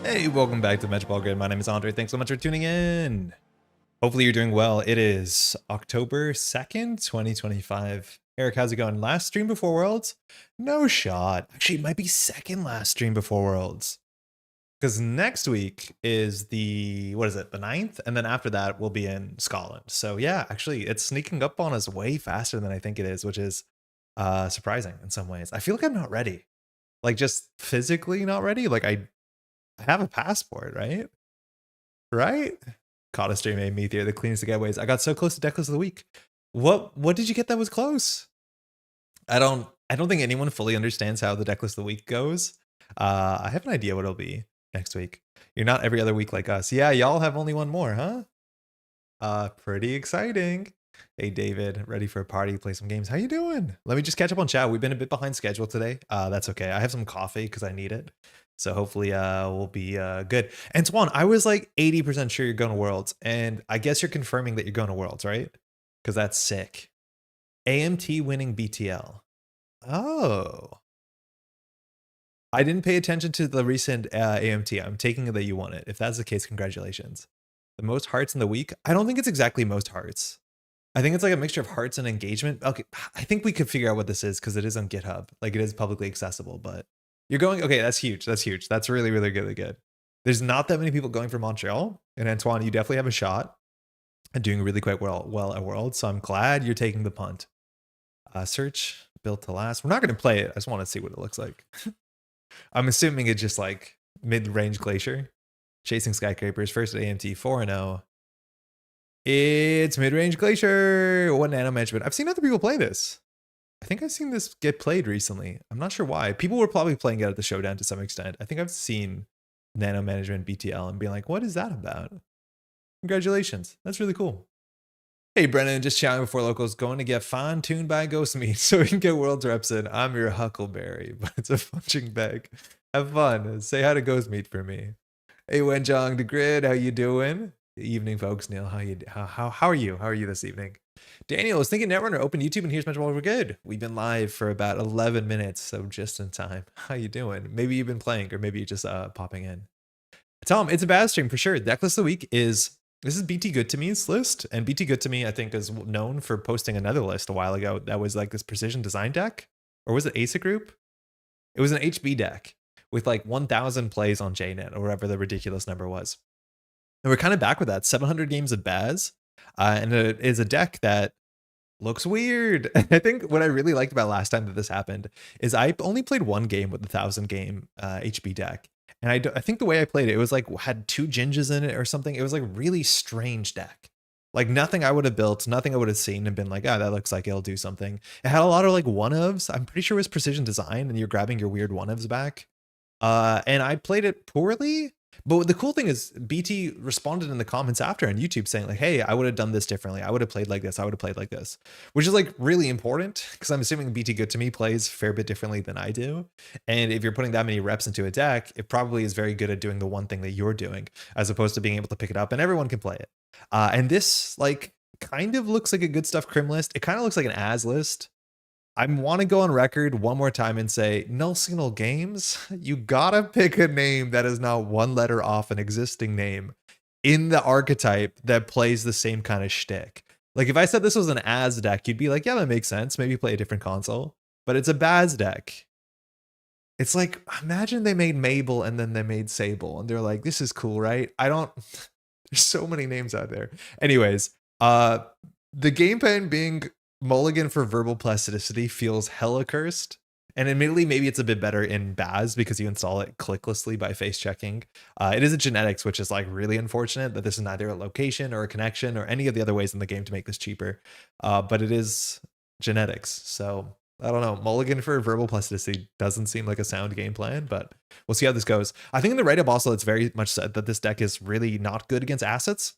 Hey, welcome back to Metropole Grid. My name is Andre. Thanks so much for tuning in. Hopefully you're doing well. It is October 2nd, 2025. Eric, how's it going? Last stream before Worlds? No shot. Actually, it might be second last stream before Worlds. Because next week is the 9th? And then after that, we'll be in Scotland. So yeah, actually, it's sneaking up on us way faster than I think it is, which is surprising in some ways. I feel like I'm not ready. Like, just physically not ready. Like, I have a passport, right? Right? Caught a stream made me the cleanest of getaways. I got so close to Decklist of the Week. What did you get that was close? I don't think anyone fully understands how the Decklist of the Week goes. I have an idea what it'll be next week. You're not every other week like us. Yeah, y'all have only one more, huh? Pretty exciting. Hey David, ready for a party, play some games. How you doing? Let me just catch up on chat. We've been a bit behind schedule today. That's okay. I have some coffee because I need it. So hopefully we'll be good. And Swan, I was like 80% sure you're going to Worlds. And I guess you're confirming that you're going to Worlds, right? Because that's sick. AMT winning BTL. Oh. I didn't pay attention to the recent AMT. I'm taking it that you won it. If that's the case, congratulations. The most hearts in the week? I don't think it's exactly most hearts. I think it's like a mixture of hearts and engagement. Okay, I think we could figure out what this is because it is on GitHub. Like, it is publicly accessible, but you're going, okay, that's huge. That's huge. That's really, really, really good. There's not that many people going for Montreal. And Antoine, you definitely have a shot at doing really quite well at World. So I'm glad you're taking the punt. Search built to last. We're not going to play it. I just want to see what it looks like. I'm assuming it's just like mid-range Glacier. Chasing Skyscrapers. First at AMT 4-0. It's mid-range Glacier. What nano management? I've seen other people play this. I think I've seen this get played recently. I'm not sure why. People were probably playing it at the Showdown to some extent. I think I've seen nano management BTL and being like, what is that about? Congratulations. That's really cool. Hey, Brennan, just chatting before locals, going to get fine-tuned by Ghost Meat so we can get Worlds reps in. I'm your Huckleberry, but it's a punching bag. Have fun. Say hi to Ghost Meat for me. Hey, Wenjong the Grid, how you doing? Good evening, folks. Neil, how are you? How are you? How are you this evening? Daniel was thinking Netrunner open YouTube and here's Metropole. We're good. We've been live for about 11 minutes, so just in time. How you doing? Maybe you've been playing, or maybe you're just popping in. Tom, it's a bad stream for sure. Decklist of the week is BT Good to Me's list, and BT Good to Me I think is known for posting another list a while ago that was like this precision design deck, or was it ASIC group? It was an HB deck with like 1,000 plays on JNet or whatever the ridiculous number was. And we're kind of back with that. 700 games of Baz. And it is a deck that looks weird. I think what I really liked about last time that this happened is I only played one game with the 1,000 game HB deck. And I think the way I played it, it was like had 2 Ginges in it or something. It was like really strange deck. Like nothing I would have built, nothing I would have seen and been like, ah, that looks like it'll do something. It had a lot of like one-ofs. I'm pretty sure it was precision design and you're grabbing your weird one-ofs back. And I played it poorly. But the cool thing is BT responded in the comments after on YouTube saying like, hey, I would have done this differently. I would have played like this. I would have played like this, which is like really important because I'm assuming BT Good to Me plays a fair bit differently than I do. And if you're putting that many reps into a deck, it probably is very good at doing the one thing that you're doing as opposed to being able to pick it up and everyone can play it. And this like kind of looks like a good stuff crim list. It kind of looks like an as list. I want to go on record one more time and say, Null Signal Games, you gotta pick a name that is not one letter off an existing name in the archetype that plays the same kind of shtick. Like if I said this was an Az deck, you'd be like, yeah, that makes sense. Maybe play a different console. But it's a Baz deck. It's like, imagine they made Mabel and then they made Sable. And they're like, this is cool, right? There's so many names out there. Anyways, the game plan being mulligan for verbal plasticity feels hella cursed. And admittedly, maybe it's a bit better in Baz because you install it clicklessly by face checking. It is a genetics, which is like really unfortunate that this is neither a location or a connection or any of the other ways in the game to make this cheaper. But it is genetics. So I don't know. Mulligan for verbal plasticity doesn't seem like a sound game plan, but we'll see how this goes. I think in the write-up also, it's very much said that this deck is really not good against assets.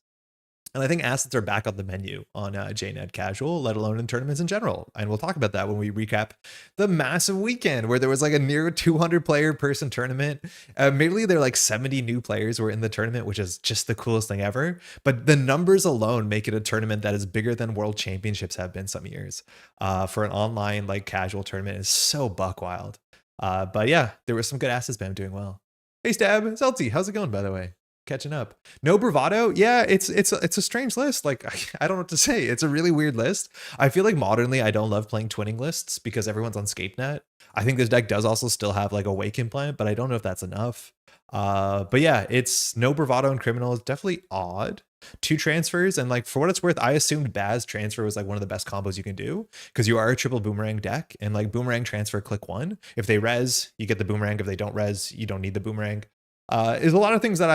And I think assets are back on the menu on JNet Casual, let alone in tournaments in general. And we'll talk about that when we recap the massive weekend where there was like a near 200 player person tournament. Admittedly, there are like 70 new players were in the tournament, which is just the coolest thing ever. But the numbers alone make it a tournament that is bigger than World Championships have been some years. For an online like casual tournament is so buck wild. But yeah, there was some good assets spam doing well. Hey Stab, Zelty, how's it going by the way? Catching up. No Bravado? Yeah, it's a strange list. Like I don't know what to say. It's a really weird list. I feel like modernly I don't love playing twinning lists because everyone's on ScapeNet. I think this deck does also still have like Awaken Plant, but I don't know if that's enough. But yeah, it's no Bravado and Criminal is definitely odd. 2 transfers, and like for what it's worth, I assumed Baz transfer was like one of the best combos you can do because you are a triple boomerang deck, and like boomerang transfer click 1. If they res, you get the boomerang. If they don't res, you don't need the boomerang. There's a lot of things that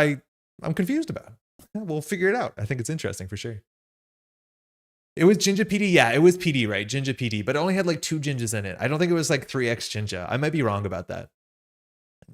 I'm confused about. We'll figure it out. I think it's interesting for sure. It was Jinja PD. Yeah, it was PD, right? Jinja PD, but it only had like 2 Jinjas in it. I don't think it was like 3x Jinja. I might be wrong about that.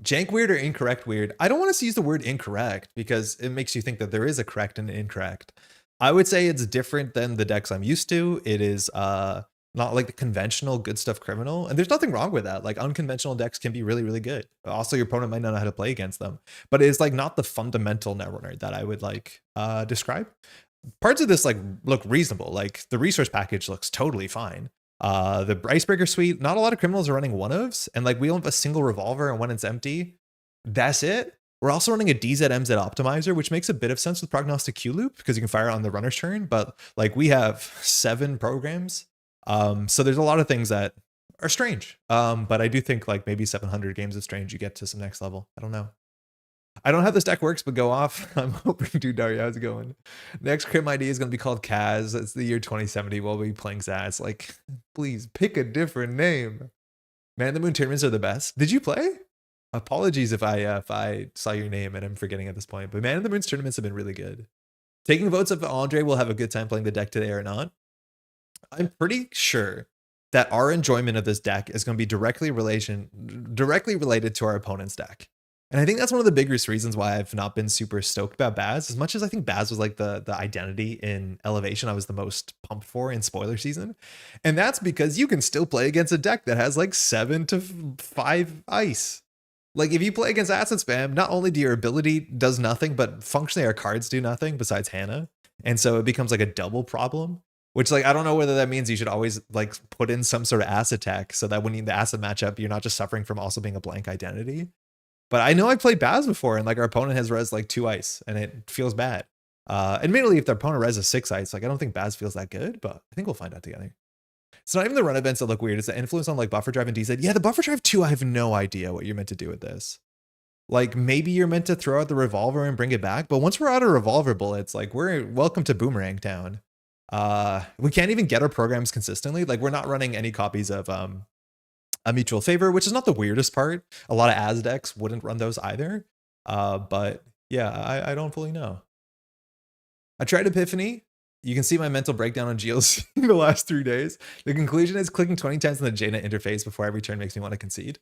Jank weird or incorrect weird? I don't want to use the word incorrect because it makes you think that there is a correct and an incorrect. I would say it's different than the decks I'm used to. It is not like the conventional good stuff criminal, and there's nothing wrong with that. Like unconventional decks can be really, really good. Also, your opponent might not know how to play against them, but it's like not the fundamental Netrunner that I would like describe. Parts of this like look reasonable. Like the resource package looks totally fine. The Icebreaker suite, not a lot of criminals are running one-ofs, and like we don't have a single revolver, and when it's empty, that's it. We're also running a DZMZ optimizer, which makes a bit of sense with Prognostic Q loop because you can fire it on the runner's turn, but like we have 7 programs. So there's a lot of things that are strange. But I do think like maybe 700 games of strange, you get to some next level. I don't know. I don't know how this deck works, but go off. I'm hoping to. Daria, how's it going? Next Crim ID is going to be called Kaz. It's the year 2070. We'll be playing Zaz. Like, please pick a different name. Man in the Moon tournaments are the best. Did you play? Apologies if I saw your name and I'm forgetting at this point. But Man in the Moon's tournaments have been really good. Taking votes if Andre will have a good time playing the deck today or not. I'm pretty sure that our enjoyment of this deck is going to be directly related to our opponent's deck. And I think that's one of the biggest reasons why I've not been super stoked about Baz. As much as I think Baz was like the identity in Elevation I was the most pumped for in spoiler season. And that's because you can still play against a deck that has like 7 to 5 ice. Like if you play against Acid Spam, not only do your ability does nothing, but functionally our cards do nothing besides Hannah. And so it becomes like a double problem. Which like I don't know whether that means you should always like put in some sort of acid tech so that when you the acid matchup, you're not just suffering from also being a blank identity. But I know I played Baz before, and like our opponent has res like 2 ice, and it feels bad. Admittedly, if their opponent res is 6 ice, like I don't think Baz feels that good, but I think we'll find out together. It's not even the run events that look weird. It's the influence on like buffer drive and DZ. Yeah, the buffer drive 2, I have no idea what you're meant to do with this. Like maybe you're meant to throw out the revolver and bring it back, but once we're out of revolver bullets, like we're welcome to Boomerang Town. We can't even get our programs consistently. Like we're not running any copies of a mutual favor, which is not the weirdest part. A lot of Az decks wouldn't run those either. But yeah, I don't fully know. I tried Epiphany. You can see my mental breakdown on GLC in the last 3 days. The conclusion is clicking 20 times on the JNet interface before every turn makes me want to concede.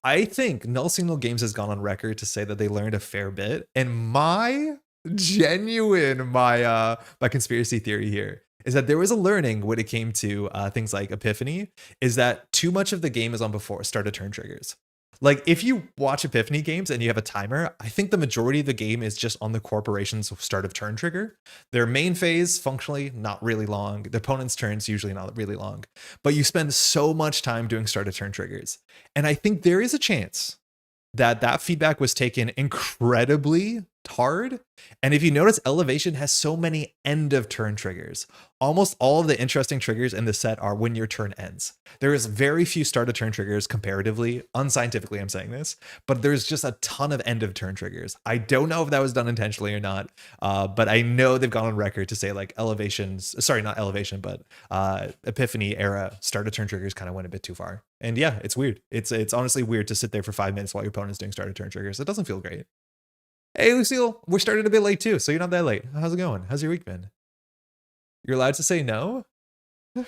I think Null Signal Games has gone on record to say that they learned a fair bit. And my conspiracy theory here is that there was a learning when it came to things like Epiphany, is that too much of the game is on before start of turn triggers. Like if you watch Epiphany games and you have a timer, I think the majority of the game is just on the corporation's start of turn trigger. Their main phase, functionally not really long. The opponent's turn's usually not really long, but you spend so much time doing start of turn triggers. And I think there is a chance that that feedback was taken incredibly hard. And if you notice, Elevation has so many end of turn triggers. Almost all of the interesting triggers in the set are when your turn ends. There is very few start of turn triggers comparatively. Unscientifically, I'm saying this, but there's just a ton of end of turn triggers. I don't know if that was done intentionally or not, but I know they've gone on record to say like not Elevation, but Epiphany era start of turn triggers kind of went a bit too far. And yeah, it's weird. It's honestly weird to sit there for 5 minutes while your opponent's doing start of turn triggers. It doesn't feel great. Hey, Lucille, we're starting a bit late too, so you're not that late. How's it going? How's your week been? You're allowed to say no? It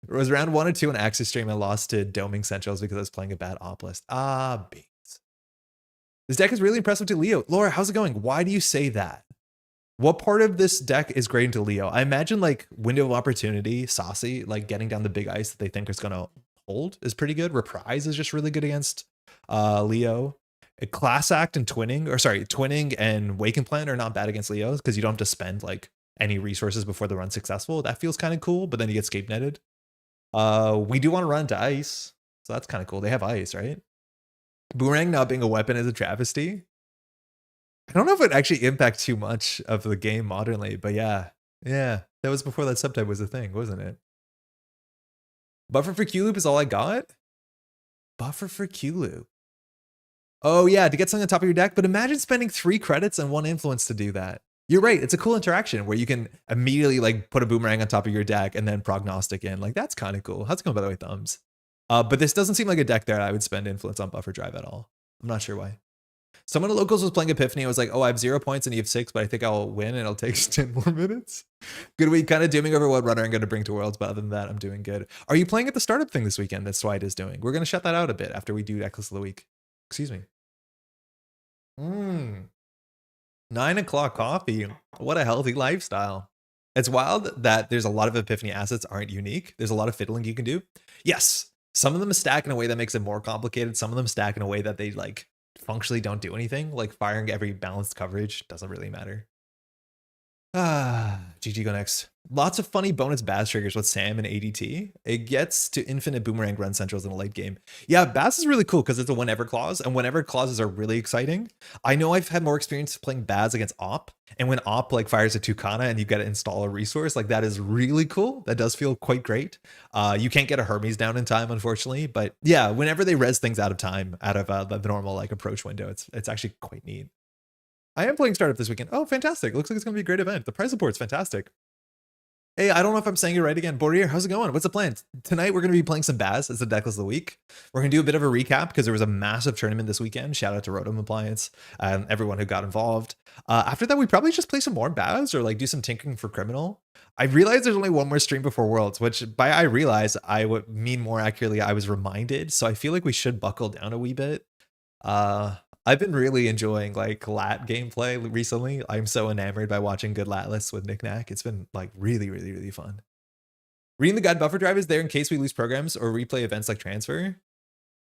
was round 1 or 2 on Axis stream. I lost to Doming Centrals because I was playing a bad op list. Ah, beans. This deck is really impressive to Leo. Laura, how's it going? Why do you say that? What part of this deck is great into Leo? I imagine like Window of Opportunity, Saucy, like getting down the big ice that they think is going to hold is pretty good. Reprise is just really good against Leo. Class Act and Twinning and Waken Plant are not bad against Leos because you don't have to spend like any resources before the run's successful. That feels kind of cool, but then you get scape netted. We do want to run into ice, so that's kind of cool. They have ice, right? Boomerang not being a weapon is a travesty. I don't know if it actually impacts too much of the game modernly, but yeah. Yeah, that was before that subtype was a thing, wasn't it? Buffer for Q loop is all I got? Buffer for Q loop. Oh yeah, to get something on top of your deck, but imagine spending 3 credits and 1 influence to do that. You're right, it's a cool interaction where you can immediately like put a boomerang on top of your deck and then prognostic in. Like that's kind of cool. How's it going by the way, thumbs? But this doesn't seem like a deck that I would spend influence on buffer drive at all. I'm not sure why. Someone at locals was playing Epiphany. I was like, oh, I have 0 points and you have 6, but I think I'll win and it'll take 10 more minutes. Good week, kind of dooming over what runner I'm going to bring to Worlds, but other than that, I'm doing good. Are you playing at the startup thing this weekend that Swide is doing? We're going to shut that out a bit after we do Decklist of the Week. Excuse me. 9 o'clock coffee. What a healthy lifestyle. It's wild that there's a lot of Epiphany assets aren't unique. There's a lot of fiddling you can do. Yes, some of them stack in a way that makes it more complicated. Some of them stack in a way that they like functionally don't do anything. Like firing every balanced coverage doesn't really matter. GG go next. Lots of funny bonus Baz triggers with Sam and ADT. It gets to infinite boomerang run centrals in the late game. Yeah, Baz is really cool because it's a whenever clause, and whenever clauses are really exciting. I know I've had more experience playing Baz against Op, and when Op like fires a Tucana and you get to install a resource, like that is really cool. That does feel quite great. You can't get a Hermes down in time, unfortunately, but yeah, whenever they res things out of time, out of the normal like approach window, it's actually quite neat. I am playing startup this weekend. Oh, fantastic. Looks like it's going to be a great event. The prize support's fantastic. Hey, I don't know if I'm saying it right again. Bordier, how's it going? What's the plan? Tonight, we're going to be playing some Baz. It's the Decklist of the Week. We're going to do a bit of a recap because there was a massive tournament this weekend. Shout out to Rotom Appliance and everyone who got involved. After that, we probably just play some more Baz or like do some tinkering for Criminal. I realized there's only one more stream before Worlds, which by I realize I would mean more accurately, I was reminded. So I feel like we should buckle down a wee bit. I've been really enjoying like lat gameplay recently. I'm so enamored by watching good lat lists with Knick-Knack. It's been like really, really, really fun. Reading the guide buffer drive is there in case we lose programs or replay events like transfer.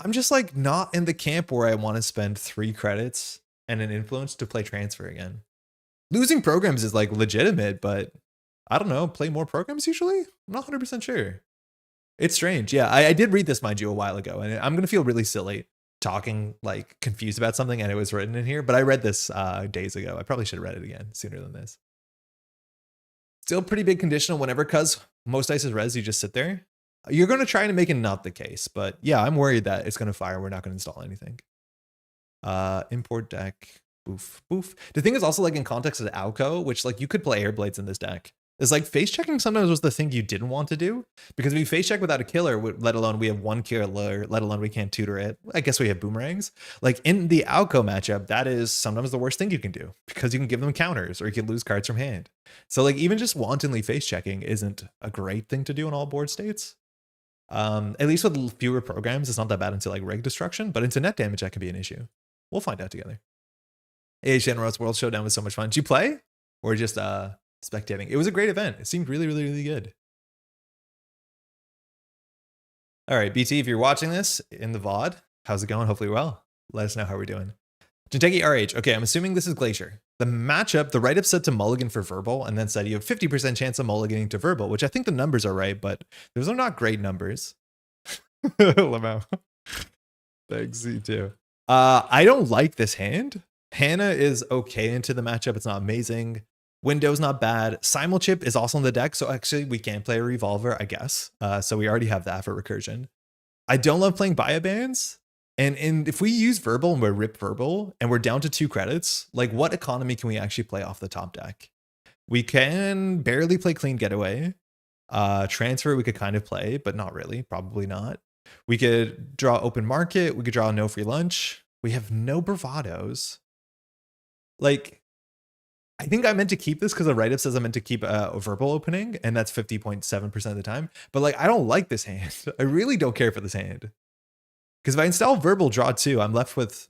I'm just like not in the camp where I want to spend 3 credits and an influence to play transfer again. Losing programs is like legitimate, but I don't know, play more programs usually? I'm not 100% sure. It's strange. Yeah, I did read this, mind you, a while ago, and I'm going to feel really silly talking like confused about something and it was written in here, but I read this days ago. I probably should have read it again sooner than this. Still pretty big conditional whenever, cuz most ice is res, you just sit there. You're going to try to make it not the case, but yeah, I'm worried that it's going to fire. We're not going to install anything. Import deck, boof, boof. The thing is also like in context of the Alco, which like you could play air blades in this deck. It's like face checking sometimes was the thing you didn't want to do because if you face check without a killer, let alone we have 1 killer, let alone we can't tutor it. I guess we have boomerangs. Like in the Alco matchup, that is sometimes the worst thing you can do because you can give them counters or you can lose cards from hand. So like even just wantonly face checking isn't a great thing to do in all board states. At least with fewer programs, it's not that bad into like rig destruction, but into net damage, that can be an issue. We'll find out together. Hey, Shenron's World Showdown was so much fun. Did you play or just spectating? It was a great event. It seemed really, really, really good. All right, BT, if you're watching this in the VOD, how's it going? Hopefully well. Let us know how we're doing. Jinteki RH. Okay, I'm assuming this is Glacier. The matchup, the write-up said to mulligan for verbal and then said you have 50% chance of mulliganing to verbal, which I think the numbers are right, but those are not great numbers. Lamau. Thanks, you too. I don't like this hand. Hannah is okay into the matchup. It's not amazing. Window's not bad. Simulchip is also on the deck, so actually we can play a Revolver, I guess. So we already have that for recursion. I don't love playing Biobands. And if we use Verbal and we're Rip Verbal and we're down to 2 credits, like what economy can we actually play off the top deck? We can barely play Clean Getaway. Transfer we could kind of play, but not really, probably not. We could draw Open Market. We could draw No Free Lunch. We have no Bravados. Like, I think I meant to keep this because the write-up says I meant to keep a verbal opening, and that's 50.7% of the time. But like, I don't like this hand. I really don't care for this hand. Because if I install verbal draw 2, I'm left with,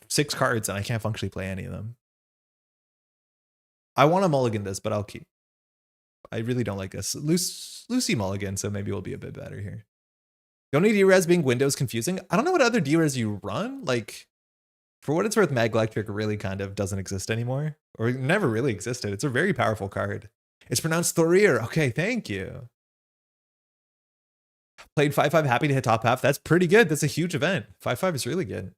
6 cards and I can't functionally play any of them. I want to mulligan this, but I'll keep. I really don't like this. Lucy mulligan, so maybe we'll be a bit better here. The only D-Res being Windows confusing. I don't know what other D-Res you run. Like, for what it's worth, Mag Electric really kind of doesn't exist anymore. Or never really existed. It's a very powerful card. It's pronounced Thorir. Okay, thank you. Played 5-5, happy to hit top half. That's pretty good. That's a huge event. 5-5 is really good.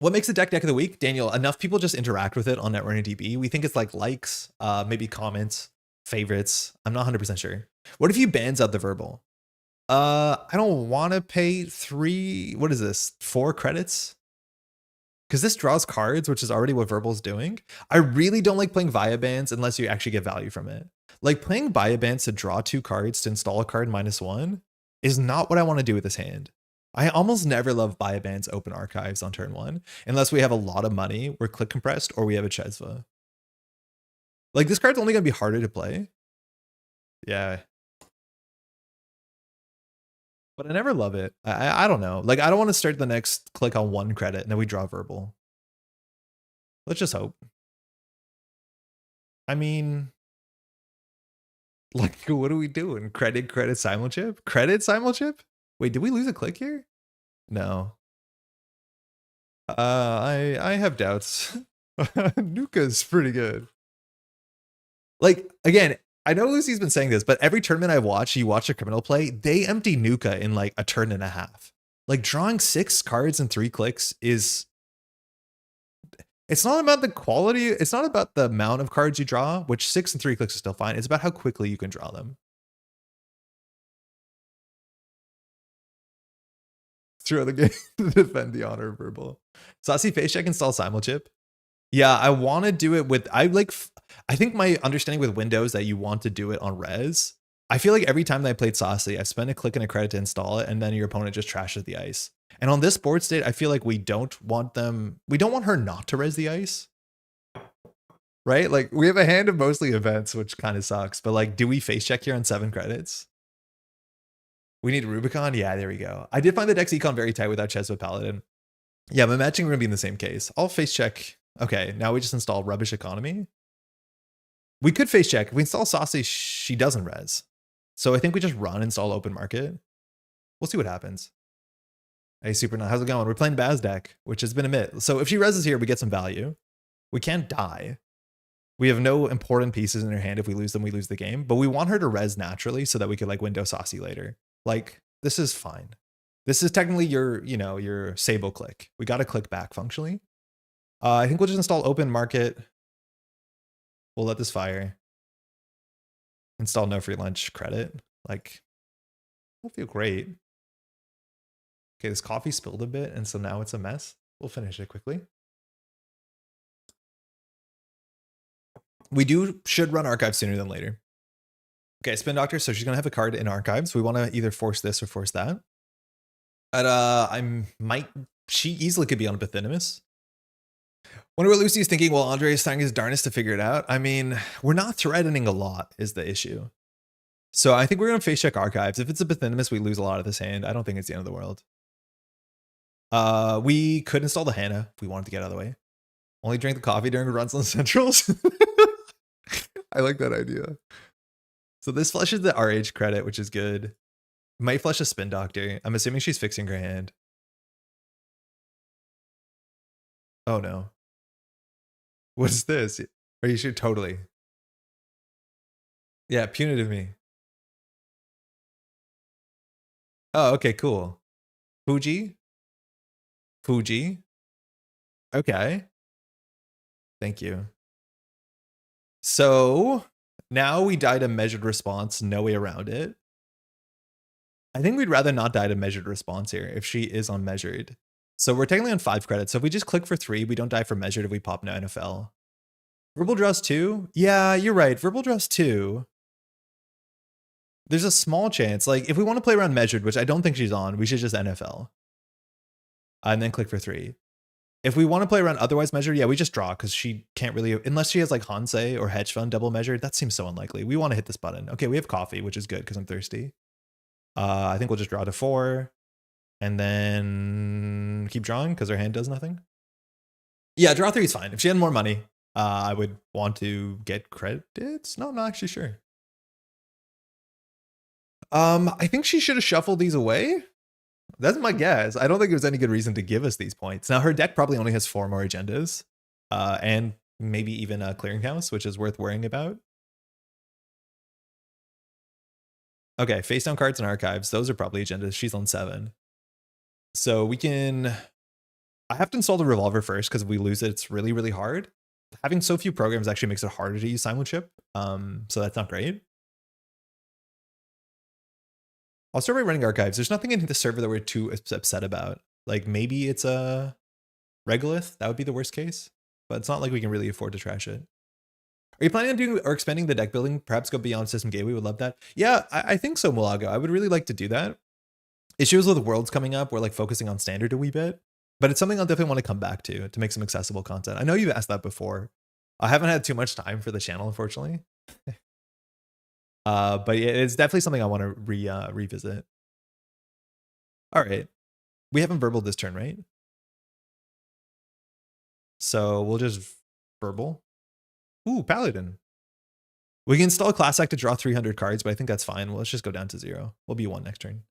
What makes a deck of the week? Daniel, enough people just interact with it on Netrunner DB. We think it's like likes, maybe comments, favorites. I'm not 100% sure. What if you bans out the verbal? I don't want to pay 4 credits? Because this draws cards, which is already what Verbal's doing. I really don't like playing Via Bans unless you actually get value from it. Like playing Via Bans to draw 2 cards to install a card -1 is not what I want to do with this hand. I almost never love Via Bans open archives on turn 1, unless we have a lot of money, we're click compressed, or we have a Chesva. Like this card's only going to be harder to play. Yeah. But I never love it. I don't know. Like, I don't want to start the next click on 1 credit and then we draw Verbal. Let's just hope. I mean, like, what are we doing? Credit simulchip? Credit simulchip? Wait, did we lose a click here? No. I have doubts. Nuka's pretty good. Like, again, I know Lucy's been saying this, but every tournament I watch, you watch a criminal play, they empty Nuka in like a turn and a half. Like drawing 6 cards in 3 clicks is... It's not about the quality. It's not about the amount of cards you draw, which 6 and 3 clicks is still fine. It's about how quickly you can draw them. Throughout the game to defend the honor of Verbal. Saucy Face Check install Simulchip. Yeah, I want to do it with, I think my understanding with Windows that you want to do it on res. I feel like every time that I played Saucy, I spent a click and a credit to install it, and then your opponent just trashes the ice. And on this board state, I feel like we don't want her not to res the ice. Right? Like we have a hand of mostly events, which kind of sucks. But like, do we face check here on 7 credits? We need Rubicon? Yeah, there we go. I did find the deck's econ very tight without Chesva Paladin. Yeah, I'm imagining we're gonna be in the same case. I'll face check. Okay, now we just install Rubbish Economy. We could face check. If we install Saucy, she doesn't res. So I think we just run, install Open Market. We'll see what happens. Hey, Super, how's it going? We're playing Baz deck, which has been a myth. So if she reses here, we get some value. We can't die. We have no important pieces in her hand. If we lose them, we lose the game. But we want her to res naturally so that we could like window Saucy later. Like, this is fine. This is technically your, your Sable click. We got to click back functionally. I think we'll just install Open Market. We'll let this fire. Install No Free Lunch credit. Like, it'll feel great. Okay, this coffee spilled a bit, and so now it's a mess. We'll finish it quickly. We should run archives sooner than later. Okay, Spin Doctor, so she's gonna have a card in archives. We want to either force this or force that. But she easily could be on a Pathinimus. Wonder what Lucy's thinking while Andre is trying his darnest to figure it out. I mean, we're not threatening a lot is the issue. So I think we're going to face check archives. If it's a Pathinimus, we lose a lot of this hand. I don't think it's the end of the world. We could install the Hannah if we wanted to get out of the way. Only drink the coffee during runs on Centrals. I like that idea. So this flushes the RH credit, which is good. Might flush a Spin Doctor. I'm assuming she's fixing her hand. Oh no. What is this? Are you sure? Totally. Yeah, punitive me. Oh, okay, cool. Fuji? Okay. Thank you. So now we die to measured response, no way around it. I think we'd rather not die to measured response here if she is on measured. So we're technically on 5 credits. So if we just click for 3, we don't die for measured if we pop no NFL. Verbal draws 2? Yeah, you're right. Verbal draws 2. There's a small chance. Like, if we want to play around measured, which I don't think she's on, we should just NFL. And then click for 3. If we want to play around otherwise measured, yeah, we just draw because she can't really, unless she has like Hansei or Hedge Fund double measured, that seems so unlikely. We want to hit this button. Okay, we have coffee, which is good because I'm thirsty. I think we'll just draw to 4 and then keep drawing because our hand does nothing. Yeah, draw 3 is fine. If she had more money, I would want to get credits. No, I'm not actually sure. I think she should have shuffled these away. That's my guess. I don't think there's any good reason to give us these points. Now, her deck probably only has 4 more agendas, and maybe even a clearinghouse, which is worth worrying about. Okay, face down cards and archives. Those are probably agendas. She's on 7. So we can... I have to install the revolver first because if we lose it, it's really, really hard. Having so few programs actually makes it harder to use Silent Chip. So that's not great. I'll start by running archives. There's nothing in the server that we're too upset about. Like maybe it's a regolith. That would be the worst case, but it's not like we can really afford to trash it. Are you planning on doing or expanding the deck building? Perhaps go beyond system gateway. Would love that. Yeah, I think so, Mulago. I would really like to do that. Issues with worlds coming up, we're like focusing on standard a wee bit, but it's something I'll definitely want to come back to make some accessible content. I know you've asked that before. I haven't had too much time for the channel, unfortunately. But yeah, it's definitely something I want to revisit. All right. We haven't verbal this turn, right? So we'll just verbal. Ooh, Paladin. We can install Class Act to draw 300 cards, but I think that's fine. Well, let's just go down to 0. We'll be 1 next turn.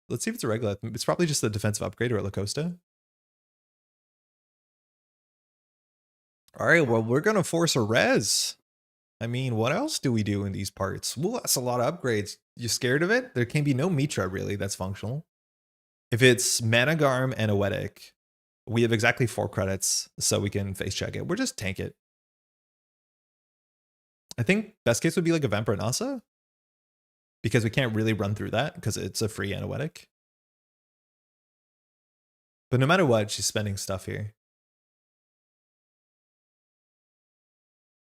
Let's see if it's a regular. It's probably just a defensive upgrade or a La Costa. All right, well, we're going to force a res. I mean, what else do we do in these parts? Well, that's a lot of upgrades. You scared of it? There can be no Mitra, really, that's functional. If it's Managarm and Oetic, we have exactly 4 credits, so we can face check it. We're just tank it. I think best case would be like a Vampire Nasa, because we can't really run through that because it's a free Anoetic. But no matter what, she's spending stuff here.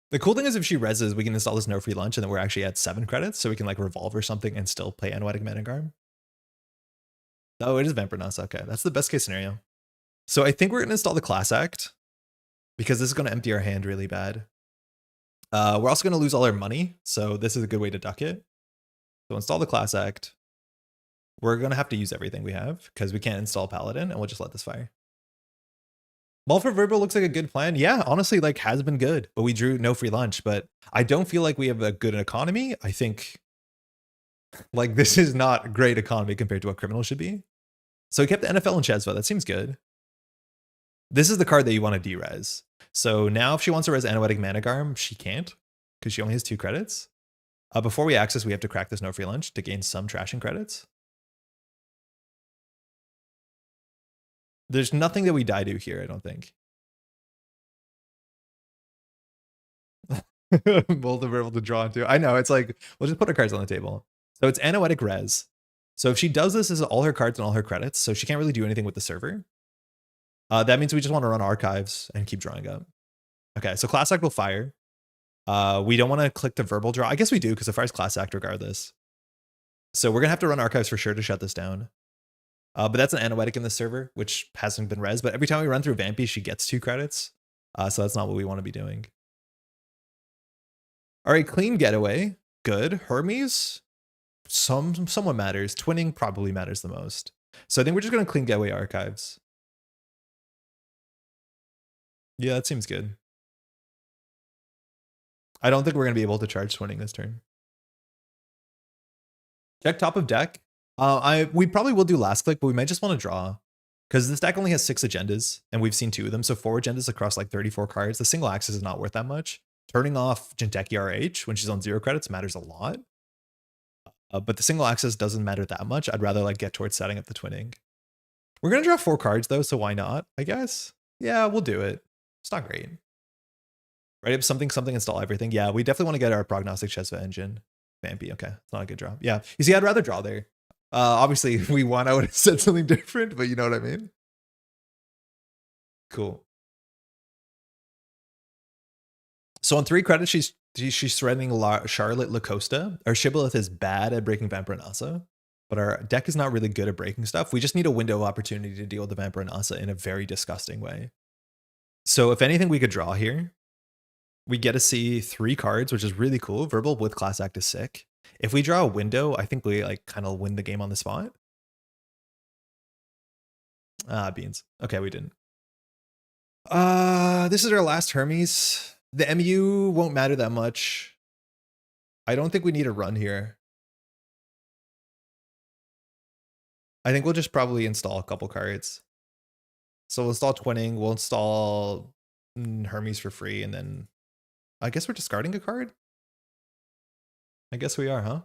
The cool thing is if she reses, we can install this no free lunch and then we're actually at 7 credits, so we can like revolve or something and still play Anoetic Managarm. Oh, it is Vampire Nasa. Okay, that's the best case scenario. So I think we're going to install the Class Act because this is going to empty our hand really bad. We're also going to lose all our money, so this is a good way to duck it. So install the Class Act. We're going to have to use everything we have because we can't install Paladin, and we'll just let this fire. Ball for Verbal looks like a good plan. Yeah, honestly, like has been good, but we drew no free lunch. But I don't feel like we have a good economy. I think like this is not a great economy compared to what Criminal should be. So we kept the NFL and Chesva. That seems good. This is the card that you want to de-res. So now if she wants to res Anoetic Managarm, she can't because she only has 2 credits. Before we access, we have to crack this no free lunch to gain some trashing credits. There's nothing that we die to here, I don't think. Both of able to draw into. I know, it's like, we'll just put our cards on the table. So it's Anoetic res. So if she does this, this is all her cards and all her credits, so she can't really do anything with the server. That means we just want to run archives and keep drawing up. Okay, so Class Act will fire. We don't want to click the verbal draw. I guess we do because it fires Class Act regardless. So we're going to have to run archives for sure to shut this down. But that's an Anoetic in the server, which hasn't been res. But every time we run through Vampy, she gets 2 credits. So that's not what we want to be doing. All right, clean getaway. Good. Hermes, somewhat matters. Twinning probably matters the most. So I think we're just going to clean getaway archives. Yeah, that seems good. I don't think we're going to be able to charge twinning this turn. Check top of deck. We probably will do last click, but we might just want to draw because this deck only has 6 agendas and we've seen 2 of them. So 4 agendas across like 34 cards. The single axis is not worth that much. Turning off Jinteki RH when she's on 0 credits matters a lot. But the single axis doesn't matter that much. I'd rather like get towards setting up the twinning. We're going to draw 4 cards though, so why not, I guess? Yeah, we'll do it. It's not great. Right up something, install everything. Yeah, we definitely want to get our prognostic Chesva engine. Vampy, okay. It's not a good draw. Yeah, you see, I'd rather draw there. Obviously, if we won, I would have said something different, but you know what I mean? Cool. So on 3 credits, she's threatening Charlotte Lacosta. Our Shibboleth is bad at breaking Vampire Nasa, but our deck is not really good at breaking stuff. We just need a window of opportunity to deal with the Vampire Nasa in a very disgusting way. So if anything we could draw here, we get to see 3 cards, which is really cool. Verbal with Class Act is sick. If we draw a window, I think we like kind of win the game on the spot. Beans. Okay, we didn't. This is our last Hermes. The MU won't matter that much. I don't think we need a run here. I think we'll just probably install a couple cards. So we'll install Twinning, we'll install Hermes for free, and then I guess we're discarding a card? I guess we are, huh?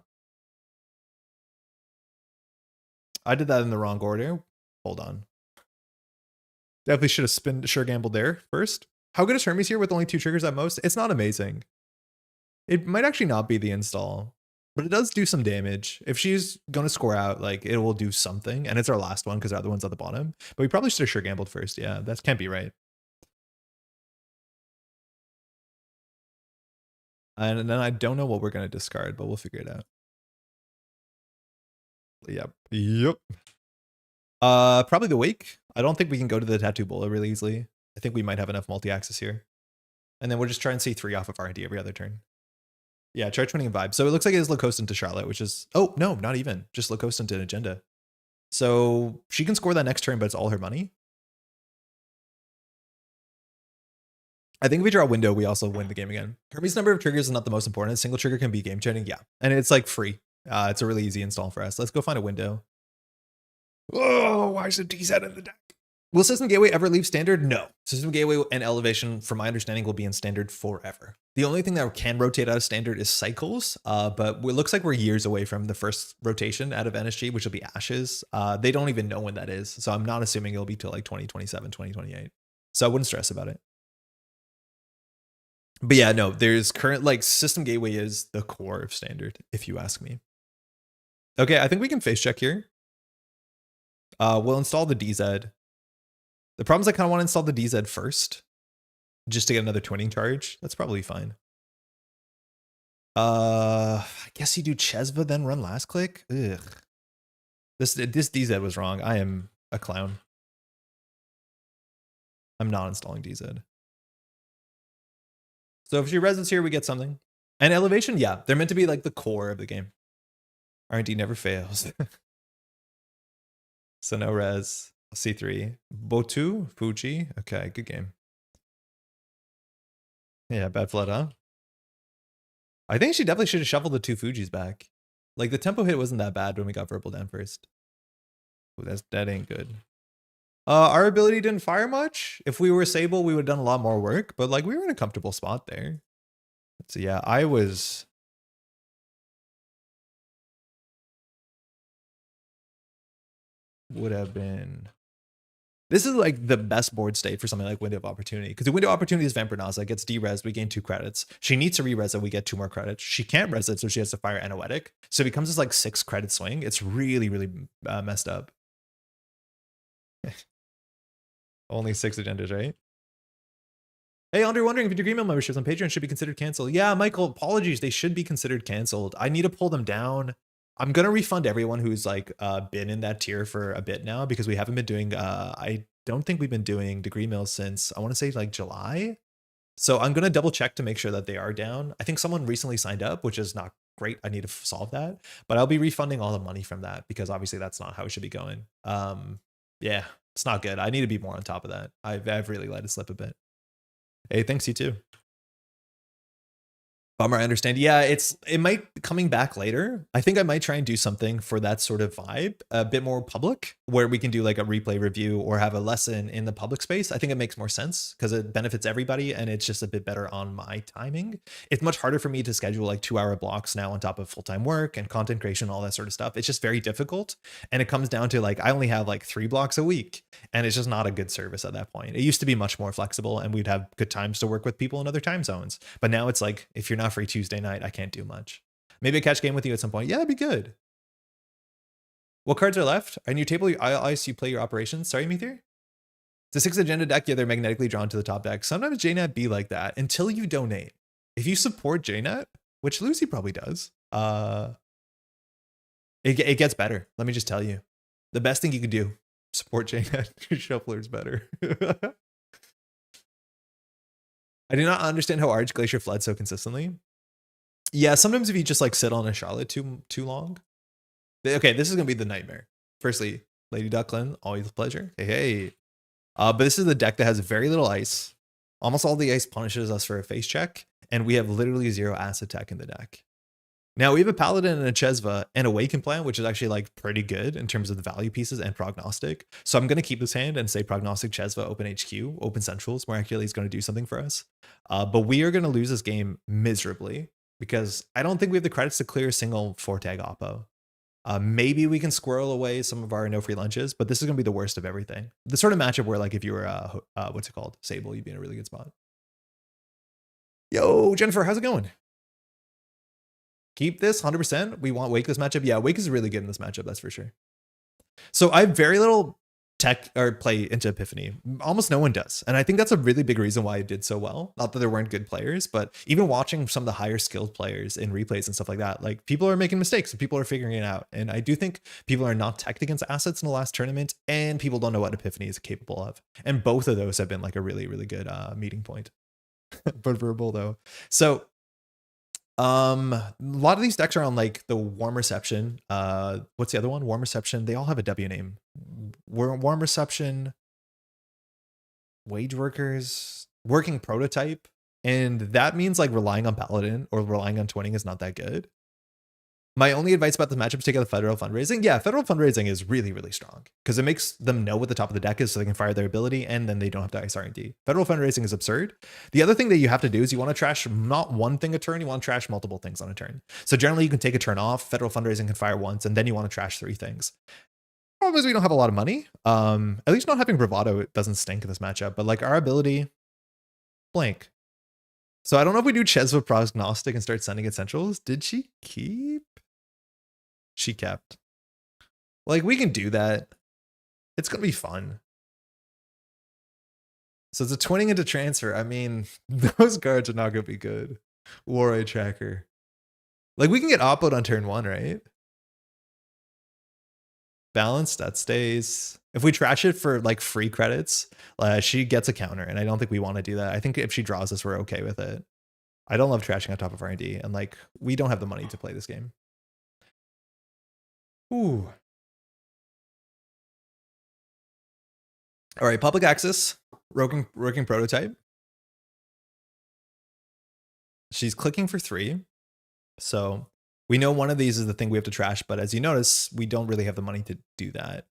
I did that in the wrong order. Hold on. Definitely should have sure gambled there first. How good is Hermes here with only 2 triggers at most? It's not amazing. It might actually not be the install, but it does do some damage. If she's going to score out, like, it will do something. And it's our last one because our other one's at the bottom. But we probably should have sure gambled first. Yeah, that can't be right. And then I don't know what we're going to discard, but we'll figure it out. Yep. Probably the Wake. I don't think we can go to the Tattoo Bola really easily. I think we might have enough multi-access here. And then we'll just try and see 3 off of R&D every other turn. Yeah, charge 20 and vibe. So it looks like it is Locosta to Charlotte, which is... Oh, no, not even. Just Locosta to Agenda. So she can score that next turn, but it's all her money. I think if we draw a window, we also win the game again. Hermes' number of triggers is not the most important. A single trigger can be game-changing, yeah. And it's like free. It's a really easy install for us. Let's go find a window. Oh, why is the DZ in the deck? Will System Gateway ever leave standard? No. System Gateway and Elevation, from my understanding, will be in standard forever. The only thing that can rotate out of standard is Cycles, but it looks like we're years away from the first rotation out of NSG, which will be Ashes. They don't even know when that is, so I'm not assuming it'll be till like 2027, 2028. So I wouldn't stress about it. But yeah, no, there's current, like, System Gateway is the core of standard, if you ask me. Okay, I think we can face check here. We'll install the DZ. The problem is I kind of want to install the DZ first, just to get another twinning charge. That's probably fine. I guess you do Chesva, then run last click. Ugh. This DZ was wrong. I am a clown. I'm not installing DZ. So if she reses here, we get something. And Elevation, yeah, they're meant to be like the core of the game. R&D never fails. So no res. C3. Botu, Fuji. Okay, good game. Yeah, bad flood, huh? I think she definitely should have shuffled the 2 Fujis back. Like, the tempo hit wasn't that bad when we got verbal down first. Ooh, that ain't good. Our ability didn't fire much. If we were Sable, we would have done a lot more work, but like we were in a comfortable spot there. So yeah, I was... Would have been... This is like the best board state for something like Window of Opportunity, because the Window of Opportunity is Vampirnaza, gets de-res, we gain 2 credits. She needs to re-res it, we get 2 more credits. She can't res it, so she has to fire Anoetic. So it becomes this like 6 credit swing. It's really, really messed up. Only 6 agendas, right? Hey, Andre, wondering if your email memberships on Patreon should be considered canceled. Yeah, Michael, apologies. They should be considered canceled. I need to pull them down. I'm going to refund everyone who's like been in that tier for a bit now, because we haven't been doing, I don't think we've been doing degree mails since, I want to say like July. So I'm going to double check to make sure that they are down. I think someone recently signed up, which is not great. I need to solve that, but I'll be refunding all the money from that, because obviously that's not how it should be going. Yeah, it's not good. I need to be more on top of that. I've really let it slip a bit. Hey, thanks, you too. Bummer, I understand. Yeah, it might be coming back later. I think I might try and do something for that sort of vibe, a bit more public, where we can do like a replay review or have a lesson in the public space. I think it makes more sense because it benefits everybody, and it's just a bit better on my timing. It's much harder for me to schedule like 2-hour blocks now on top of full-time work and content creation, all that sort of stuff. It's just very difficult. And it comes down to like, I only have like 3 blocks a week, and it's just not a good service at that point. It used to be much more flexible, and we'd have good times to work with people in other time zones. But now it's like, if you're not free Tuesday night, I can't do much. Maybe a catch game with you at some point. Yeah, that'd be good. What cards are left? In your table, you play your operations. Sorry, Meteor? It's a 6 agenda deck. Yeah, they're magnetically drawn to the top deck. Sometimes JNet be like that until you donate. If you support JNet, which Lucy probably does, it gets better. Let me just tell you. The best thing you could do, support JNet. Your shuffler's better. I do not understand how Arch Glacier fled so consistently. Yeah, sometimes if you just like sit on a Charlotte too long. Okay, this is gonna be the nightmare. Firstly, Lady Ducklin, always a pleasure. Hey. But this is the deck that has very little ice. Almost all the ice punishes us for a face check, and we have literally 0 acid tech in the deck. Now we have a Paladin and a Chesva and a Waken Plant, which is actually like pretty good in terms of the value pieces and Prognostic. So I'm going to keep this hand and say Prognostic, Chesva, Open HQ, Open Centrals more accurately is going to do something for us. But we are going to lose this game miserably, because I don't think we have the credits to clear a single 4-tag Oppo. Maybe we can squirrel away some of our no free lunches, but this is going to be the worst of everything. The sort of matchup where, like, if you were, what's it called? Sable, you'd be in a really good spot. Yo, Jennifer, how's it going? Keep this 100%. We want Wake this matchup. Yeah, Wake is really good in this matchup, that's for sure. So I have very little tech or play into Epiphany. Almost no one does. And I think that's a really big reason why it did so well. Not that there weren't good players, but even watching some of the higher skilled players in replays and stuff like that, like people are making mistakes and people are figuring it out. And I do think people are not teched against assets in the last tournament, and people don't know what Epiphany is capable of. And both of those have been like a really, really good meeting point. But verbal though. So a lot of these decks are on like the Warm Reception. What's the other one? Warm Reception. They all have a W name. Warm Reception, Wage Workers, Working Prototype. And that means like relying on Paladin or relying on twinning is not that good. My only advice about the matchup is take out the Federal Fundraising. Yeah, Federal Fundraising is really, really strong because it makes them know what the top of the deck is so they can fire their ability, and then they don't have to ice R&D. Federal Fundraising is absurd. The other thing that you have to do is you want to trash not one thing a turn, you want to trash multiple things on a turn. So generally you can take a turn off, Federal Fundraising can fire once, and then you want to trash 3 things. Problem is we don't have a lot of money. At least not having Bravado, it doesn't stink in this matchup, but like our ability, blank. So I don't know if we do Chesva Prognostic and start sending Essentials. Did she keep? She kept. Like, we can do that. It's going to be fun. So it's a twinning into transfer. I mean, those cards are not going to be good. War Eye Tracker. Like, we can get Oppoed on turn 1, right? Balance, that stays. If we trash it for, like, free credits, she gets a counter, and I don't think we want to do that. I think if she draws us, we're okay with it. I don't love trashing on top of R&D, and, like, we don't have the money to play this game. Ooh. All right, public access, working prototype. She's clicking for 3. So we know one of these is the thing we have to trash, but as you notice, we don't really have the money to do that.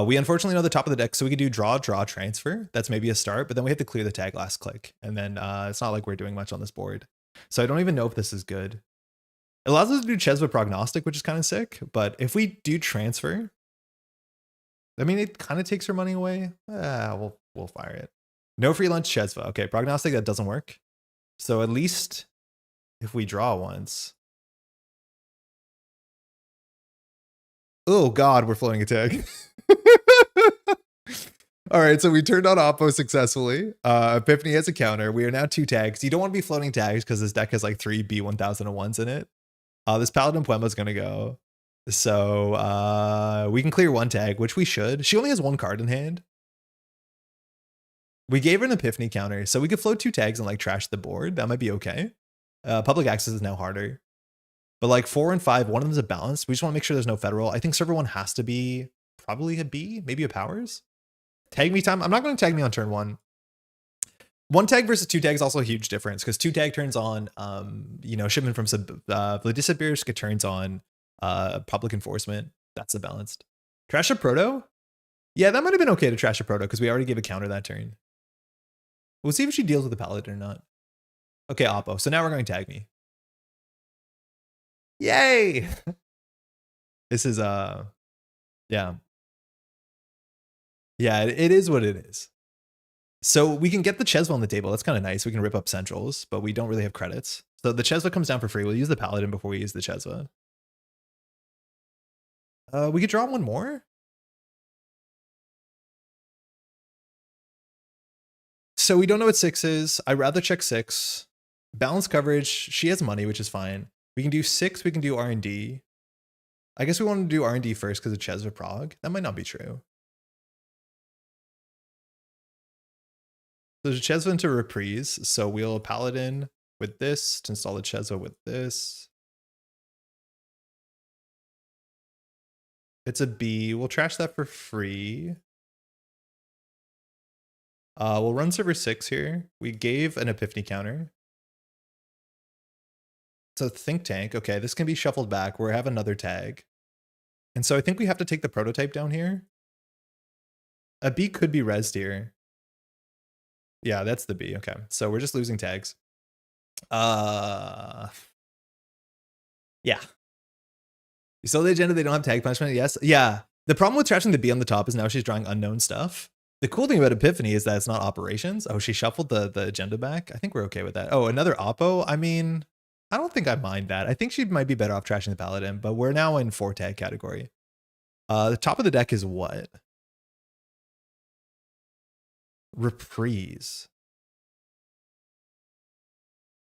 We unfortunately know the top of the deck, so we could do draw, transfer. That's maybe a start, but then we have to clear the tag last click. And then it's not like we're doing much on this board. So I don't even know if this is good. It allows us to do Chesva Prognostic, which is kind of sick. But if we do transfer, I mean, it kind of takes her money away. We'll fire it. No free lunch Chesva. Okay, Prognostic, that doesn't work. So at least if we draw once. Oh God, we're floating a tag. All right, so we turned on Oppo successfully. Epiphany has a counter. We are now 2 tags. You don't want to be floating tags because this deck has like 3 B1001s in it. This Paladin Puema is going to go. So we can clear 1 tag, which we should. She only has 1 card in hand. We gave her an Epiphany counter, so we could float 2 tags and like trash the board. That might be okay. Public access is now harder. But like 4 and 5, one of them is a balance. We just want to make sure there's no Federal. I think server 1 has to be probably a B, maybe a Powers. Tag me time. I'm not going to tag me on turn 1. 1 tag versus 2 tag is also a huge difference because 2 tag turns on, shipment from Vladisibirsk, it turns on public enforcement. That's the balanced. Trash a Proto? Yeah, that might have been okay to trash a Proto because we already gave a counter that turn. We'll see if she deals with the Paladin or not. Okay, Oppo. So now we're going to tag me. Yay! This is, yeah. Yeah, it is what it is. So we can get the Chesva on the table. That's kind of nice. We can rip up Centrals, but we don't really have credits. So the Chesva comes down for free. We'll use the Paladin before we use the Chesva. We could draw 1 more. So we don't know what 6 is. I'd rather check 6. Balance coverage. She has money, which is fine. We can do 6. We can do R&D. I guess we want to do R&D first because of Chesva Prog. That might not be true. So there's a Chesva into Reprise. So we'll Paladin with this to install the Chesva with this. It's a B. We'll trash that for free. We'll run server 6 here. We gave an Epiphany counter. So Think Tank. Okay, this can be shuffled back. We have another tag. And so I think we have to take the prototype down here. A B could be rezzed here. Yeah, that's the B. Okay, so we're just losing tags. Yeah. You saw the agenda, they don't have tag punishment, yes? Yeah. The problem with trashing the B on the top is now she's drawing unknown stuff. The cool thing about Epiphany is that it's not operations. Oh, she shuffled the agenda back. I think we're okay with that. Oh, another Oppo? I mean, I don't think I mind that. I think she might be better off trashing the Paladin, but we're now in 4 tag category. The top of the deck is what? Reprise.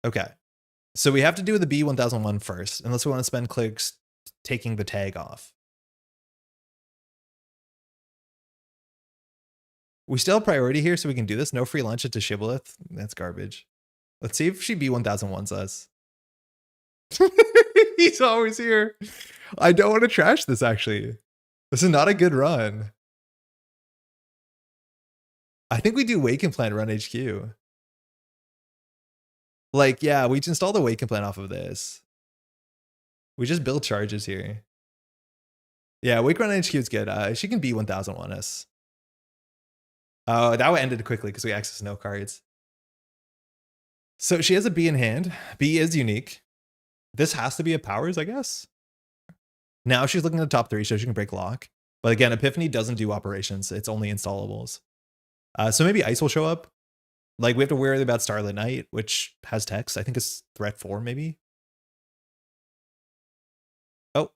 Okay. So we have to do the B1001 first, unless we want to spend clicks taking the tag off. We still have priority here, so we can do this. No free lunch into Shibboleth. That's garbage. Let's see if she B1001s us. He's always here. I don't want to trash this, actually. This is not a good run. I think we do Wake and Plant run HQ. Like, yeah, we just install the Wake and Plant off of this. We just build charges here. Yeah, Wake run HQ is good. She can B1001 us. Oh, that ended quickly because we access no cards. So she has a B in hand. B is unique. This has to be a powers, I guess. Now she's looking at the top 3, so she can break lock. But again, Epiphany doesn't do operations. It's only installables. So maybe Ice will show up. Like, we have to worry about Starlit Night, which has text. I think it's threat 4, maybe. Oh.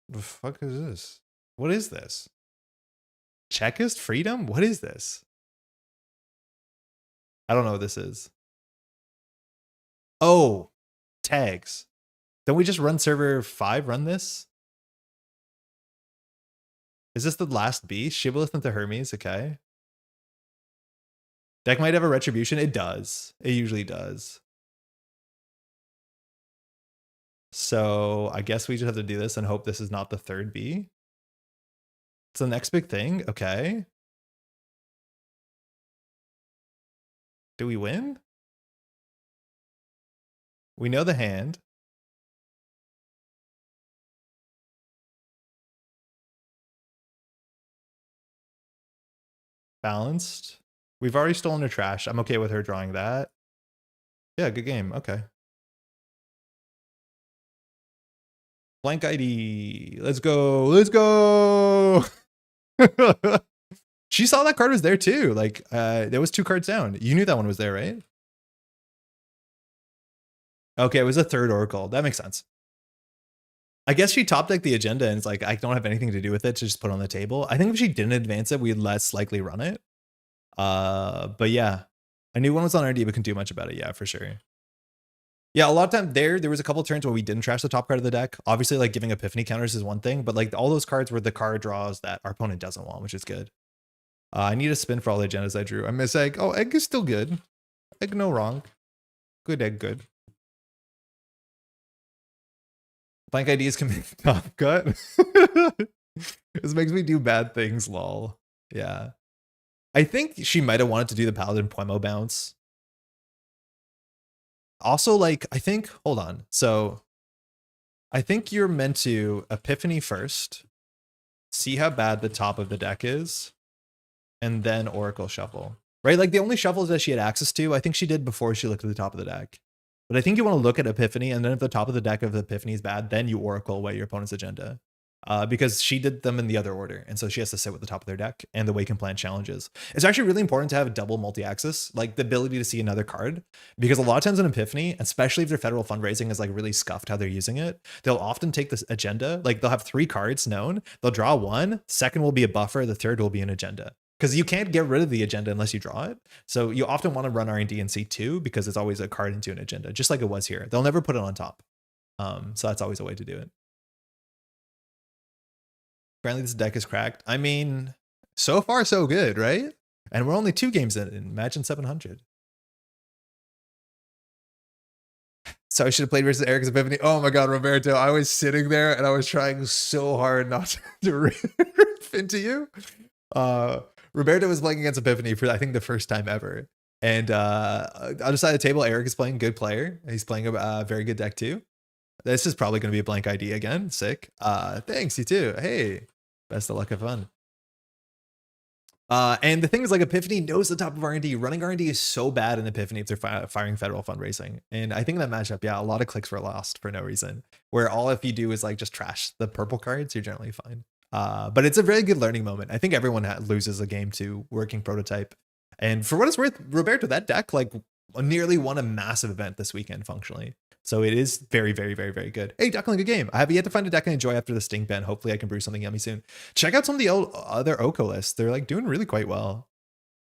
The fuck is this? What is this? Checkist Freedom? What is this? I don't know what this is. Oh, tags. Don't we just run server 5, run this? Is this the last B? Shibboleth into Hermes, okay. Deck might have a retribution. It does. It usually does. So I guess we just have to do this and hope this is not the 3rd B. It's the next big thing. Okay. Do we win? We know the hand. Balanced. We've already stolen her trash. I'm okay with her drawing that. Yeah, good game. Okay. Blank ID. Let's go. Let's go. She saw that card was there too. Like, there was 2 cards down. You knew that one was there, right? Okay, it was a 3rd Oracle. That makes sense. I guess she top decked the agenda and it's like, I don't have anything to do with it to just put on the table. I think if she didn't advance it, we'd less likely run it. But yeah, I knew one was on RD, but couldn't do much about it. Yeah, for sure. Yeah, a lot of time there was a couple turns where we didn't trash the top card of the deck. Obviously, like giving Epiphany counters is one thing, but like all those cards were the card draws that our opponent doesn't want, which is good. I need a spin for all the agendas I drew. I miss egg. Oh, egg is still good. Egg, no wrong. Good egg, good. Blank IDs can make top cut. This makes me do bad things, lol. Yeah. I think she might have wanted to do the Paladin Puemo bounce. Also, like, I think, hold on. So I think you're meant to Epiphany first, see how bad the top of the deck is, and then Oracle shuffle. Right? Like the only shuffles that she had access to, I think she did before she looked at the top of the deck. But I think you want to look at Epiphany, and then if the top of the deck of Epiphany is bad, then you Oracle away your opponent's agenda. Because she did them in the other order, and so she has to sit with the top of their deck and the Wake and Plant challenges. It's actually really important to have double multi-axis, like the ability to see another card, because a lot of times in Epiphany, especially if their federal fundraising is like really scuffed how they're using it, they'll often take this agenda, like they'll have 3 cards known, they'll draw 1, second will be a buffer, the third will be an agenda. Because you can't get rid of the agenda unless you draw it. So you often want to run R&D and C2 because it's always a card into an agenda, just like it was here. They'll never put it on top. So that's always a way to do it. Apparently this deck is cracked. I mean, so far so good, right? And we're only 2 games in. Imagine 700. So I should have played versus Eric's Epiphany. Oh my God, Roberto. I was sitting there and I was trying so hard not to riff into you. Roberto was playing against Epiphany for, I think, the first time ever. And on the other side of the table, Eric is playing good player. He's playing a very good deck too. This is probably going to be a blank ID again. Sick. Thanks, you too. Hey, best of luck, have fun. And the thing is, like, Epiphany knows the top of R&D. Running R&D is so bad in Epiphany if they're firing federal fundraising. And I think in that matchup, yeah, a lot of clicks were lost for no reason. Where all if you do is like just trash the purple cards, you're generally fine. But it's a very good learning moment. I think everyone loses a game to working prototype. And for what it's worth, Roberto, that deck like nearly won a massive event this weekend functionally. So it is very, very, very, very good. Hey, Duckling, good game. I have yet to find a deck I enjoy after the Stink ban. Hopefully I can brew something yummy soon. Check out some of the other Oko lists. They're like doing really quite well.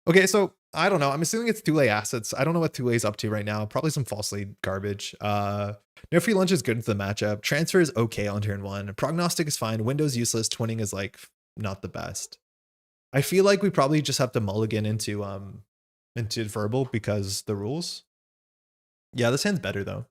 Okay, so I don't know. I'm assuming it's Thule assets. I don't know what Thule's up to right now. Probably some false lead garbage. No free lunch is good into the matchup. Transfer is okay on turn 1. Prognostic is fine. Window's useless. Twinning is like not the best. I feel like we probably just have to mulligan into verbal because the rules. Yeah, this hand's better though.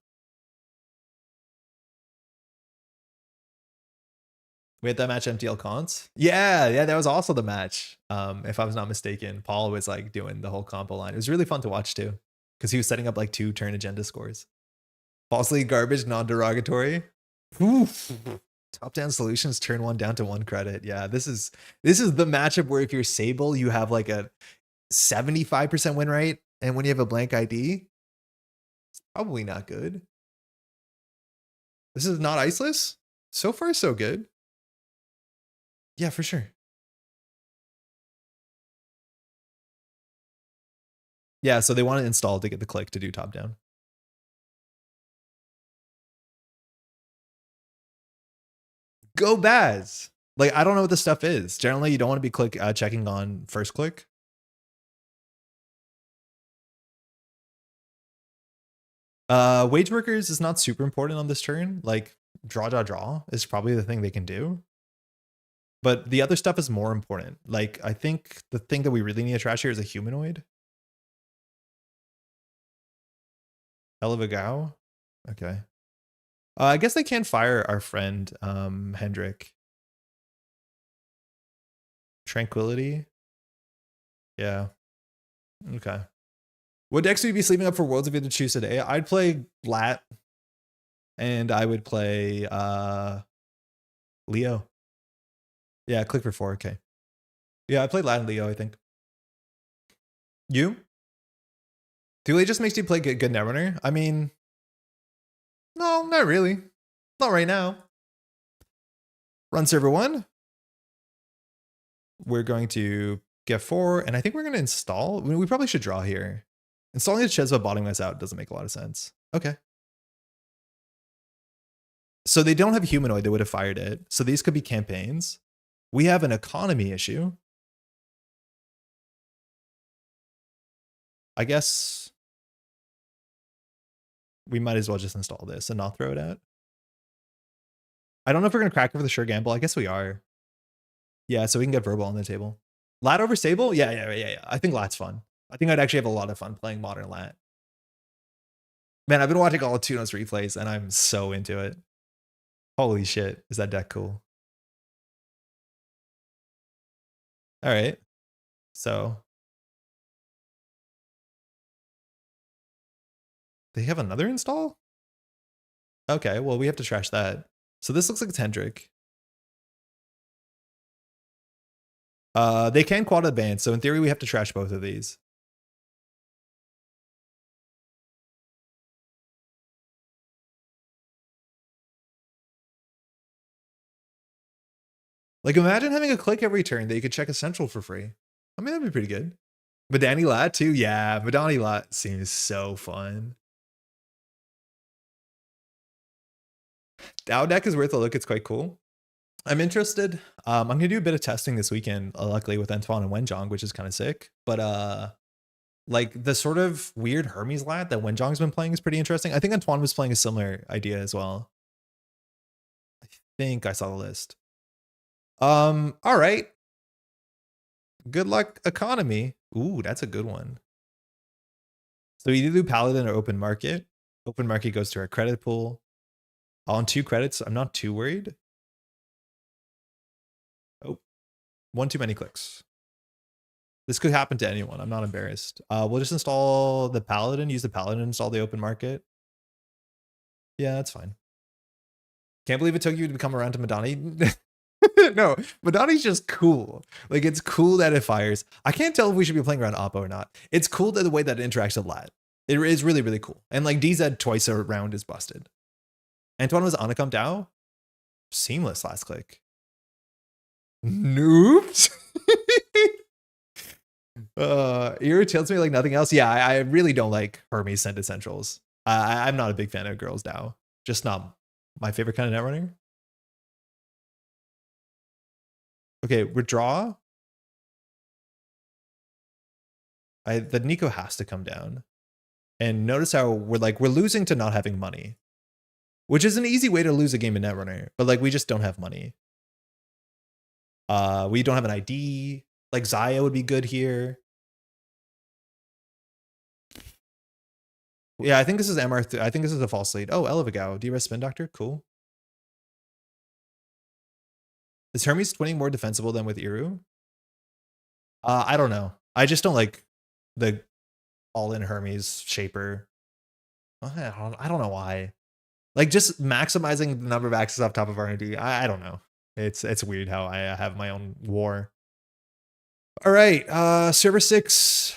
We had that match MTL Cons. Yeah, that was also the match. If I was not mistaken, Paul was like doing the whole combo line. It was really fun to watch too, because he was setting up like 2 turn agenda scores. False lead garbage, non-derogatory. Top down solutions, turn 1 down to 1 credit. Yeah, this is the matchup where if you're Sable, you have like a 75% win rate, and when you have a blank ID, it's probably not good. This is not iceless. So far, so good. Yeah, for sure. Yeah, so they want to install to get the click to do top down. Go Baz. Like, I don't know what this stuff is. Generally, you don't want to be checking on first click. Wage workers is not super important on this turn. Like, draw is probably the thing they can do. But the other stuff is more important. Like, I think the thing that we really need to trash here is a humanoid. Hell of a Gao. Okay. I guess they can fire our friend, Hendrik. Tranquility. Yeah. Okay. What decks would you be sleeping up for Worlds if you had to choose today? I'd play Lat. And I would play Leo. Yeah, click for 4. Okay. Yeah, I played Lat and Leo, I think. You? Thule just makes you play good Netrunner? I mean, no, not really. Not right now. Run server 1. We're going to get 4, and I think we're going to install. We probably should draw here. Installing the Chesva bottoming us out doesn't make a lot of sense. Okay. So they don't have humanoid, they would have fired it. So these could be campaigns. We have an economy issue. I guess we might as well just install this and not throw it out. I don't know if we're going to crack it for the sure gamble. I guess we are. Yeah, so we can get verbal on the table. Lat over Sable? Yeah. I think Lat's fun. I think I'd actually have a lot of fun playing Modern Lat. Man, I've been watching all of Tuno's replays and I'm so into it. Holy shit, is that deck cool? All right, so they have another install? Okay, well, we have to trash that. So this looks like it's Hendrik. They can quad advance, so in theory, we have to trash both of these. Like, imagine having a click every turn that you could check a central for free. I mean, that'd be pretty good. Madani Lat too? Yeah, Madani Lat seems so fun. DAO deck is worth a look. It's quite cool. I'm interested. I'm going to do a bit of testing this weekend, luckily with Antoine and Wenjong, which is kind of sick. But like the sort of weird Hermes Lat that Wenjong's been playing is pretty interesting. I think Antoine was playing a similar idea as well. I think I saw the list. All right. Good luck economy. Ooh, that's a good one. So you do Paladin or open market. Open market goes to our credit pool. On 2 credits, I'm not too worried. Oh, 1 too many clicks. This could happen to anyone. I'm not embarrassed. We'll just install the Paladin, use the Paladin, install the open market. Yeah, that's fine. Can't believe it took you to become around to Madani. No, Madani's just cool. Like, it's cool that it fires. I can't tell if we should be playing around Oppo or not. It's cool that the way that it interacts with lat. It is really, really cool. And like DZ twice a round is busted. Antoine was Anacom Dao. Seamless last click. Noobs. It irritates me like nothing else. Yeah, I really don't like Hermes sent centrals. I'm not a big fan of Girls Tāo. Just not my favorite kind of netrunner. Okay, withdraw. The Nico has to come down. And notice how we're losing to not having money. Which is an easy way to lose a game in Netrunner. But like we just don't have money. We don't have an ID. Like Zaya would be good here. Yeah, I think this is MR. I think this is a false lead. Oh, Elevagao. D-Res Spin Doctor. Cool. Is Hermes twinning more defensible than with Iru? I don't know. I just don't like the all-in Hermes shaper. I don't know why. Like just maximizing the number of axes off top of R&D. I don't know. It's weird how I have my own war. All right, server 6.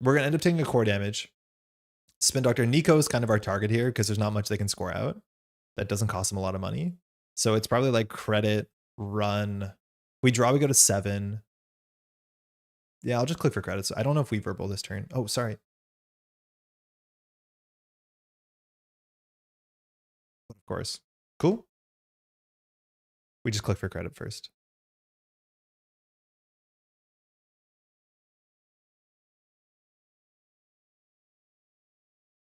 We're gonna end up taking a core damage. Spin Doctor Nico is kind of our target here because there's not much they can score out. That doesn't cost them a lot of money. So it's probably like credit, run. We draw, we go to 7. Yeah, I'll just click for credits. I don't know if we verbal this turn. Oh, sorry. Of course. Cool. We just click for credit first.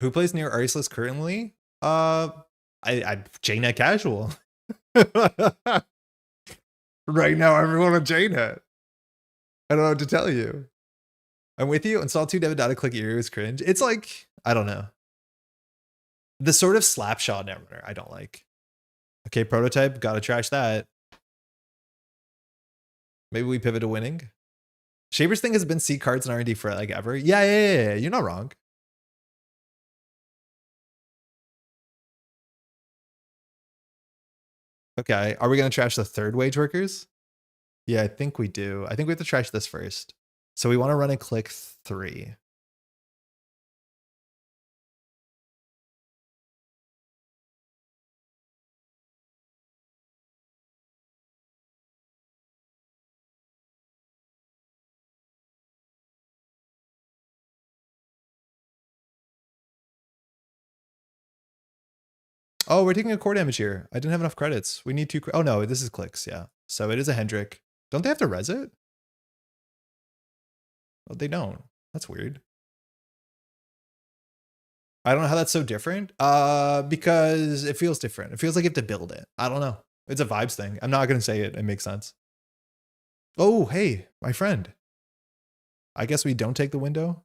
Who plays near Arisless currently? I JNet casual. Right now, everyone on JNet. I don't know what to tell you. I'm with you. Install 2 Devil Data, click Iru is cringe. It's like, I don't know. The sort of slapshot Netrunner I don't like. Okay, prototype, gotta trash that. Maybe we pivot to winning. Shaper's thing has been C cards and R&D for like ever. Yeah, you're not wrong. Okay, are we gonna trash the third wage workers? Yeah, I think we do. I think we have to trash this first. So we want to run and click 3. Oh, we're taking a core damage here. I didn't have enough credits. We need 2. Oh no, this is clicks. Yeah. So it is a Hendrik. Don't they have to res it? Oh, they don't. That's weird. I don't know how that's so different. Because it feels different. It feels like you have to build it. I don't know. It's a vibes thing. I'm not gonna say it. It makes sense. Oh, hey, my friend. I guess we don't take the window.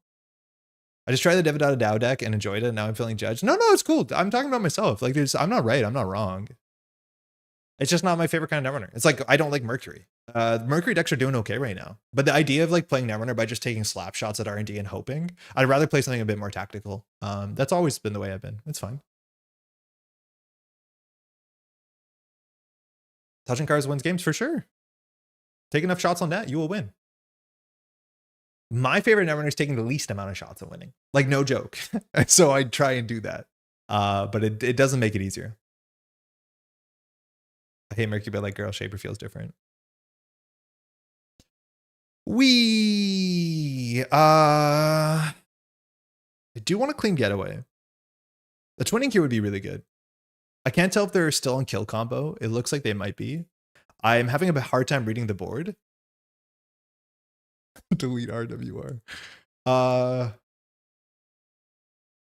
I just tried the Devil Data DAO deck and enjoyed it. And now I'm feeling judged. No, it's cool. I'm talking about myself. Like, I'm not right. I'm not wrong. It's just not my favorite kind of Netrunner. It's like, I don't like Mercury. Mercury decks are doing okay right now. But the idea of like playing Netrunner by just taking slap shots at R&D and hoping, I'd rather play something a bit more tactical. That's always been the way I've been. It's fine. Touching cards wins games for sure. Take enough shots on that, you will win. My favorite Netrunner is taking the least amount of shots and winning. Like, no joke. So I try and do that. But it doesn't make it easier. I hate Mercury, but like Girl Shaper feels different. I do want a clean getaway. The twinning here would be really good. I can't tell if they're still on kill combo. It looks like they might be. I'm having a hard time reading the board. Delete RWR.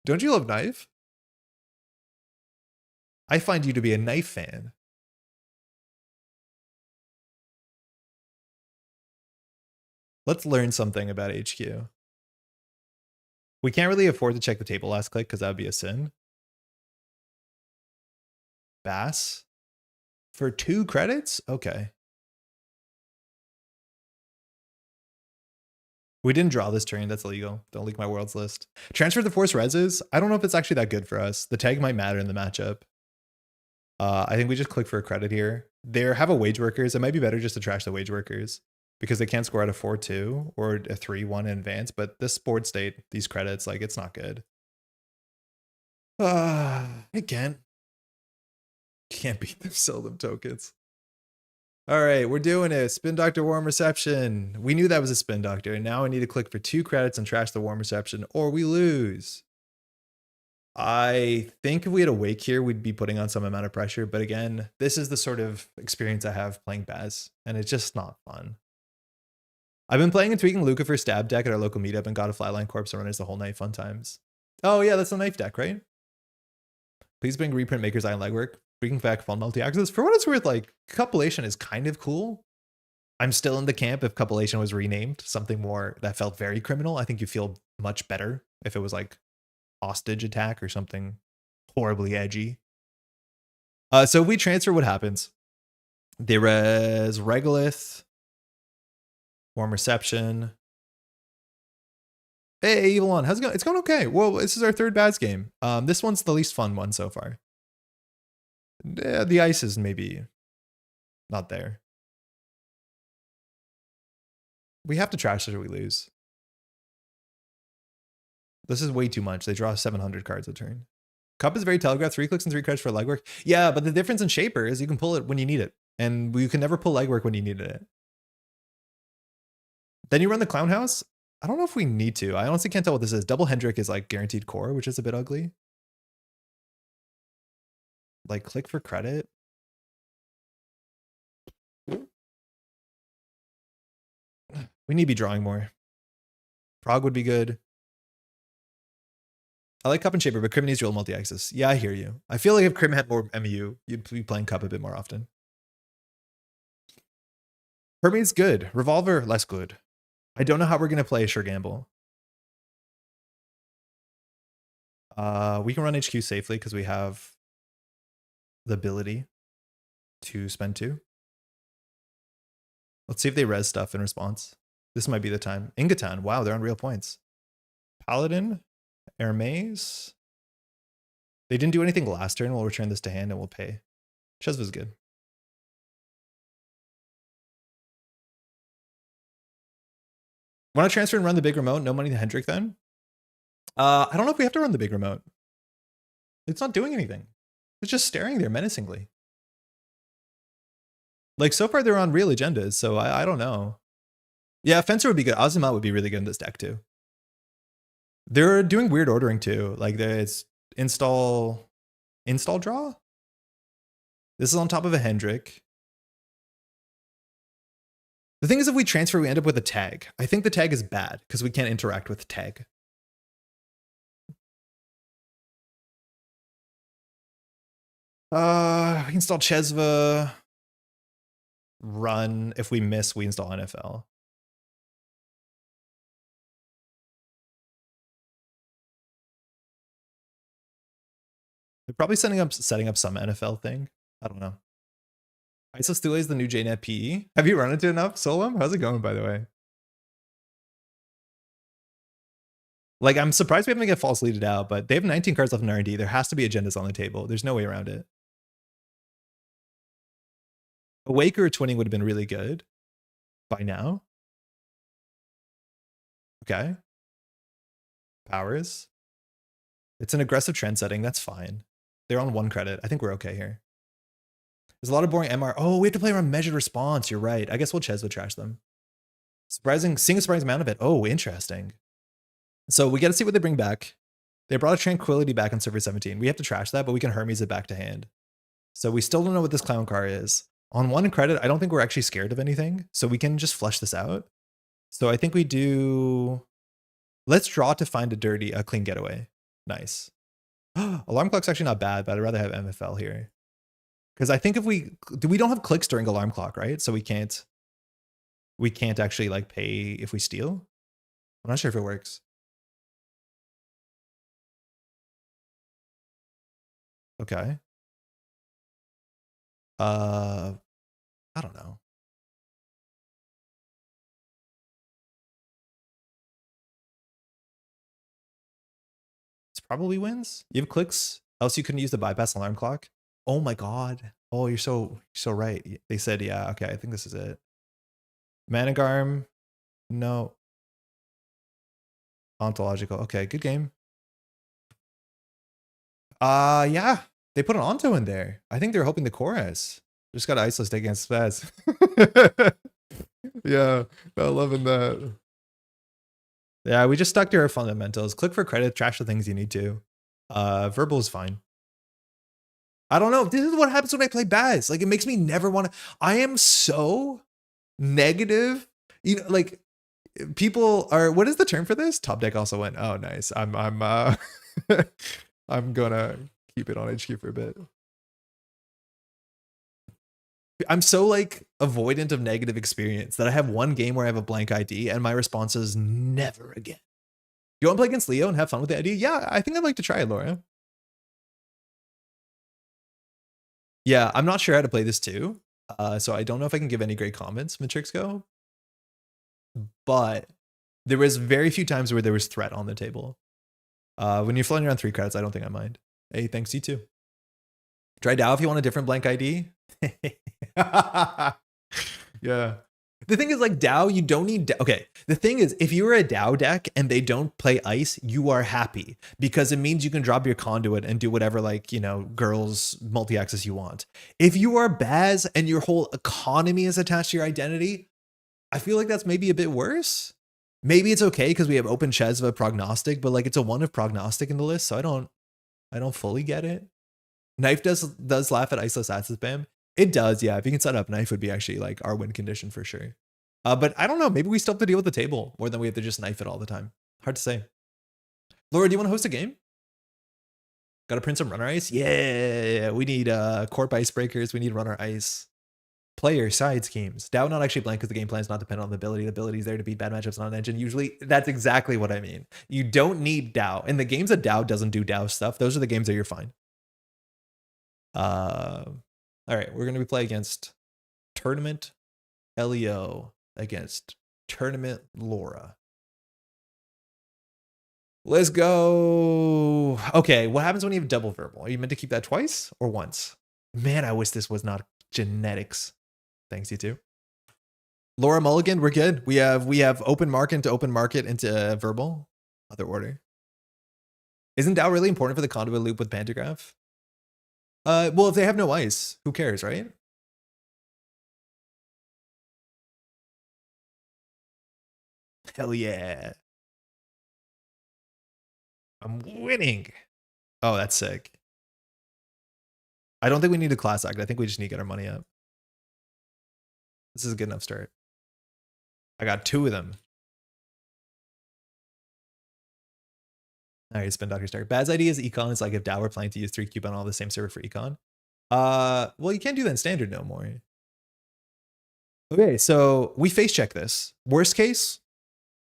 Don't you love knife? I find you to be a knife fan. Let's learn something about HQ. We can't really afford to check the table last click because that would be a sin. Bass? For 2 credits? Okay. We didn't draw this turn. That's illegal. Don't leak my worlds list. Transfer the force reses. I don't know if it's actually that good for us. The tag might matter in the matchup. I think we just click for a credit here. They have a wage workers. It might be better just to trash the wage workers because they can't score out a 4-2 or a 3-1 in advance. But this board state, these credits, like it's not good. Again. Can't beat them, sell them tokens. All right, we're doing it. Spin Doctor Warm Reception. We knew that was a Spin Doctor, and now I need to click for 2 credits and trash the Warm Reception, or we lose. I think if we had a wake here, we'd be putting on some amount of pressure. But again, this is the sort of experience I have playing Baz, and it's just not fun. I've been playing and tweaking Luca for stab deck at our local meetup and got a Flatline Corpse runners the whole night. Fun times. Oh yeah, that's the knife deck, right? Please bring reprint Maker's Eye and Legwork. Freaking fact, fun multi-axis. For what it's worth, like, Cupulation is kind of cool. I'm still in the camp if Cupulation was renamed something more that felt very criminal. I think you feel much better if it was like hostage attack or something horribly edgy. So if we transfer, what happens? They res Regolith, Warm Reception. Hey, Evilon, how's it going? It's going okay. Well, this is our 3rd Baz game. This one's the least fun one so far. The ice is maybe not there. We have to trash it or we lose. This is way too much. They draw 700 cards a turn. Cup is very telegraphed. 3 clicks and 3 credits for legwork. Yeah, but the difference in Shaper is you can pull it when you need it. And you can never pull legwork when you needed it. Then you run the Clown House. I don't know if we need to. I honestly can't tell what this is. Double Hendrick is like guaranteed core, which is a bit ugly. Like click for credit. We need to be drawing more. Prague would be good. I like Cup and Shaper, but Crim needs real multi-axis. Yeah, I hear you. I feel like if Crim had more MU, you'd be playing Cup a bit more often. Hermes good. Revolver less good. I don't know how we're gonna play Sure Gamble. We can run HQ safely because we have the ability to spend 2. Let's see if they res stuff in response. This might be the time. Ingatan. Wow, they're on real points. Paladin. Hermes. They didn't do anything last turn. We'll return this to hand and we'll pay. Chesva's good. Want to transfer and run the big remote? No money to Hendrick then? I don't know if we have to run the big remote. It's not doing anything. It's just staring there menacingly. Like, so far they're on real agendas, so I don't know. Yeah, Fencer would be good. Azumat would be really good in this deck too. They're doing weird ordering too. Like there's install draw. This is on top of a Hendrick. The thing is, if we transfer, we end up with a tag. I think the tag is bad because we can't interact with the tag. We install Chesva. Run. If we miss, we install NFL. They're probably setting up some NFL thing. I don't know. Isostule is the new JNet PE. Have you run into enough, Solom? How's it going, by the way? Like, I'm surprised we haven't get false leaded out, but they have 19 cards left in R&D. There has to be agendas on the table. There's no way around it. Awake or Twinning would have been really good by now. Okay. Powers. It's an aggressive trend setting. That's fine. They're on 1 credit. I think we're okay here. There's a lot of boring MR. Oh, we have to play around measured response. You're right. I guess we'll Chesva trash them. Seeing a surprising amount of it. Oh, interesting. So we got to see what they bring back. They brought a Tranquility back on server 17. We have to trash that, but we can Hermes it back to hand. So we still don't know what this clown car is. On 1 credit, I don't think we're actually scared of anything. So we can just flush this out. So I think we do... Let's draw to find a clean getaway. Nice. Alarm clock's actually not bad, but I'd rather have MFL here. Because I think if we don't have clicks during alarm clock, right? So we can't actually like pay if we steal. I'm not sure if it works. Okay. I don't know. It's probably wins. You have clicks, else you couldn't use the bypass alarm clock. Oh my god. Oh, you're so right. They said, yeah, okay, I think this is it. Managarm, no. Ontological. Okay, good game. Yeah. They put an Onto in there. I think they're hoping the chorus. Just got Iceless against Spaz. Yeah, not loving that. Yeah, we just stuck to our fundamentals. Click for credit, trash the things you need to. Verbal is fine. I don't know. This is what happens when I play Baz. Like, it makes me never want to. I am so negative. You know, like, people are, what is the term for this? Top deck also went, oh, nice. I'm I'm gonna keep it on HQ for a bit. I'm so like avoidant of negative experience that I have one game where I have a blank ID and my response is never again. You want to play against Leo and have fun with the ID? Yeah, I think I'd like to try it, Laura. Yeah, I'm not sure how to play this too. So I don't know if I can give any great comments, Matrixco. But there was very few times where there was threat on the table. When you're floating around 3 credits, I don't think I mind. Hey, thanks, you too. Try Dao if you want a different blank ID. Yeah. The thing is, like, Dao, you don't need okay, the thing is, if you're a Dao deck and they don't play ice, you are happy because it means you can drop your conduit and do whatever, like, you know, girls multi-access you want. If you are Baz and your whole economy is attached to your identity, I feel like that's maybe a bit worse. Maybe it's okay because we have open Ches of a prognostic, but like it's a 1 of prognostic in the list, so I don't fully get it. Knife does laugh at iceless acid spam. It does, yeah. If you can set up Knife would be actually like our win condition for sure. But I don't know. Maybe we still have to deal with the table more than we have to just knife it all the time. Hard to say. Laura, do you want to host a game? Got to print some runner ice? Yeah, we need corp icebreakers. We need runner ice. Player side schemes. Dao not actually blank because the game plan is not dependent on the ability. The ability is there to beat bad matchups, not an engine. Usually, that's exactly what I mean. You don't need Dao. In the games that Dao doesn't do Dao stuff, those are the games that you're fine. All right, we're going to be playing against Tournament Leo against Tournament Laura. Let's go. Okay, what happens when you have double verbal? Are you meant to keep that twice or once? Man, I wish this was not genetics. Thanks, you too. Laura Mulligan, we're good. We have open market into verbal. Other order. Isn't Dao really important for the conduit loop with Pantograph? Well, if they have no ice, who cares, right? Hell yeah. I'm winning. Oh, that's sick. I don't think we need a class act. I think we just need to get our money up. This is a good enough start. I got 2 of them. All right, spin Dr. Stark. Bad's idea is econ is like if Dow were planning to use 3 cube on all the same server for econ. Well, you can't do that in standard no more. Okay, so we face check this. Worst case,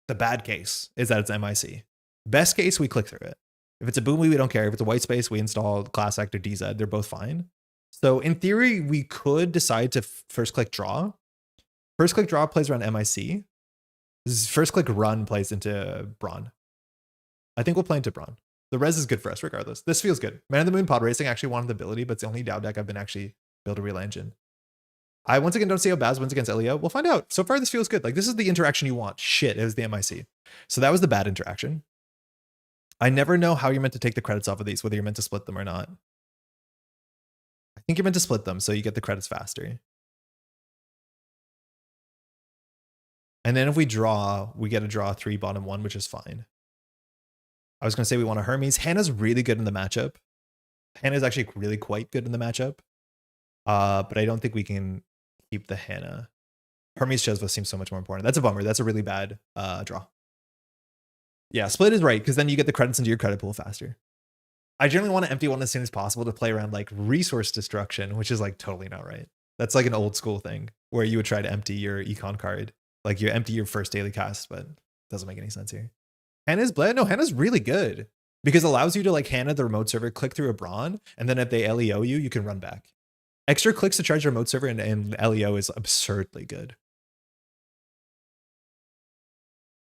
the bad case is that it's MIC. Best case, we click through it. If it's a boom, we don't care. If it's a white space, we install class act or DZ. They're both fine. So in theory, we could decide to first click draw. First click draw plays around MIC. First click run plays into Brawn. I think we'll play into Brawn. The res is good for us regardless. This feels good. Man of the Moon Pod Racing actually wanted the ability, but it's the only Dow deck I've been actually build a real engine. I once again don't see how Baz wins against Elio. We'll find out. So far, this feels good. Like, this is the interaction you want. Shit, it was the MIC. So that was the bad interaction. I never know how you're meant to take the credits off of these, whether you're meant to split them or not. I think you're meant to split them so you get the credits faster. And then if we draw, we get to draw 3 bottom 1, which is fine. I was going to say we want a Hermes. Hannah's really good in the matchup. Hannah's actually really quite good in the matchup. But I don't think we can keep the Hannah. Hermes Chesva seems so much more important. That's a bummer. That's a really bad draw. Yeah, split is right, because then you get the credits into your credit pool faster. I generally want to empty one as soon as possible to play around like resource destruction, which is like totally not right. That's like an old school thing where you would try to empty your econ card. Like you empty your first daily cast, but it doesn't make any sense here. Hannah's bled? No, Hannah's really good because it allows you to like Hannah the remote server, click through a Brawn, and then if they LEO you, you can run back. Extra clicks to charge the remote server and LEO is absurdly good.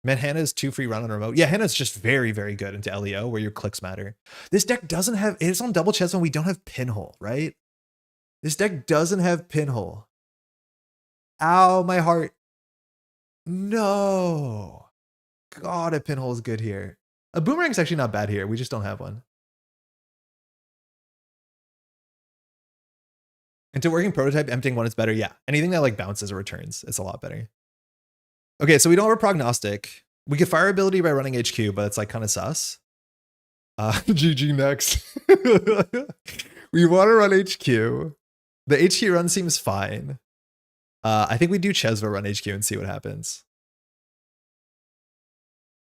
Man, Hannah's 2 free run on remote. Yeah, Hannah's just very, very good into LEO where your clicks matter. This deck doesn't have, it's on double chest when we don't have pinhole, right? This deck doesn't have Pinhole. Ow, my heart. No. God, a Pinhole is good here. A Boomerang's actually not bad here. We just don't have one. Into working prototype, emptying one is better. Yeah, anything that like bounces or returns, it's a lot better. Okay, so we don't have a prognostic. We get fire ability by running HQ, but it's like kind of sus. GG next. We want to run HQ. The HQ run seems fine. I think we do Chesva run HQ and see what happens.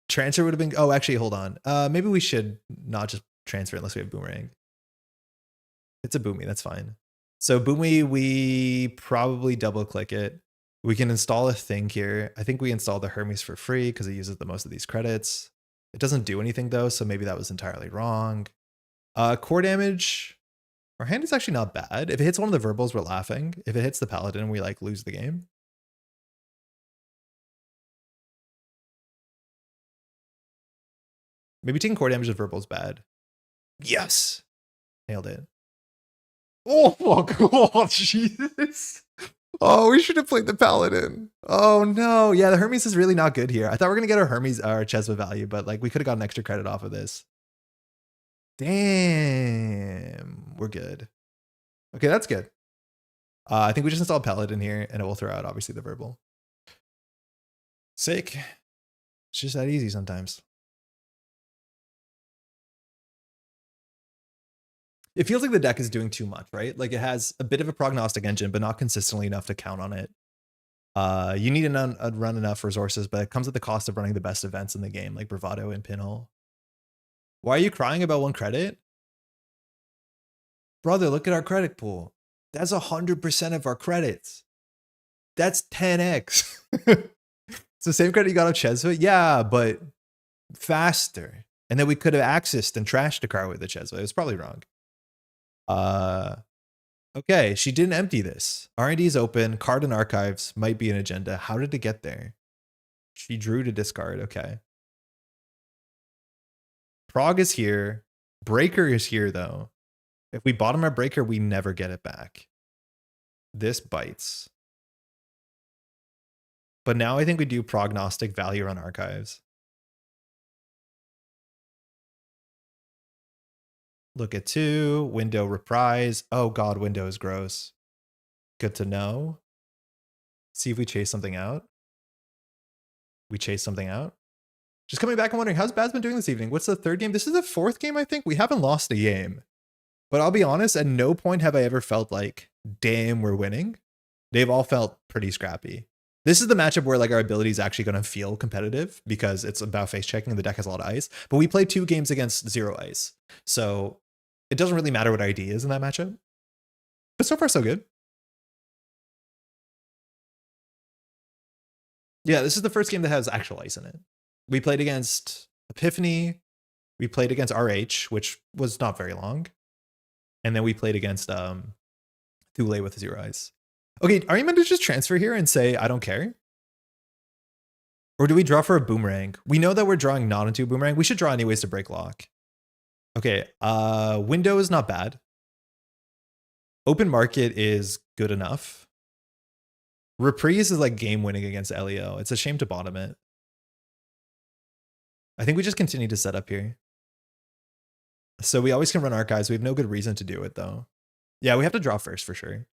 Transfer would have been, oh, actually, hold on. Maybe we should not just transfer unless we have Boomerang. It's a Boomy, that's fine. So Boomy, we probably double click it. We can install a thing here. I think we installed the Hermes for free because it uses the most of these credits. It doesn't do anything though, so maybe that was entirely wrong. Core damage, our hand is actually not bad. If it hits one of the verbals, we're laughing. If it hits the paladin, we like lose the game. Maybe taking core damage with verbal is bad. Yes, nailed it. Oh my god, Jesus. Oh, we should have played the paladin. Oh no, yeah, the Hermes is really not good here. I thought we were gonna get our Hermes, our Chesva value, but like we could have gotten extra credit off of this. Damn, we're good. Okay, that's good. I think we just installed paladin here, and it will throw out obviously the verbal. Sick. It's just that easy sometimes. It feels like the deck is doing too much, right? Like it has a bit of a prognostic engine, but not consistently enough to count on it. You need to run enough resources, but it comes at the cost of running the best events in the game, like Bravado and Pinhole. Why are you crying about one credit? Brother, look at our credit pool. That's 100% of our credits. That's 10x. It's the same credit you got on Chesva? Yeah, but faster. And then we could have accessed and trashed a card with the Chesva. It was probably wrong. Okay, she didn't empty this. R&D is open. Card and archives might be an agenda. How did it get there? She drew to discard. Okay. Prog is here. Breaker is here, though. If we bottom our breaker, we never get it back. This bites. But now I think we do prognostic value on archives. Look at 2. Window reprise. Oh god, window is gross. Good to know. See if we chase something out. We chase something out. Just coming back and wondering, how's Bad's been doing this evening? What's the third game? This is the 4th game, I think. We haven't lost a game. But I'll be honest, at no point have I ever felt like, damn, we're winning. They've all felt pretty scrappy. This is the matchup where like our ability is actually going to feel competitive because it's about face checking and the deck has a lot of ice. But we played 2 games against 0 ice. So it doesn't really matter what ID is in that matchup. But so far, so good. Yeah, this is the first game that has actual ice in it. We played against Epiphany. We played against RH, which was not very long. And then we played against Thule with 0 ice. Okay, are you meant to just transfer here and say, I don't care? Or do we draw for a boomerang? We know that we're drawing not into a boomerang. We should draw anyways to break lock. Okay, window is not bad. Open market is good enough. Reprise is like game winning against Leo. It's a shame to bottom it. I think we just continue to set up here. So we always can run archives. We have no good reason to do it though. Yeah, we have to draw first for sure.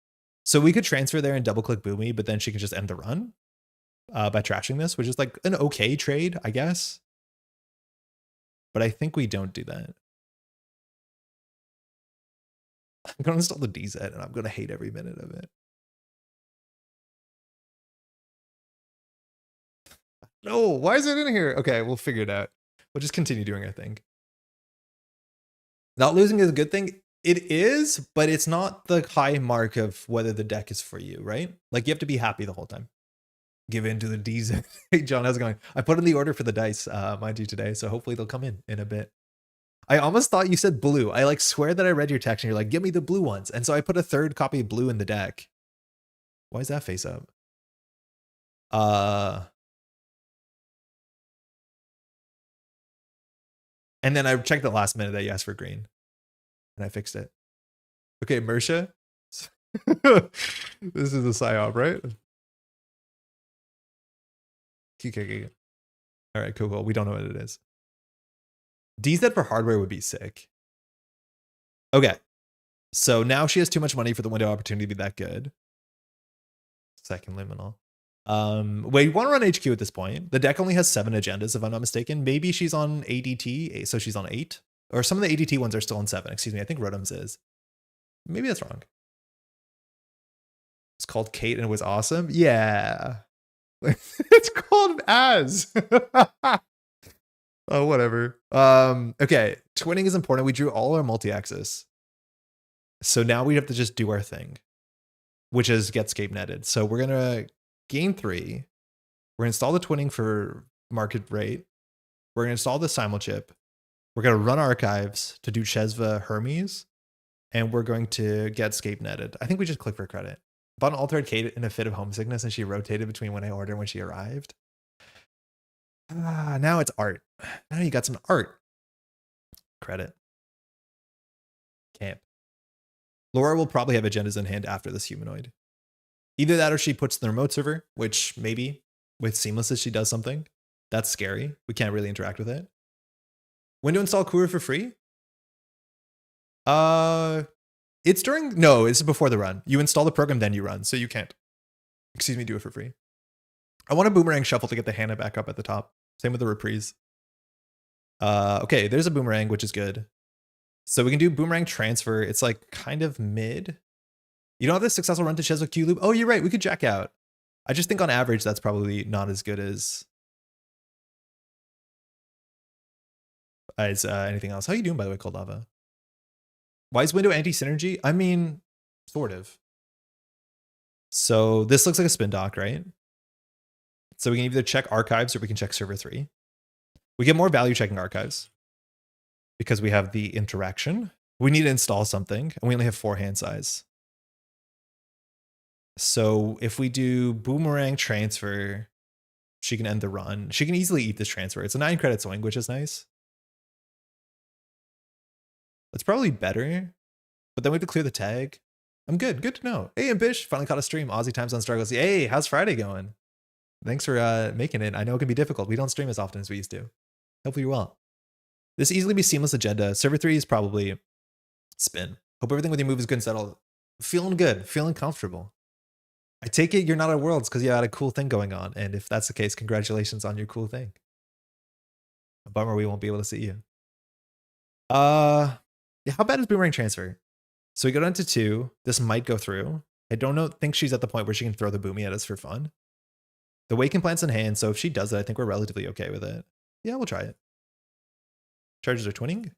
So we could transfer there and double click Boomy, but then she can just end the run by trashing this, which is like an okay trade, I guess. But I think we don't do that. I'm going to install the DZ and I'm going to hate every minute of it. No, why is it in here? Okay, we'll figure it out. We'll just continue doing our thing. Not losing is a good thing. It is, but it's not the high mark of whether the deck is for you, right? Like you have to be happy the whole time. Give in to the DZ. Hey, John, how's it going? I put in the order for the dice, mind you, today. So hopefully they'll come in a bit. I almost thought you said blue. I like swear that I read your text and you're like, give me the blue ones. And so I put a 3rd copy of blue in the deck. Why is that face up? And then I checked the last minute that you asked for green. And I fixed it. Okay, Mersha. This is a psyop, right? Okay. All right, cool. We don't know what it is. DZ for hardware would be sick. Okay. So now she has too much money for the window opportunity to be that good. Second liminal. Wait, you want to run HQ at this point. The deck only has 7 agendas, if I'm not mistaken. Maybe she's on ADT, so she's on 8. Or some of the ADT ones are still on 7. Excuse me, I think Rotom's is. Maybe that's wrong. It's called Kate and it was awesome. Yeah. It's called As. Oh, whatever. Okay, twinning is important. We drew all our multi-axis. So now we have to just do our thing, which is get scape netted. So we're gonna gain 3. We're gonna install the twinning for market rate. We're gonna install the simulchip. We're gonna run archives to do Chesva Hermes, and we're going to get scape netted. I think we just click for credit. Bought an altered Kate in a fit of homesickness, and she rotated between when I ordered and when she arrived. Now it's art. Now you got some art. Credit. Camp. Laura will probably have agendas in hand after this humanoid. Either that or she puts the remote server, which maybe with Seamlesses she does something. That's scary. We can't really interact with it. When to install Kuru for free? It's during, no, it's before the run. You install the program, then you run, so you can't, excuse me, do it for free. I want a boomerang shuffle to get the Hannah back up at the top. Same with the reprise. Okay, there's a boomerang, which is good. So we can do boomerang transfer. It's like kind of mid. You don't have this successful run to Chesva Q loop. Oh, you're right. We could jack out. I just think on average, that's probably not as good as anything else. How you doing, by the way, Cold Lava? Why is window anti-synergy? I mean, sort of. So this looks like a spin dock, right? So we can either check archives or we can check server 3. We get more value checking archives because we have the interaction. We need to install something and we only have 4 hand size. So if we do boomerang transfer, she can end the run. She can easily eat this transfer. It's a 9 credit swing, which is nice. That's probably better, but then we have to clear the tag. I'm good. Good to know. Hey, Ambish, finally caught a stream. Aussie Time Zone struggles. Hey, how's Friday going? Thanks for making it. I know it can be difficult. We don't stream as often as we used to. Hopefully you're well. This easily be seamless agenda. Server 3 is probably spin. Hope everything with your move is good and settled. Feeling good. Feeling comfortable. I take it you're not at Worlds because you had a cool thing going on. And if that's the case, congratulations on your cool thing. A bummer we won't be able to see you. Yeah, how bad is boomerang transfer? So we go down to 2. This might go through. I don't think she's at the point where she can throw the boomy at us for fun. The Waken Plant's in hand, so if she does it, I think we're relatively okay with it. Yeah, we'll try it. Charges are twinning.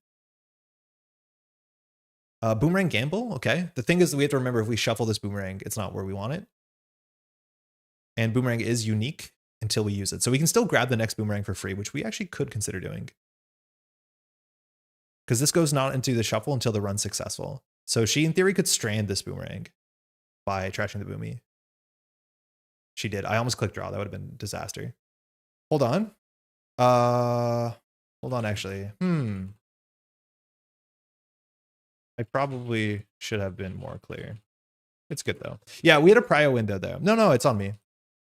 Boomerang gamble, okay. The thing is, we have to remember if we shuffle this boomerang, it's not where we want it. And boomerang is unique until we use it. So we can still grab the next boomerang for free, which we actually could consider doing. Because this goes not into the shuffle until the run's successful. So she, in theory, could strand this boomerang by trashing the boomy. She did. I almost clicked draw. That would have been a disaster. Hold on. Hold on, actually. I probably should have been more clear. It's good, though. Yeah, we had a prio window, though. No, it's on me.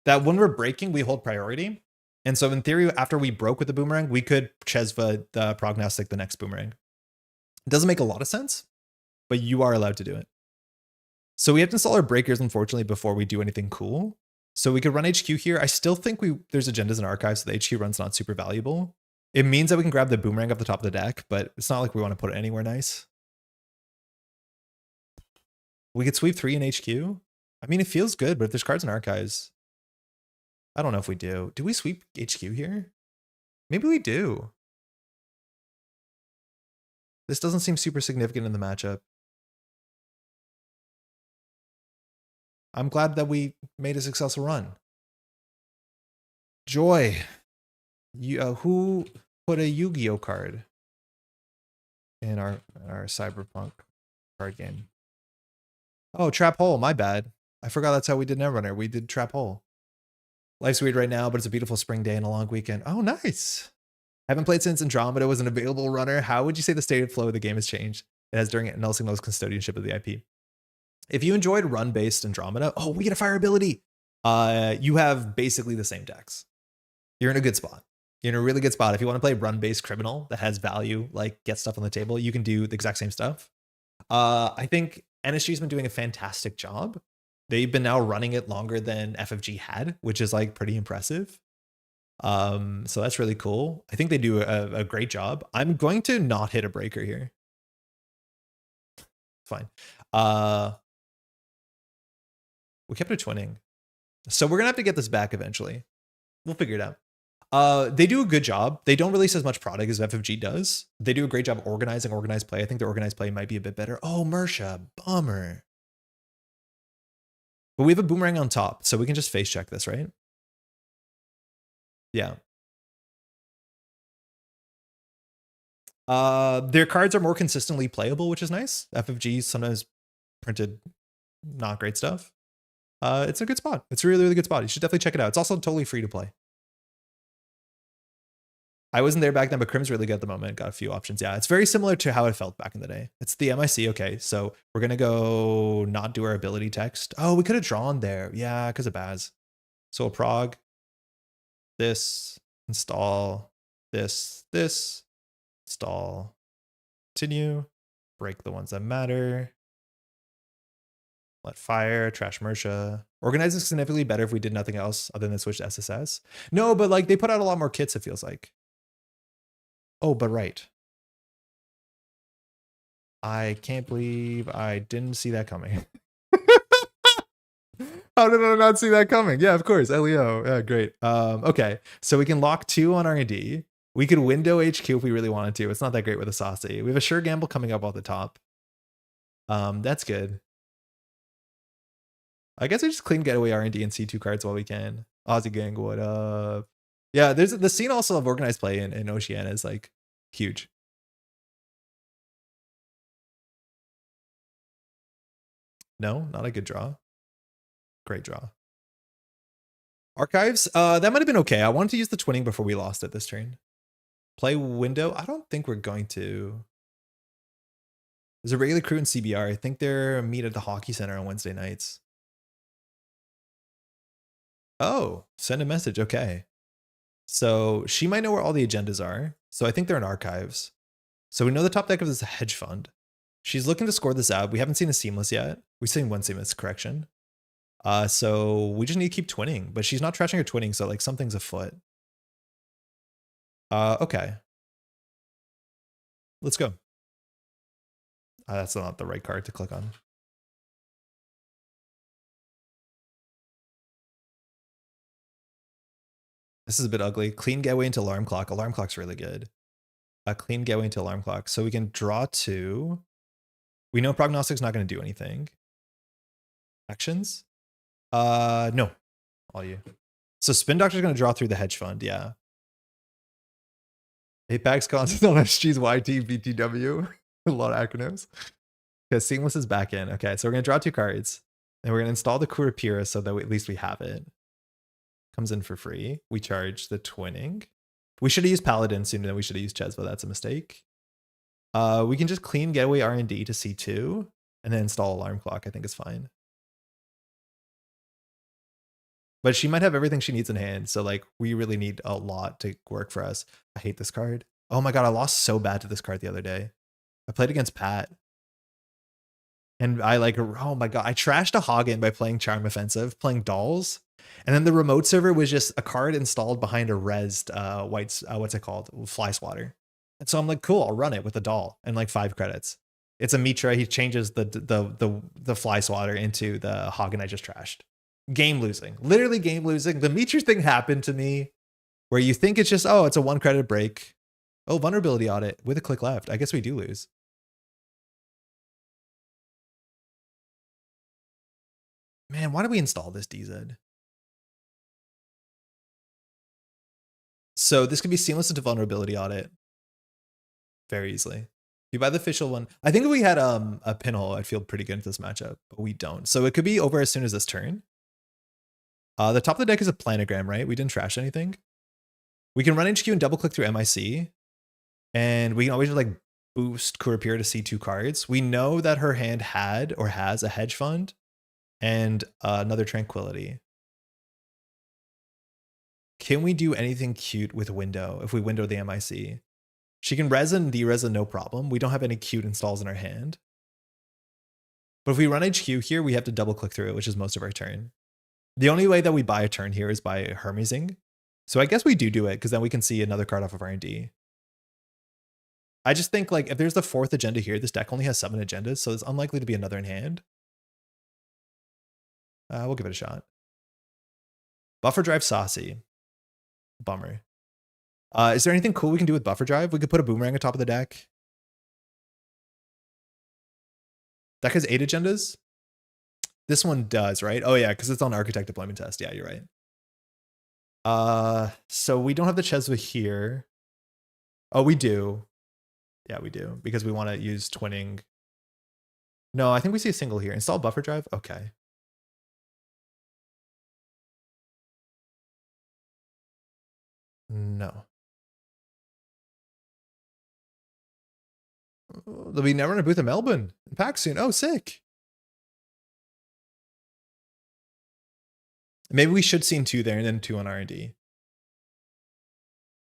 That when we're breaking, we hold priority. And so in theory, after we broke with the boomerang, we could Chesva the prognostic the next boomerang. It doesn't make a lot of sense, but you are allowed to do it. So we have to install our breakers, unfortunately, before we do anything cool. So we could run HQ here. I still think there's agendas and archives, so the HQ run's not super valuable. It means that we can grab the boomerang off the top of the deck, but it's not like we want to put it anywhere nice. We could sweep 3 in HQ. I mean, it feels good, but if there's cards in archives, I don't know if we do. Do we sweep HQ here? Maybe we do. This doesn't seem super significant in the matchup. I'm glad that we made a successful run. Joy. Who put a Yu-Gi-Oh card in our Cyberpunk card game? Oh, Trap Hole, my bad. I forgot that's how we did Netrunner. We did Trap Hole. Life's weird right now, but it's a beautiful spring day and a long weekend. Oh, nice. Haven't played since Andromeda was an available runner. How would you say the state of flow of the game has changed? It has during it null signals custodianship of the IP. If you enjoyed run-based Andromeda, oh, we get a fire ability. You have basically the same decks. You're in a good spot. You're in a really good spot. If you want to play run-based criminal that has value, like get stuff on the table, you can do the exact same stuff. I think NSG's been doing a fantastic job. They've been now running it longer than FFG had, which is like pretty impressive. So that's really cool. I think they do a great job. I'm going to not hit a breaker here. Fine. We kept it twinning. So we're gonna have to get this back eventually. We'll figure it out. They do a good job. They don't release as much product as FFG does. They do a great job organizing organized play. I think the organized play might be a bit better. Oh, Mersha, bummer. But we have a boomerang on top, so we can just face check this, right? Yeah. Their cards are more consistently playable, which is nice. FFG sometimes printed not great stuff. It's a good spot. It's a really, really good spot. You should definitely check it out. It's also totally free to play. I wasn't there back then, but Crim's really good at the moment. Got a few options. Yeah, it's very similar to how it felt back in the day. It's the MIC. Okay, so we're going to go not do our ability text. Oh, we could have drawn there. Yeah, because of Baz. So we'll prog this, install this, install, continue, break the ones that matter. Let fire, trash Mersha. Organizing is significantly better if we did nothing else other than switch to SSS. No, but like they put out a lot more kits, it feels like. Oh, but right. I can't believe I didn't see that coming. How did I not see that coming? Yeah, of course. LEO. Yeah, great. Okay, so we can lock 2 on R&D. We could window HQ if we really wanted to. It's not that great with a saucy. We have a sure gamble coming up off the top. That's good. I guess I just clean getaway R&D and C2 cards while we can. Aussie gang, what up? Yeah, there's the scene also of organized play in Oceania is like huge. No, not a good draw. Great draw. Archives, that might have been okay. I wanted to use the twinning before we lost it this turn. Play window, I don't think we're going to. There's a regular crew in CBR. I think they're meet at the hockey center on Wednesday nights. Oh, send a message. Okay. So she might know where all the agendas are. So I think they're in archives. So we know the top deck of this is a hedge fund. She's looking to score this out. We haven't seen a seamless yet. We've seen one seamless, correction. So we just need to keep twinning, but she's not trashing her twinning. So like something's afoot. Okay. Let's go. That's not the right card to click on. This is a bit ugly. Clean getaway into alarm clock. Alarm clock's really good. Clean getaway into alarm clock. So we can draw 2. We know prognostic's not going to do anything. Actions? No. All you. So Spin Doctor's going to draw through the hedge fund. Yeah. Apex concept on SG's YT BTW. A lot of acronyms. Okay, Seamless is back in. Okay, so we're going to draw 2 cards. And we're going to install the Kurapira so that at least we have it. Comes in for free. We charge the twinning. We should have used Paladin sooner than we should have used Chesva. That's a mistake. We can just clean getaway R&D to C2 and then install alarm clock. I think is fine. But she might have everything she needs in hand. So like we really need a lot to work for us. I hate this card. Oh my God, I lost so bad to this card the other day. I played against Pat. And I like, oh my God, I trashed a Hagen by playing Charm Offensive, playing Dolls. And then the remote server was just a card installed behind a rezzed what's it called? Fly Swatter. And so I'm like, cool, I'll run it with a doll and like 5 credits. It's a Mitra. He changes the Fly Swatter into the Hagen I just trashed. Game losing, literally game losing. The Mitra thing happened to me where you think it's just, oh, it's a 1 credit break. Oh, vulnerability audit with a click left. I guess we do lose. Man, why do we install this DZ? So this could be seamless into vulnerability audit very easily. If you buy the official one, I think if we had a pinhole, I'd feel pretty good into this matchup, but we don't. So it could be over as soon as this turn. The top of the deck is a planogram, right? We didn't trash anything. We can run HQ and double click through MIC. And we can always just like boost Kurapira to C2 cards. We know that her hand had or has a hedge fund and another tranquility. Can we do anything cute with window if we window the MIC? She can res and de-res no problem. We don't have any cute installs in our hand. But if we run HQ here, we have to double click through it, which is most of our turn. The only way that we buy a turn here is by Hermesing. So I guess we do it because then we can see another card off of R&D. I just think like if there's the 4th agenda here, this deck only has 7 agendas, so it's unlikely to be another in hand. We'll give it a shot. Buffer drive Saucy. Bummer. Is there anything cool we can do with buffer drive? We could put a boomerang on top of the deck. Deck has 8 agendas. This one does, right? Oh yeah, because it's on architect deployment test. Yeah, you're right. So we don't have the Cheswa here. Oh, we do. Yeah, we do, because we want to use twinning. No, I think we see a single here. Install buffer drive. Okay. No. There'll be Netrunner booth in Melbourne. Pack soon. Oh, sick. Maybe we should scene 2 there and then 2 on R&D.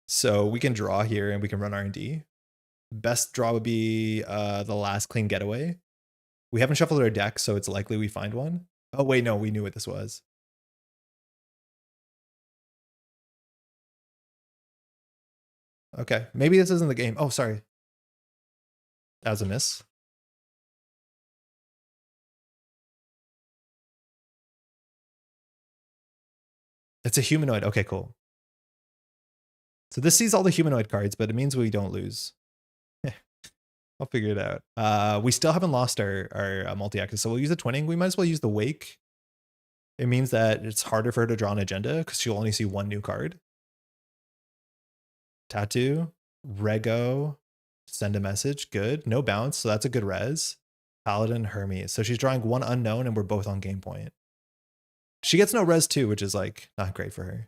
So we can draw here and we can run R&D. Best draw would be the last clean getaway. We haven't shuffled our deck, so it's likely we find one. Oh, wait, no, we knew what this was. Okay, maybe this isn't the game. Oh, sorry. That was a miss. It's a humanoid. Okay, cool. So this sees all the humanoid cards, but it means we don't lose. I'll figure it out. We still haven't lost our multi-active, so we'll use the twinning. We might as well use the wake. It means that it's harder for her to draw an agenda because she'll only see 1 new card. Tattoo, Rego, send a message. Good. No bounce, so that's a good res. Paladin, Hermes. So she's drawing 1 unknown and we're both on game point. She gets no res too, which is like not great for her.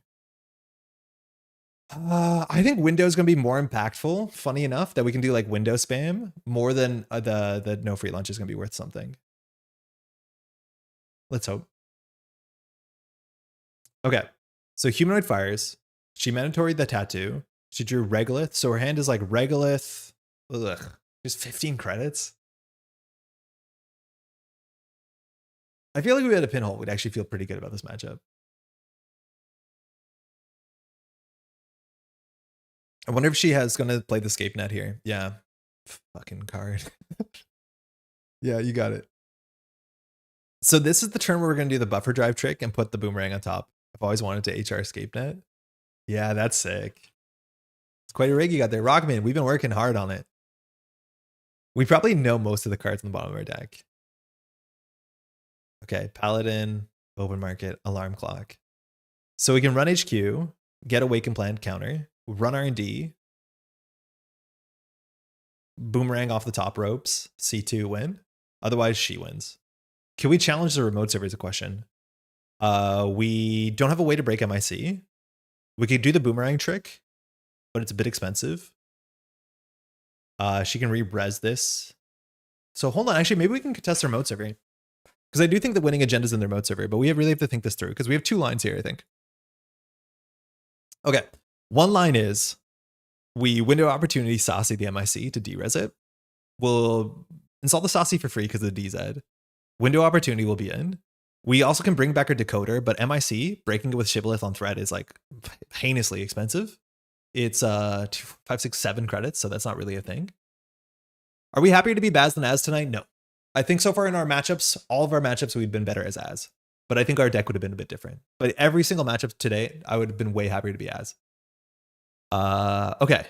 I think window is going to be more impactful. Funny enough that we can do like window spam more than the no free lunch is going to be worth something. Let's hope. Okay, so humanoid fires. She mandatoried the tattoo. She drew Regolith, so her hand is like Regolith. Ugh, just 15 credits. I feel like if we had a pinhole, we'd actually feel pretty good about this matchup. I wonder if she has going to play the scape net here. Yeah. Fucking card. Yeah, you got it. So this is the turn where we're going to do the buffer drive trick and put the boomerang on top. I've always wanted to HR scape net. Yeah, that's sick. It's quite a rig you got there. Rockman, we've been working hard on it. We probably know most of the cards on the bottom of our deck. Okay, Paladin, open market, alarm clock. So we can run HQ, get awaken plan counter, run R&D, boomerang off the top ropes, C2 win. Otherwise, she wins. Can we challenge the remote server is a question. We don't have a way to break MIC. We could do the boomerang trick, but it's a bit expensive. She can re-res this. So hold on, actually, maybe we can contest the remote server. Because I do think that winning agendas in the remote server, but we really have to think this through because we have 2 lines here, I think. Okay, one line is we window opportunity Saucy the MIC to de-res it. We'll install the Saucy for free because of the DZ. Window opportunity will be in. We also can bring back our decoder, but MIC, breaking it with Shibboleth on threat is like heinously expensive. It's 2, 5, 6, 7 credits, so that's not really a thing. Are we happier to be Baz than Az tonight? No. I think so far in our matchups, all of our matchups, we've been better as Az. But I think our deck would have been a bit different. But every single matchup today, I would have been way happier to be Az. Okay.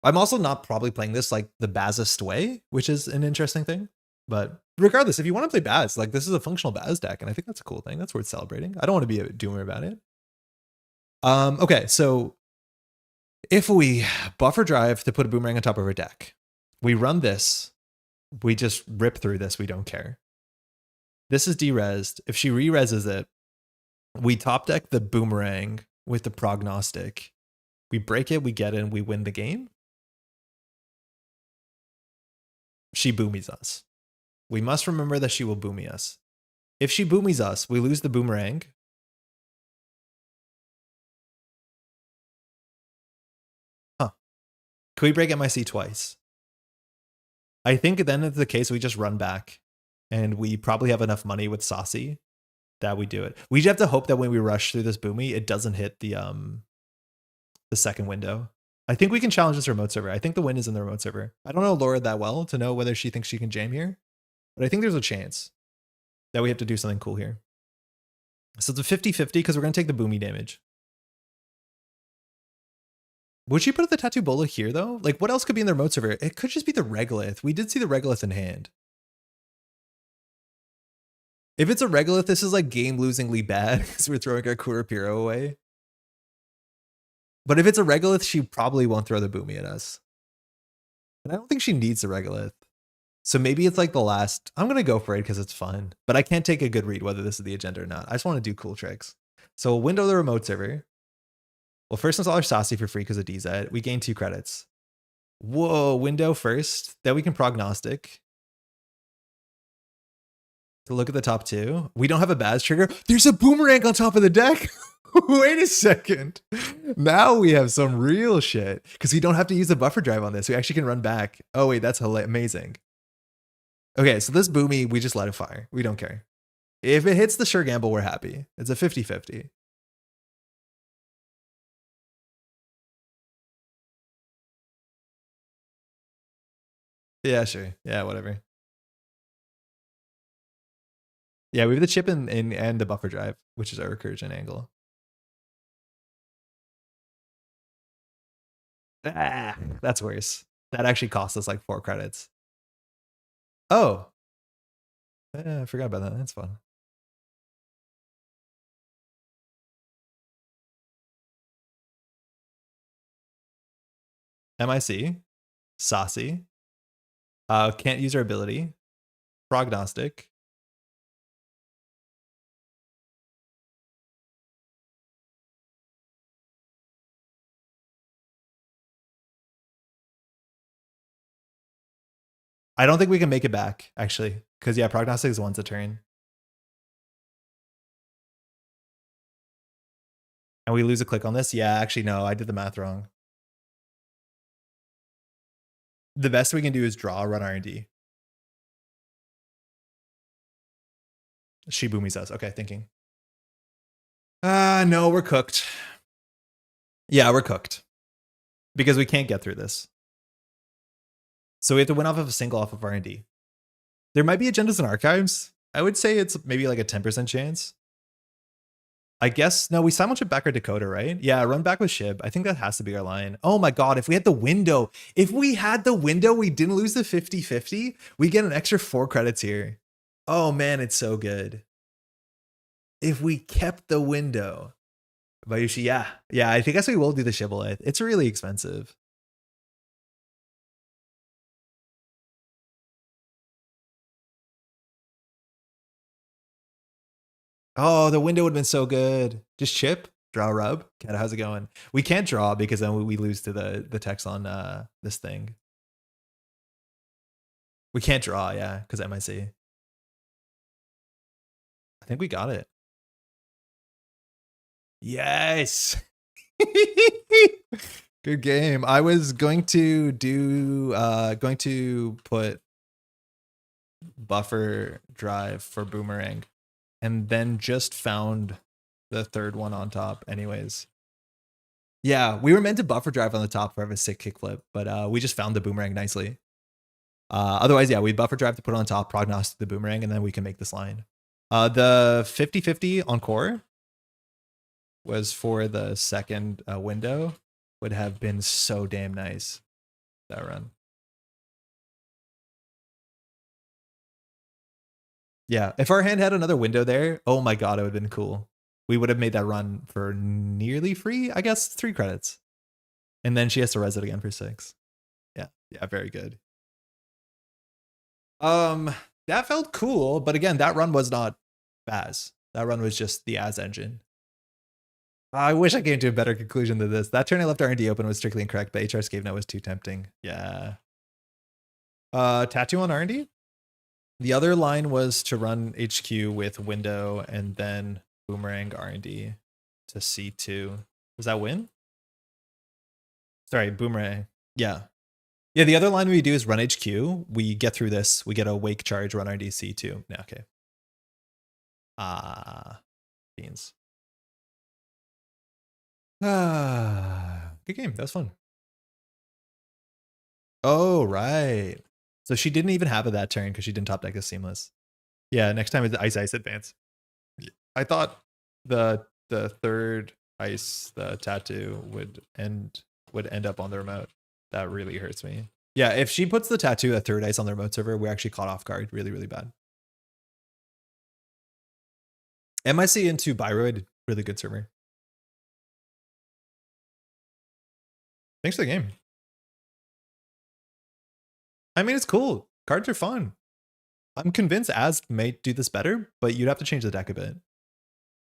I'm also not probably playing this like the Bazist way, which is an interesting thing. But regardless, if you want to play Baz, like this is a functional Baz deck, and I think that's a cool thing. That's worth celebrating. I don't want to be a doomer about it. Okay, so if we buffer drive to put a boomerang on top of our deck, we run this, we just rip through this, we don't care. This is de-resed. If she re-reses it, we top deck the boomerang with the prognostic. We break it, we get in, we win the game. she boomies us. We must remember that she will boomy us. If she boomies us, we lose the boomerang. Huh. Could we break MIC twice? I think then it's the case we just run back. And we probably have enough money with Saucy that we do it. We just have to hope that when we rush through this boomy, it doesn't hit the second window. I think we can challenge this remote server. I think the win is in the remote server. I don't know Laura that well to know whether she thinks she can jam here, but I think there's a chance that we have to do something cool here. So it's a 50-50 because we're going to take the boomy damage. Would she put the Tattoo Bola here though? Like what else could be in the remote server? It could just be the Regolith. We did see the Regolith in hand. If it's a Regolith, this is like game-losingly bad because we're throwing our Kurapiro away. But if it's a Regolith, she probably won't throw the boomy at us. And I don't think she needs the Regolith. So maybe it's like the last. I'm going to go for it because it's fun. But I can't take a good read whether this is the agenda or not. I just want to do cool tricks. So we'll window the remote server. Well, first install our Saucy for free because of DZ. We gain 2 credits. Whoa, window first. Then we can prognostic. To look at the top 2. We don't have a Baz trigger. There's a boomerang on top of the deck. Wait a second. Now we have some real shit because we don't have to use the buffer drive on this. We actually can run back. Oh wait, that's amazing. Okay, so this boomy, we just let it fire. We don't care. If it hits the sure gamble, we're happy. It's a 50-50. Yeah, sure. Yeah, whatever. Yeah, we have the chip and the buffer drive, which is our recursion angle. Ah, that's worse. That actually cost us like 4 credits. Oh. I forgot about that. That's fun. MIC. Saucy. Can't use our ability. Prognostic. I don't think we can make it back, actually. Because, yeah, prognostic is once a turn. And we lose a click on this? Yeah, actually, no. I did the math wrong. The best we can do is draw, run R&D. She boomies us. Okay, thinking. No, we're cooked. Yeah, we're cooked. Because we can't get through this. So we have to win off of a single off of R&D. There might be agendas and archives. I would say it's maybe like a 10% chance. I guess, no, we simulchip back our decoder, right? Yeah, run back with Shib. I think that has to be our line. Oh my God, if we had the window, we didn't lose the 50-50, we get an extra 4 credits here. Oh man, it's so good. If we kept the window. Bayushi, yeah. Yeah, I guess we will do the Shibboleth. It's really expensive. Oh, the window would have been so good. Just chip, draw, rub. Kat, how's it going? We can't draw because then we lose to the text on this thing. We can't draw, yeah, because MIC. I think we got it. Yes. Good game. I was going to put buffer drive for boomerang and then just found the third one on top anyways. Yeah, we were meant to buffer drive on the top for a sick kickflip, but we just found the boomerang nicely. Otherwise, yeah, we buffer drive to put on top, prognostic the boomerang, and then we can make this line. The 50-50 on core was for the second window. Would have been so damn nice, that run. Yeah, if our hand had another window there, oh my God, it would have been cool. We would have made that run for nearly free, I guess, 3 credits. And then she has to res it again for 6. Yeah, very good. That felt cool, but again, that run was not Baz. That run was just the Az engine. I wish I came to a better conclusion than this. That turn I left R&D open was strictly incorrect, but HR Scave Note was too tempting. Yeah. Tattoo on R&D. The other line was to run HQ with window and then boomerang R&D to C2. Was that win? Sorry, boomerang. Yeah. Yeah, the other line we do is run HQ. We get through this. We get a wake charge, run R&D C2. Yeah, okay. Beans. Good game. That was fun. Oh, right. So she didn't even have it that turn because she didn't top deck the Seamless. Yeah, next time it's Ice Advance. I thought the third Ice, the Tattoo, would end up on the remote. That really hurts me. Yeah, if she puts the Tattoo, a third Ice on the remote server, we're actually caught off guard really, really bad. MIC into Byroid, really good server. Thanks for the game. I mean, it's cool. Cards are fun. I'm convinced Az may do this better, but you'd have to change the deck a bit.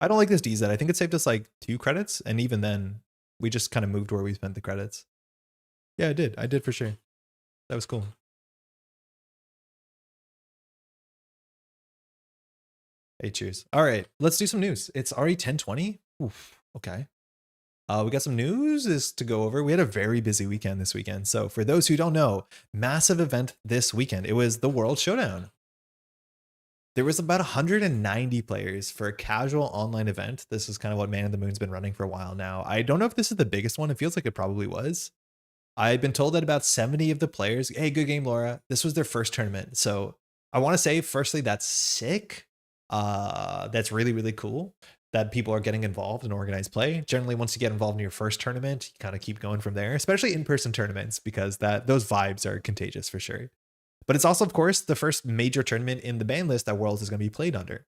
I don't like this DZ. I think it saved us like 2 credits, and even then, we just kind of moved where we spent the credits. Yeah, I did. I did for sure. That was cool. Hey, cheers. All right, let's do some news. It's already 10:20. Oof. Okay. We got some news to go over. We had a very busy weekend this weekend. So for those who don't know, massive event this weekend. It was the World Showdown. There was about 190 players for a casual online event. This is kind of what Man in the Moon's been running for a while now. I don't know if this is the biggest one. It feels like it probably was. I've been told that about 70 of the players, hey, good game, Laura. This was their first tournament. So I want to say, firstly, that's sick. That's really, really cool that people are getting involved in organized play. Generally, once you get involved in your first tournament, you kind of keep going from there, especially in-person tournaments, because those vibes are contagious for sure. But it's also, of course, the first major tournament in the ban list that Worlds is going to be played under.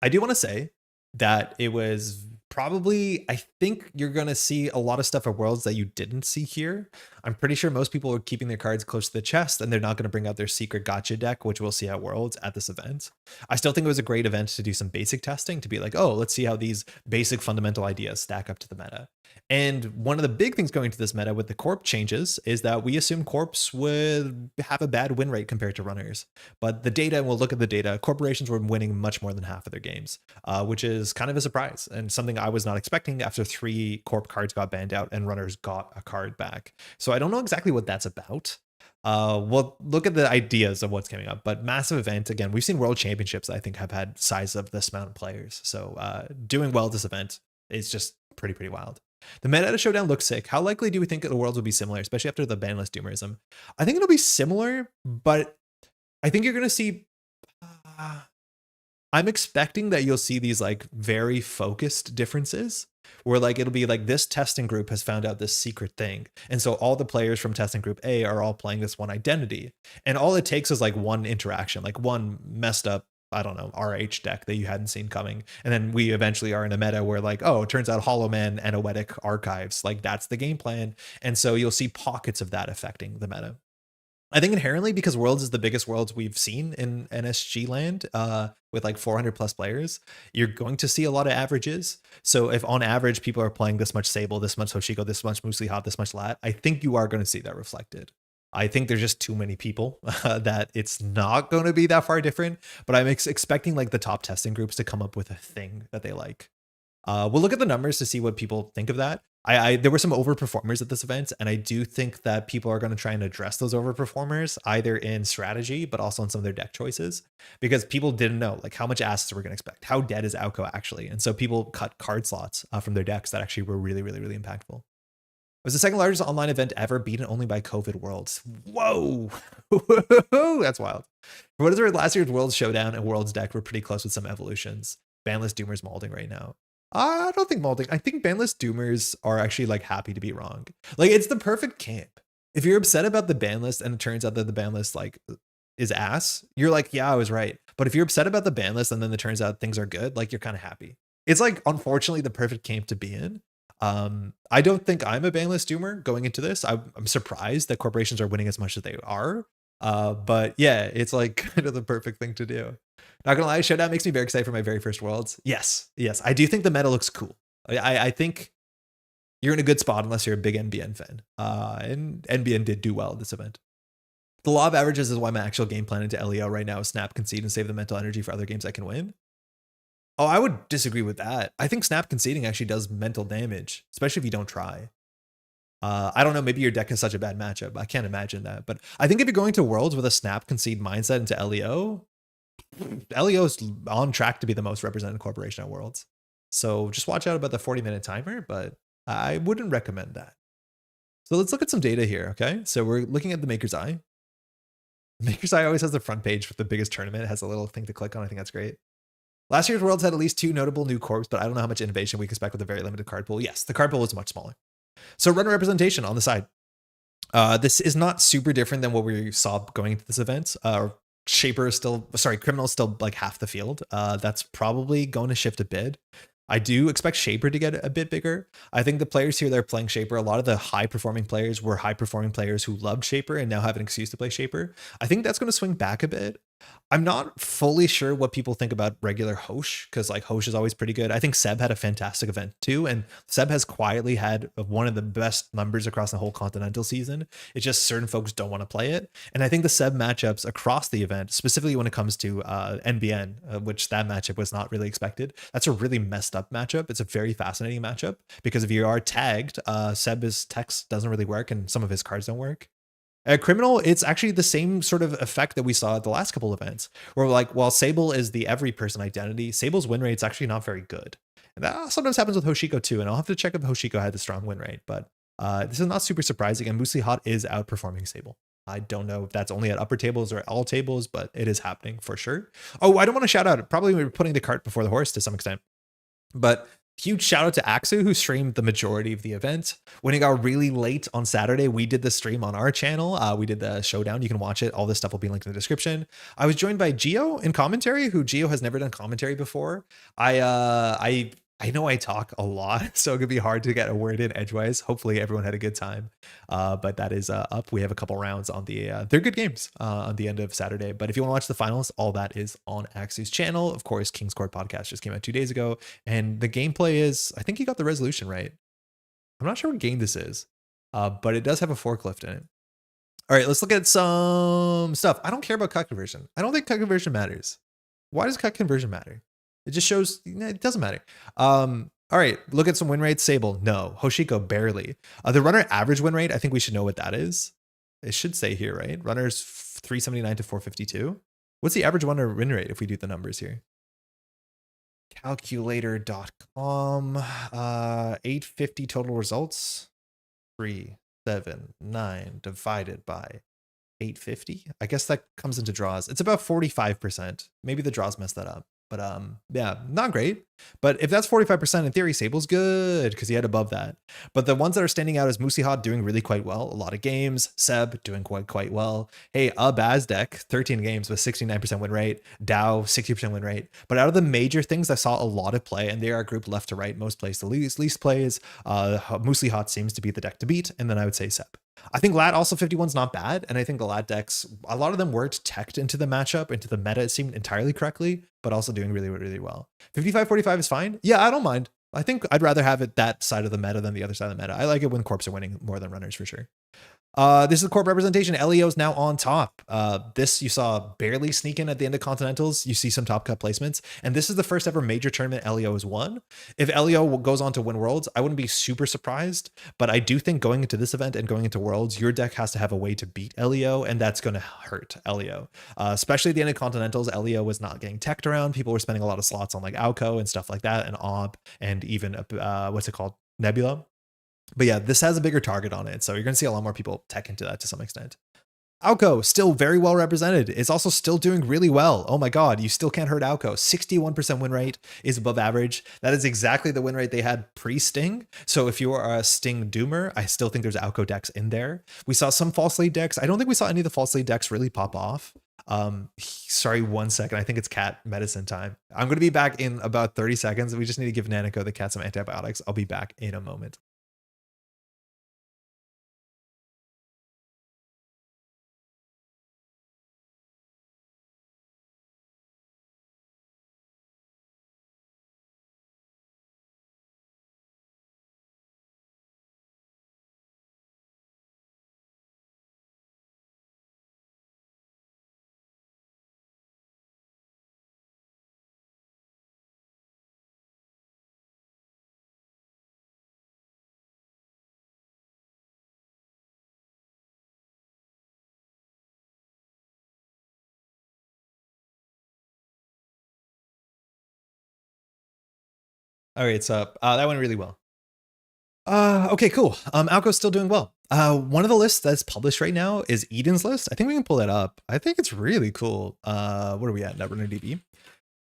I do want to say that it was probably, I think you're going to see a lot of stuff at Worlds that you didn't see here. I'm pretty sure most people are keeping their cards close to the chest and they're not going to bring out their secret gotcha deck, which we'll see at Worlds at this event. I still think it was a great event to do some basic testing, to be like, oh, let's see how these basic fundamental ideas stack up to the meta. And one of the big things going to this meta with the corp changes is that we assume corps would have a bad win rate compared to runners. But the data, and we'll look at the data, corporations were winning much more than half of their games, which is kind of a surprise and something I was not expecting after 3 corp cards got banned out and runners got a card back. So I don't know exactly what that's about. We'll look at the ideas of what's coming up, but massive event. Again, we've seen world championships that I think have had size of this amount of players. So doing well at this event is just pretty wild. The meta Showdown looks sick. How likely do we think the worlds will be similar, especially after the ban list doomerism? I think it'll be similar, but I think you're going to see... I'm expecting that you'll see these like very focused differences where like it'll be like this testing group has found out this secret thing. And so all the players from testing group A are all playing this one identity. And all it takes is like one interaction, like one messed up, I don't know, RH deck that you hadn't seen coming. And then we eventually are in a meta where like, oh, it turns out Hollow Man and Oetic archives, like that's the game plan. And so you'll see pockets of that affecting the meta. I think inherently, because Worlds is the biggest Worlds we've seen in NSG land, with like 400 plus players, you're going to see a lot of averages. So if on average people are playing this much Sable, this much Hoshiko, this much Moosely Hot, this much Lat, I think you are going to see that reflected. I think there's just too many people that it's not going to be that far different, but I'm expecting like the top testing groups to come up with a thing that they like. We'll look at the numbers to see what people think of that. There were some overperformers at this event, and I do think that people are going to try and address those overperformers either in strategy, but also in some of their deck choices, because people didn't know like how much assets we're going to expect. How dead is Alco actually? And so people cut card slots from their decks that actually were really impactful. It was the second largest online event ever, beaten only by COVID Worlds. Whoa, that's wild. For what is it, last year's Worlds Showdown and Worlds deck were pretty close with some evolutions. Banless Doomer's molding right now. I don't think molding. I think banless doomers are actually like happy to be wrong. Like it's the perfect camp. If you're upset about the ban list and it turns out that the ban list like is ass, you're like, yeah, I was right. But if you're upset about the ban list and then it turns out things are good, like you're kind of happy. It's like, unfortunately, the perfect camp to be in. I don't think I'm a banless doomer going into this. I'm surprised that corporations are winning as much as they are. But yeah, it's like kind of the perfect thing to do. Not gonna lie, Showdown makes me very excited for my very first Worlds. Yes, I do think the meta looks cool. I think you're in a good spot unless you're a big NBN fan. And NBN did do well at this event. The law of averages is why my actual game plan into LEO right now is snap, concede, and save the mental energy for other games I can win. Oh, I would disagree with that. I think snap conceding actually does mental damage, especially if you don't try. I don't know, maybe your deck has such a bad matchup. I can't imagine that. But I think if you're going to Worlds with a snap concede mindset into LEO, LEO is on track to be the most represented corporation at Worlds. So just watch out about the 40-minute timer, but I wouldn't recommend that. So let's look at some data here, okay? So we're looking at the Maker's Eye. Maker's Eye always has the front page with the biggest tournament. It has a little thing to click on. I think that's great. Last year's Worlds had at least 2 notable new corps, but I don't know how much innovation we can expect with a very limited card pool. Yes, the card pool is much smaller. So runner representation on the side. This is not super different than what we saw going into this event. Shaper is still, sorry, Criminal is still like half the field. That's probably going to shift a bit. I do expect Shaper to get a bit bigger. I think the players here that are playing Shaper, a lot of the high performing players were high performing players who loved Shaper and now have an excuse to play Shaper. I think that's going to swing back a bit. I'm not fully sure what people think about regular Hosh, because like Hosh is always pretty good. I think Seb had a fantastic event too, and Seb has quietly had one of the best numbers across the whole continental season. It's just certain folks don't want to play it, and I think the Seb matchups across the event, specifically when it comes to NBN, which that matchup was not really expected. That's a really messed up matchup. It's a very fascinating matchup because if you are tagged, Seb's text doesn't really work, and some of his cards don't work. Criminal, it's actually the same sort of effect that we saw at the last couple of events, where like, while Sable is the every person identity, Sable's win rate's actually not very good. And that sometimes happens with Hoshiko too, and I'll have to check if Hoshiko had the strong win rate, but this is not super surprising, and Moosely Hot is outperforming Sable. I don't know if that's only at upper tables or at all tables, but it is happening for sure. Oh, I don't want to shout out, probably we were putting the cart before the horse to some extent, but huge shout out to Axu, who streamed the majority of the event. When it got really late on Saturday, we did the stream on our channel. We did the showdown. You can watch it. All this stuff will be linked in the description. I was joined by Gio in commentary, who Gio has never done commentary before. I know I talk a lot, so it could be hard to get a word in edgewise. Hopefully everyone had a good time. But that is up. We have a couple rounds on the, they're good games on the end of Saturday. But if you want to watch the finals, all that is on Axu's channel. Of course, King's Court podcast just came out 2 days ago. And the gameplay is, I think he got the resolution right. I'm not sure what game this is, but it does have a forklift in it. All right, let's look at some stuff. I don't care about cut conversion. I don't think cut conversion matters. Why does cut conversion matter? It just shows it doesn't matter. All right, look at some win rates. Sable, no. Hoshiko, barely. The runner average win rate, I think we should know what that is. It should say here, right? Runner's 379 to 452. What's the average runner win rate if we do the numbers here? Calculator.com, 850 total results. 379 divided by 850. I guess that comes into draws. It's about 45%. Maybe the draws messed that up. But yeah, not great. But if that's 45%, in theory, Sable's good because he had above that. But the ones that are standing out is Moosey Hot doing really quite well. A lot of games. Seb doing quite well. Hey, Baz deck, 13 games with 69% win rate. Dao, 60% win rate. But out of the major things, I saw a lot of play, and they are grouped left to right. Most plays to least plays. Moosey Hot seems to be the deck to beat. And then I would say Seb. I think Lat also 51's not bad, and I think the Lat decks, a lot of them weren't teched into the matchup, into the meta, it seemed entirely correctly, but also doing really well. 55-45 is fine. Yeah, I don't mind. I think I'd rather have it that side of the meta than the other side of the meta. I like it when corps are winning more than runners for sure. This is the corp representation. LEO is now on top. This you saw barely sneak in at the end of Continentals. You see some top cut placements. And this is the first ever major tournament LEO has won. If LEO goes on to win Worlds, I wouldn't be super surprised. But I do think going into this event and going into Worlds, your deck has to have a way to beat LEO, and that's going to hurt LEO. Especially at the end of Continentals, LEO was not getting teched around. People were spending a lot of slots on like Alco and stuff like that, and Ob, and even, what's it called? Nebula. But yeah, this has a bigger target on it, so you're going to see a lot more people tech into that to some extent. Alco, still very well represented. It's also still doing really well. Oh my god, you still can't hurt Alco. 61% win rate is above average. That is exactly the win rate they had pre-Sting. So if you are a Sting Doomer, I still think there's Alco decks in there. We saw some false lead decks. I don't think we saw any of the false lead decks really pop off. Sorry, 1 second. I think it's cat medicine time. I'm going to be back in about 30 seconds. We just need to give Nanako the cat some antibiotics. I'll be back in a moment. All right, so that went really well. Okay, cool. Alco's still doing well. One of the lists that's published right now is Eden's list. I think we can pull that up. I think it's really cool. What are we at? Netrunner DB.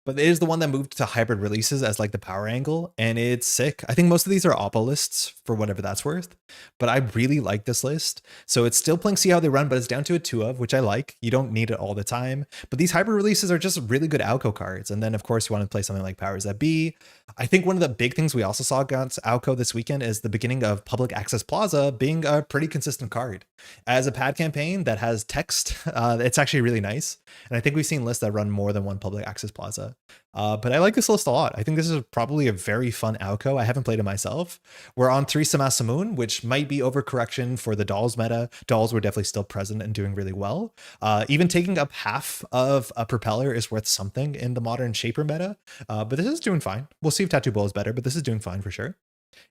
But it is the one that moved to hybrid releases as like the power angle, and it's sick. I think most of these are Oppo lists for whatever that's worth, but I really like this list. So it's still playing See How They Run, but it's down to a 2 of, which I like. You don't need it all the time, but these hybrid releases are just really good Alco cards. And then of course you want to play something like Powers That Be. I think one of the big things we also saw against Alco this weekend is the beginning of Public Access Plaza being a pretty consistent card. As a pad campaign that has text, it's actually really nice. And I think we've seen lists that run more than one Public Access Plaza. But I like this list a lot. I think this is probably a very fun Alco. I haven't played it myself. We're on 3 Samasamun, which might be overcorrection for the dolls meta. Dolls were definitely still present and doing really well. Even taking up half of a propeller is worth something in the modern shaper meta. But this is doing fine. We'll see if Tattoo Bowl is better, but this is doing fine for sure.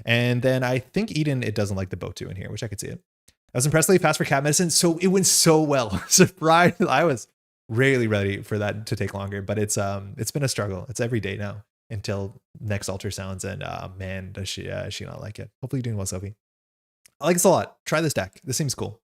And then I think Eden, it doesn't like the Botu in here, which I could see it. I was impressively fast for cat medicine, so it went so well. Surprised. I was really ready for that to take longer, but it's been a struggle. It's every day now until next ultrasounds, and man, does she not like it. Hopefully you're doing well, Sophie. I like this a lot. Try this deck. This seems cool.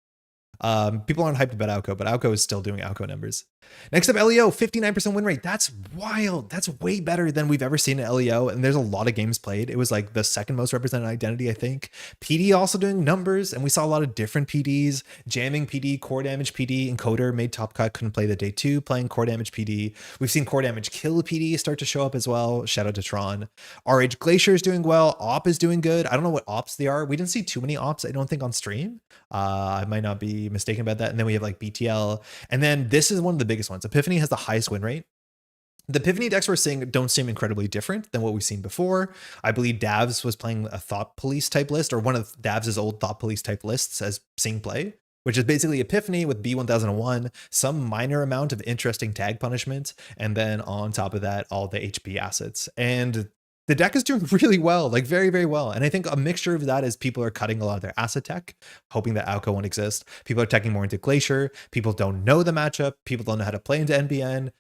People aren't hyped about Alco, but Alco is still doing Alco numbers. Next up, LEO, 59% win rate. That's wild. That's way better than we've ever seen in LEO. And there's a lot of games played. It was like the second most represented identity, I think. PD also doing numbers, and we saw a lot of different PDs. Jamming PD, core damage PD, encoder made top cut, couldn't play the day 2, playing core damage PD. We've seen core damage kill PD start to show up as well. Shout out to Tron. RH Glacier is doing well. Op is doing good. I don't know what ops they are. We didn't see too many ops, I don't think, on stream. I might not be mistaken about that. And then we have like BTL. And then this is one of the biggest ones. Epiphany has the highest win rate. The Epiphany decks we're seeing don't seem incredibly different than what we've seen before. I believe Davs was playing a Thought Police type list, or one of Davs' old Thought Police type lists as seeing play, which is basically Epiphany with B1001, some minor amount of interesting tag punishment, and then on top of that, all the HP assets. And the deck is doing really well, like very, very well. And I think a mixture of that is people are cutting a lot of their asset tech, hoping that Alco won't exist. People are teching more into Glacier. People don't know the matchup. People don't know how to play into NBN.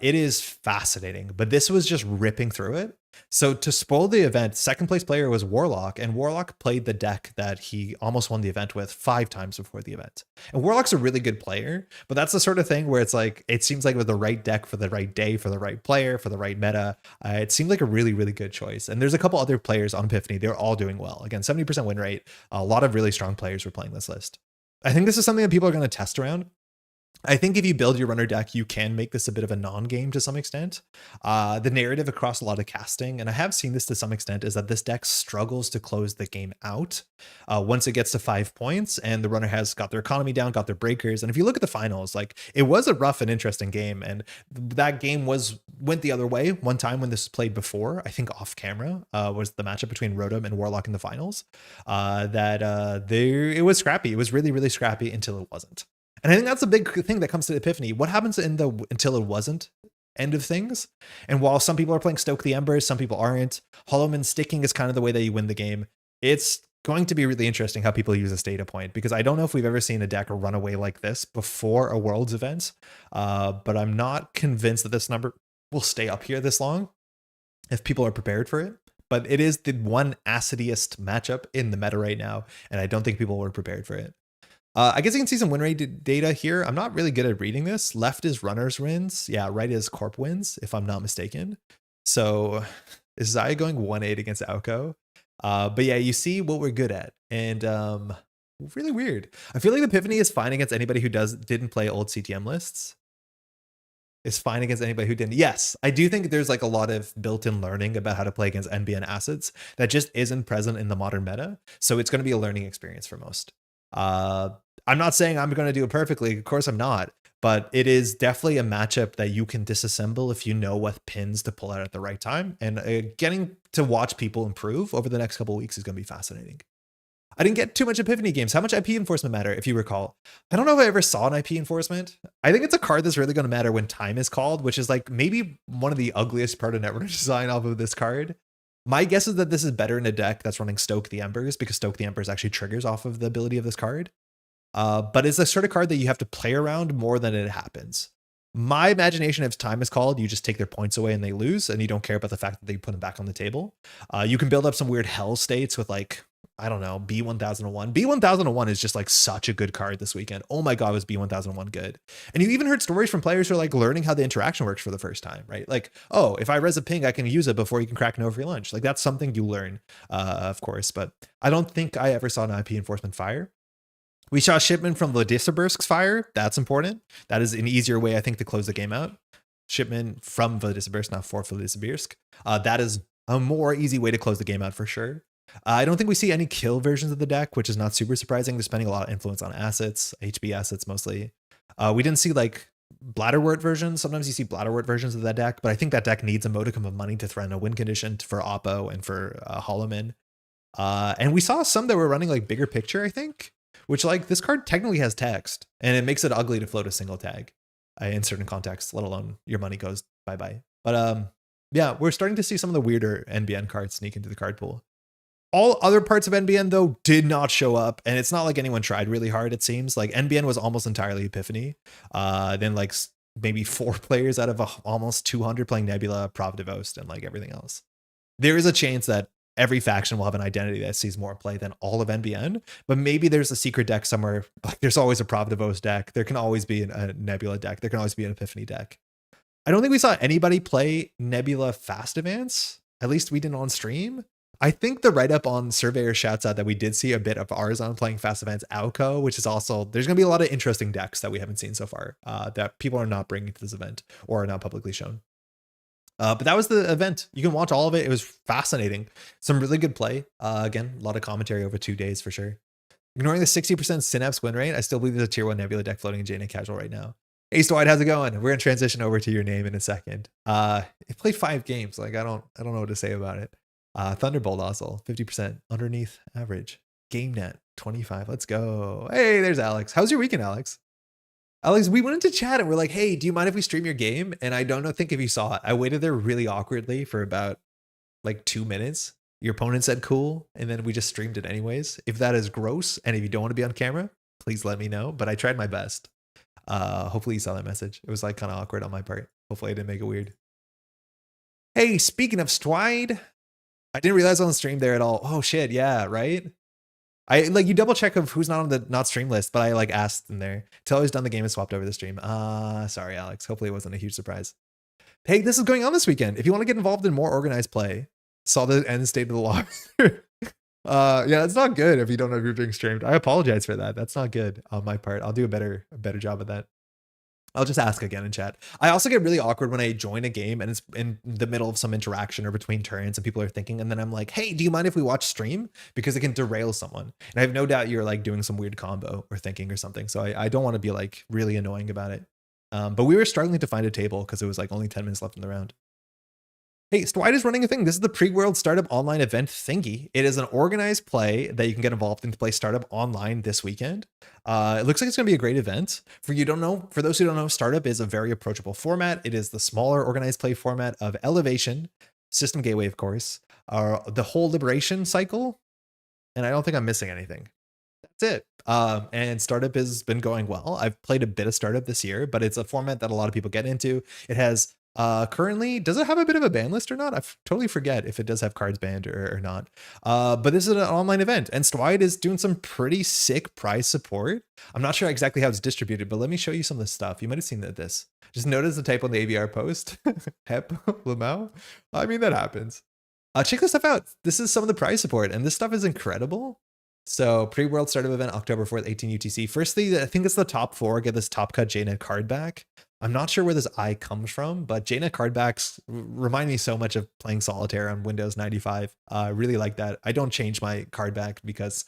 It is fascinating, but this was just ripping through it. So to spoil the event, second place player was Warlock, and Warlock played the deck that he almost won the event with 5 times before the event. And Warlock's a really good player, but that's the sort of thing where it's like, it seems like with the right deck for the right day, for the right player, for the right meta, it seemed like a really, really good choice. And there's a couple other players on Epiphany. They're all doing well. Again, 70% win rate. A lot of really strong players were playing this list. I think this is something that people are going to test around. I think if you build your runner deck, you can make this a bit of a non-game to some extent. The narrative across a lot of casting, and I have seen this to some extent, is that this deck struggles to close the game out once it gets to 5 points and the runner has got their economy down, got their breakers. And if you look at the finals, like, it was a rough and interesting game, and that game went the other way one time when this was played before. I think off camera was the matchup between Rotom and Warlock in the finals. It was scrappy. It was really, really scrappy until it wasn't. And I think that's a big thing that comes to Epiphany. What happens in the until it wasn't end of things? And while some people are playing Stoke the Embers, some people aren't. Hollowman sticking is kind of the way that you win the game. It's going to be really interesting how people use this data point, because I don't know if we've ever seen a deck run away like this before a Worlds event. But I'm not convinced that this number will stay up here this long if people are prepared for it. But it is the one acidiest matchup in the meta right now, and I don't think people were prepared for it. I guess you can see some win rate data here. I'm not really good at reading this. Left is runners wins. Yeah, right is corp wins, if I'm not mistaken. So is Zaya going 1-8 against Alco? But yeah, you see what we're good at. And really weird. I feel like the Epiphany is fine against anybody who didn't play old CTM lists. Is fine against anybody who didn't. Yes, I do think there's like a lot of built-in learning about how to play against NBN assets that just isn't present in the modern meta. So it's going to be a learning experience for most. I'm not saying I'm going to do it perfectly. Of course I'm not, but it is definitely a matchup that you can disassemble if you know what pins to pull out at the right time. And getting to watch people improve over the next couple of weeks is going to be fascinating. I didn't get too much Epiphany games. How much IP enforcement matter, if you recall? I don't know if I ever saw an IP enforcement. I think it's a card that's really going to matter when time is called, which is like maybe one of the ugliest part of Netrunner design off of this card. My guess is that this is better in a deck that's running Stoke the Embers, because Stoke the Embers actually triggers off of the ability of this card. But it's the sort of card that you have to play around more than it happens. My imagination, if time is called, you just take their points away and they lose, and you don't care about the fact that they put them back on the table. You can build up some weird hell states with like, I don't know, B1001. B1001 is just like such a good card this weekend. Oh my God, was B1001 good? And you even heard stories from players who are like learning how the interaction works for the first time, right? Like, oh, if I res a ping, I can use it before you can crack no free lunch. Like that's something you learn, of course. But I don't think I ever saw an IP enforcement fire. We saw shipment from Vladislavsk's fire. That's important. That is an easier way, I think, to close the game out. Shipment from Vladislavsk, not for Vladislavsk. That is a more easy way to close the game out for sure. I don't think we see any kill versions of the deck, which is not super surprising. They're spending a lot of influence on assets, HB assets mostly. We didn't see like Bladderwort versions. Sometimes you see Bladderwort versions of that deck, but I think that deck needs a modicum of money to threaten a win condition for Oppo and for Holloman. And we saw some that were running like bigger picture, I think. Which like this card technically has text and it makes it ugly to float a single tag in certain contexts, let alone your money goes bye-bye. But yeah, we're starting to see some of the weirder NBN cards sneak into the card pool. All other parts of NBN though did not show up, and it's not like anyone tried really hard, it seems. Like NBN was almost entirely Epiphany. Then like maybe 4 players out of almost 200 playing Nebula, Providevost, and like everything else. There is a chance that every faction will have an identity that sees more play than all of NBN, but maybe there's a secret deck somewhere. Like there's always a Providevost deck. There can always be a Nebula deck. There can always be an Epiphany deck. I don't think we saw anybody play Nebula Fast Advance. At least we didn't on stream. I think the write-up on Surveyor shouts out that we did see a bit of Arzon playing Fast Advance Alco, which is also, there's going to be a lot of interesting decks that we haven't seen so far that people are not bringing to this event or are not publicly shown. But that was the event. You can watch all of it. It was fascinating. Some really good play. Again, a lot of commentary over 2 days for sure. Ignoring the 60% Synapse win rate, I still believe there's a tier 1 Nebula deck floating in Jaina Casual right now. Ace Dwight, how's it going? We're gonna transition over to your name in a second. It played 5 games. Like I don't know what to say about it. Thunderbolt also 50% underneath average. GameNet 25. Let's go. Hey, there's Alex. How's your weekend, Alex? Alex, we went into chat and we're like, hey, do you mind if we stream your game? And I think if you saw it, I waited there really awkwardly for about like 2 minutes. Your opponent said cool, and then we just streamed it anyways. If that is gross, and if you don't want to be on camera, please let me know. But I tried my best. Hopefully you saw that message. It was like kind of awkward on my part. Hopefully I didn't make it weird. Hey, speaking of Stwide, I didn't realize on the stream there at all. Oh shit, yeah, right? I like you double check of who's not on the not stream list, but I like asked in there. Till he's done the game and swapped over the stream. Sorry, Alex. Hopefully it wasn't a huge surprise. Hey, this is going on this weekend. If you want to get involved in more organized play, saw the end state of the log. Yeah, it's not good if you don't know if you're being streamed. I apologize for that. That's not good on my part. I'll do a better job of that. I'll just ask again in chat. I also get really awkward when I join a game and it's in the middle of some interaction or between turns and people are thinking, and then I'm like, hey, do you mind if we watch stream? Because it can derail someone. And I have no doubt you're like doing some weird combo or thinking or something. So I don't want to be like really annoying about it. But we were struggling to find a table because it was like only 10 minutes left in the round. Hey, Stwide is running a thing. This is the Pre-World Startup Online event thingy. It is an organized play that you can get involved in to play Startup Online this weekend. It looks like it's going to be a great event. For those who don't know, Startup is a very approachable format. It is the smaller organized play format of Elevation, System Gateway, of course, the whole Liberation cycle, and I don't think I'm missing anything. That's it. And Startup has been going well. I've played a bit of Startup this year, but it's a format that a lot of people get into. It has currently, does it have a bit of a ban list or not? I totally forget if it does have cards banned or not. But this is an online event, and Stwide is doing some pretty sick prize support. I'm not sure exactly how it's distributed, but let me show you some of the stuff. You might have seen this. Just notice the type on the AVR post. Hep Lamau. I mean, that happens. Check this stuff out. This is some of the prize support, and this stuff is incredible. So pre-World Startup event, October 4th, 18 UTC. Firstly, I think it's the top 4 get this top cut JNet card back. I'm not sure where this I comes from, but JNet card backs remind me so much of playing Solitaire on Windows 95. I really like that. I don't change my card back because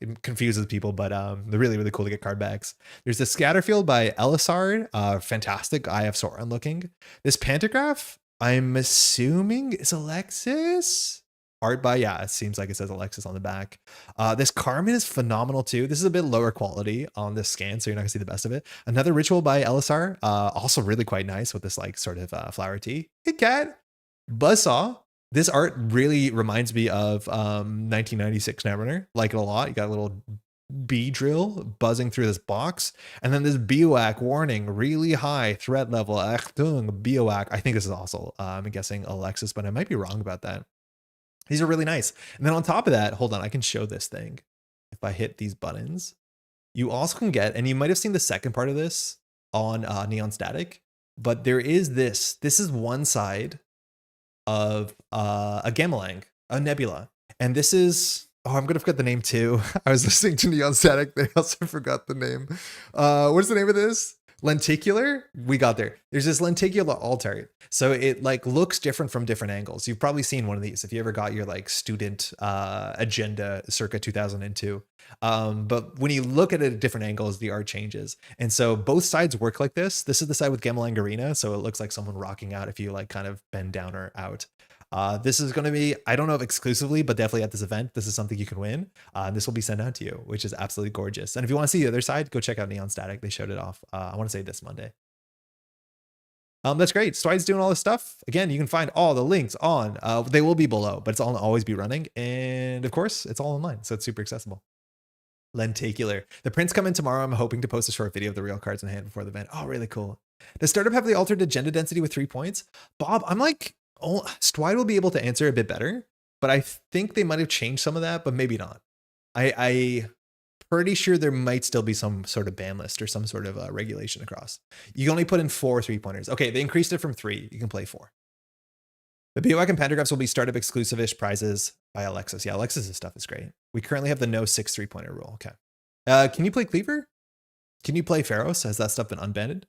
it confuses people, but they're really, really cool to get card backs. There's the Scatterfield by Elisard. Fantastic IF Soren looking. This Pantograph, I'm assuming is Alexis. Art by, yeah, it seems like it says Alexis on the back. This Carmen is phenomenal too. This is a bit lower quality on this scan, so you're not gonna see the best of it. Another Ritual by Elisar, also really quite nice with this like sort of flower tea. Hey cat, Buzzsaw. This art really reminds me of 1996 Netrunner. Like it a lot. You got a little bee drill buzzing through this box, and then this Bioac warning, really high threat level. Achtung, Bioac. I think this is also, I'm guessing Alexis, but I might be wrong about that. These are really nice. And then on top of that, hold on, I can show this thing. If I hit these buttons, you also can get, and you might have seen the second part of this on Neon Static, but there is this. This is one side of a Gamelang, a nebula. And this is, oh, I'm gonna forget the name too. I was listening to Neon Static, they also forgot the name. What's the name of this? Lenticular? We got there. There's this lenticular altar. So it like looks different from different angles. You've probably seen one of these if you ever got your like student agenda circa 2002. But when you look at it at different angles, the art changes. And so both sides work like this. This is the side with Gamelang Arena. So it looks like someone rocking out if you like kind of bend down or out. This is going to be, I don't know if exclusively, but definitely at this event, this is something you can win. This will be sent out to you, which is absolutely gorgeous. And if you want to see the other side, go check out Neon Static. They showed it off. I want to say this Monday. That's great. Stride's doing all this stuff. Again, you can find all the links on, they will be below, but it's all always be running. And of course, it's all online. So it's super accessible. Lenticular. The prints come in tomorrow. I'm hoping to post a short video of the real cards in hand before the event. Oh, really cool. Does startup have the altered agenda density with 3 points? Bob, I'm like, oh, Stride will be able to answer a bit better, but I think they might have changed some of that, but maybe not. I pretty sure there might still be some sort of ban list or some sort of regulation across. You can only put in 4 3-pointers. Okay, they increased it from 3. You can play 4. The BOAC and Pantographs will be startup exclusive-ish prizes by Alexis. Yeah, Alexis's stuff is great. We currently have the no 6 3-pointer rule. Okay. Can you play Cleaver? Can you play Pharos? Has that stuff been unbanned?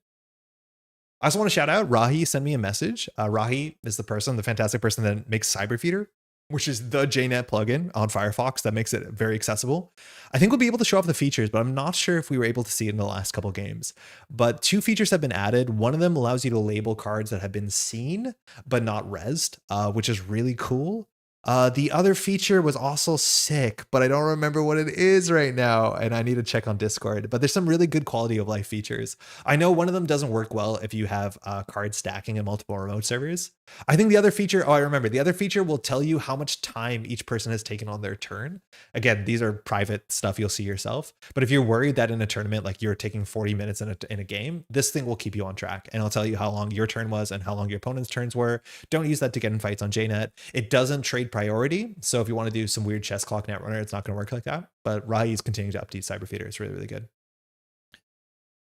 I also want to shout out Rahi sent me a message. Rahi is the fantastic person that makes Cyberfeeder, which is the JNet plugin on Firefox that makes it very accessible. I think we'll be able to show off the features, but I'm not sure if we were able to see it in the last couple games. But 2 features have been added. One of them allows you to label cards that have been seen, but not rezzed, which is really cool. The other feature was also sick, but I don't remember what it is right now, and I need to check on Discord. But there's some really good quality of life features. I know one of them doesn't work well if you have card stacking in multiple remote servers. I think the other feature, oh, I remember. The other feature will tell you how much time each person has taken on their turn. Again, these are private stuff you'll see yourself. But if you're worried that in a tournament, like you're taking 40 minutes in a game, this thing will keep you on track. And it'll tell you how long your turn was and how long your opponent's turns were. Don't use that to get in fights on JNet. It doesn't trade priority. So if you want to do some weird chess clock Netrunner, it's not going to work like that. But Rahi is continuing to update Cyberfeeder. It's really, really good.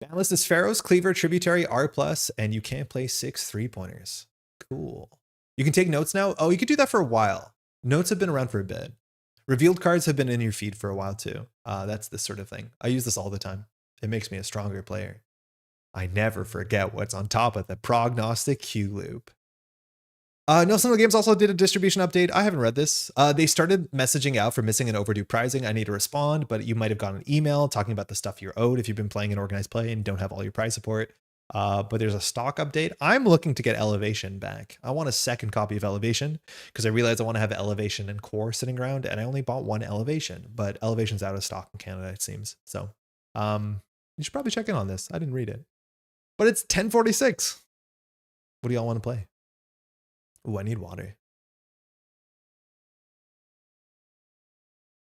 Ban list is Pharos, Cleaver, Tributary, R+, and you can't play 6 3-pointers. Cool. You can take notes now. Oh, you could do that for a while. Notes have been around for a bit. Revealed cards have been in your feed for a while too. That's this sort of thing. I use this all the time. It makes me a stronger player. I never forget what's on top of the prognostic Q loop. No, some of the games also did a distribution update. I haven't read this. They started messaging out for missing and overdue pricing. I need to respond, but you might have gotten an email talking about the stuff you're owed if you've been playing an organized play and don't have all your prize support. But there's a stock update. I'm looking to get Elevation back. I want a second copy of Elevation because I realized I want to have Elevation and Core sitting around, and I only bought 1 Elevation, but Elevation's out of stock in Canada, it seems. So you should probably check in on this. I didn't read it. But it's 10:46. What do y'all want to play? Ooh, I need water.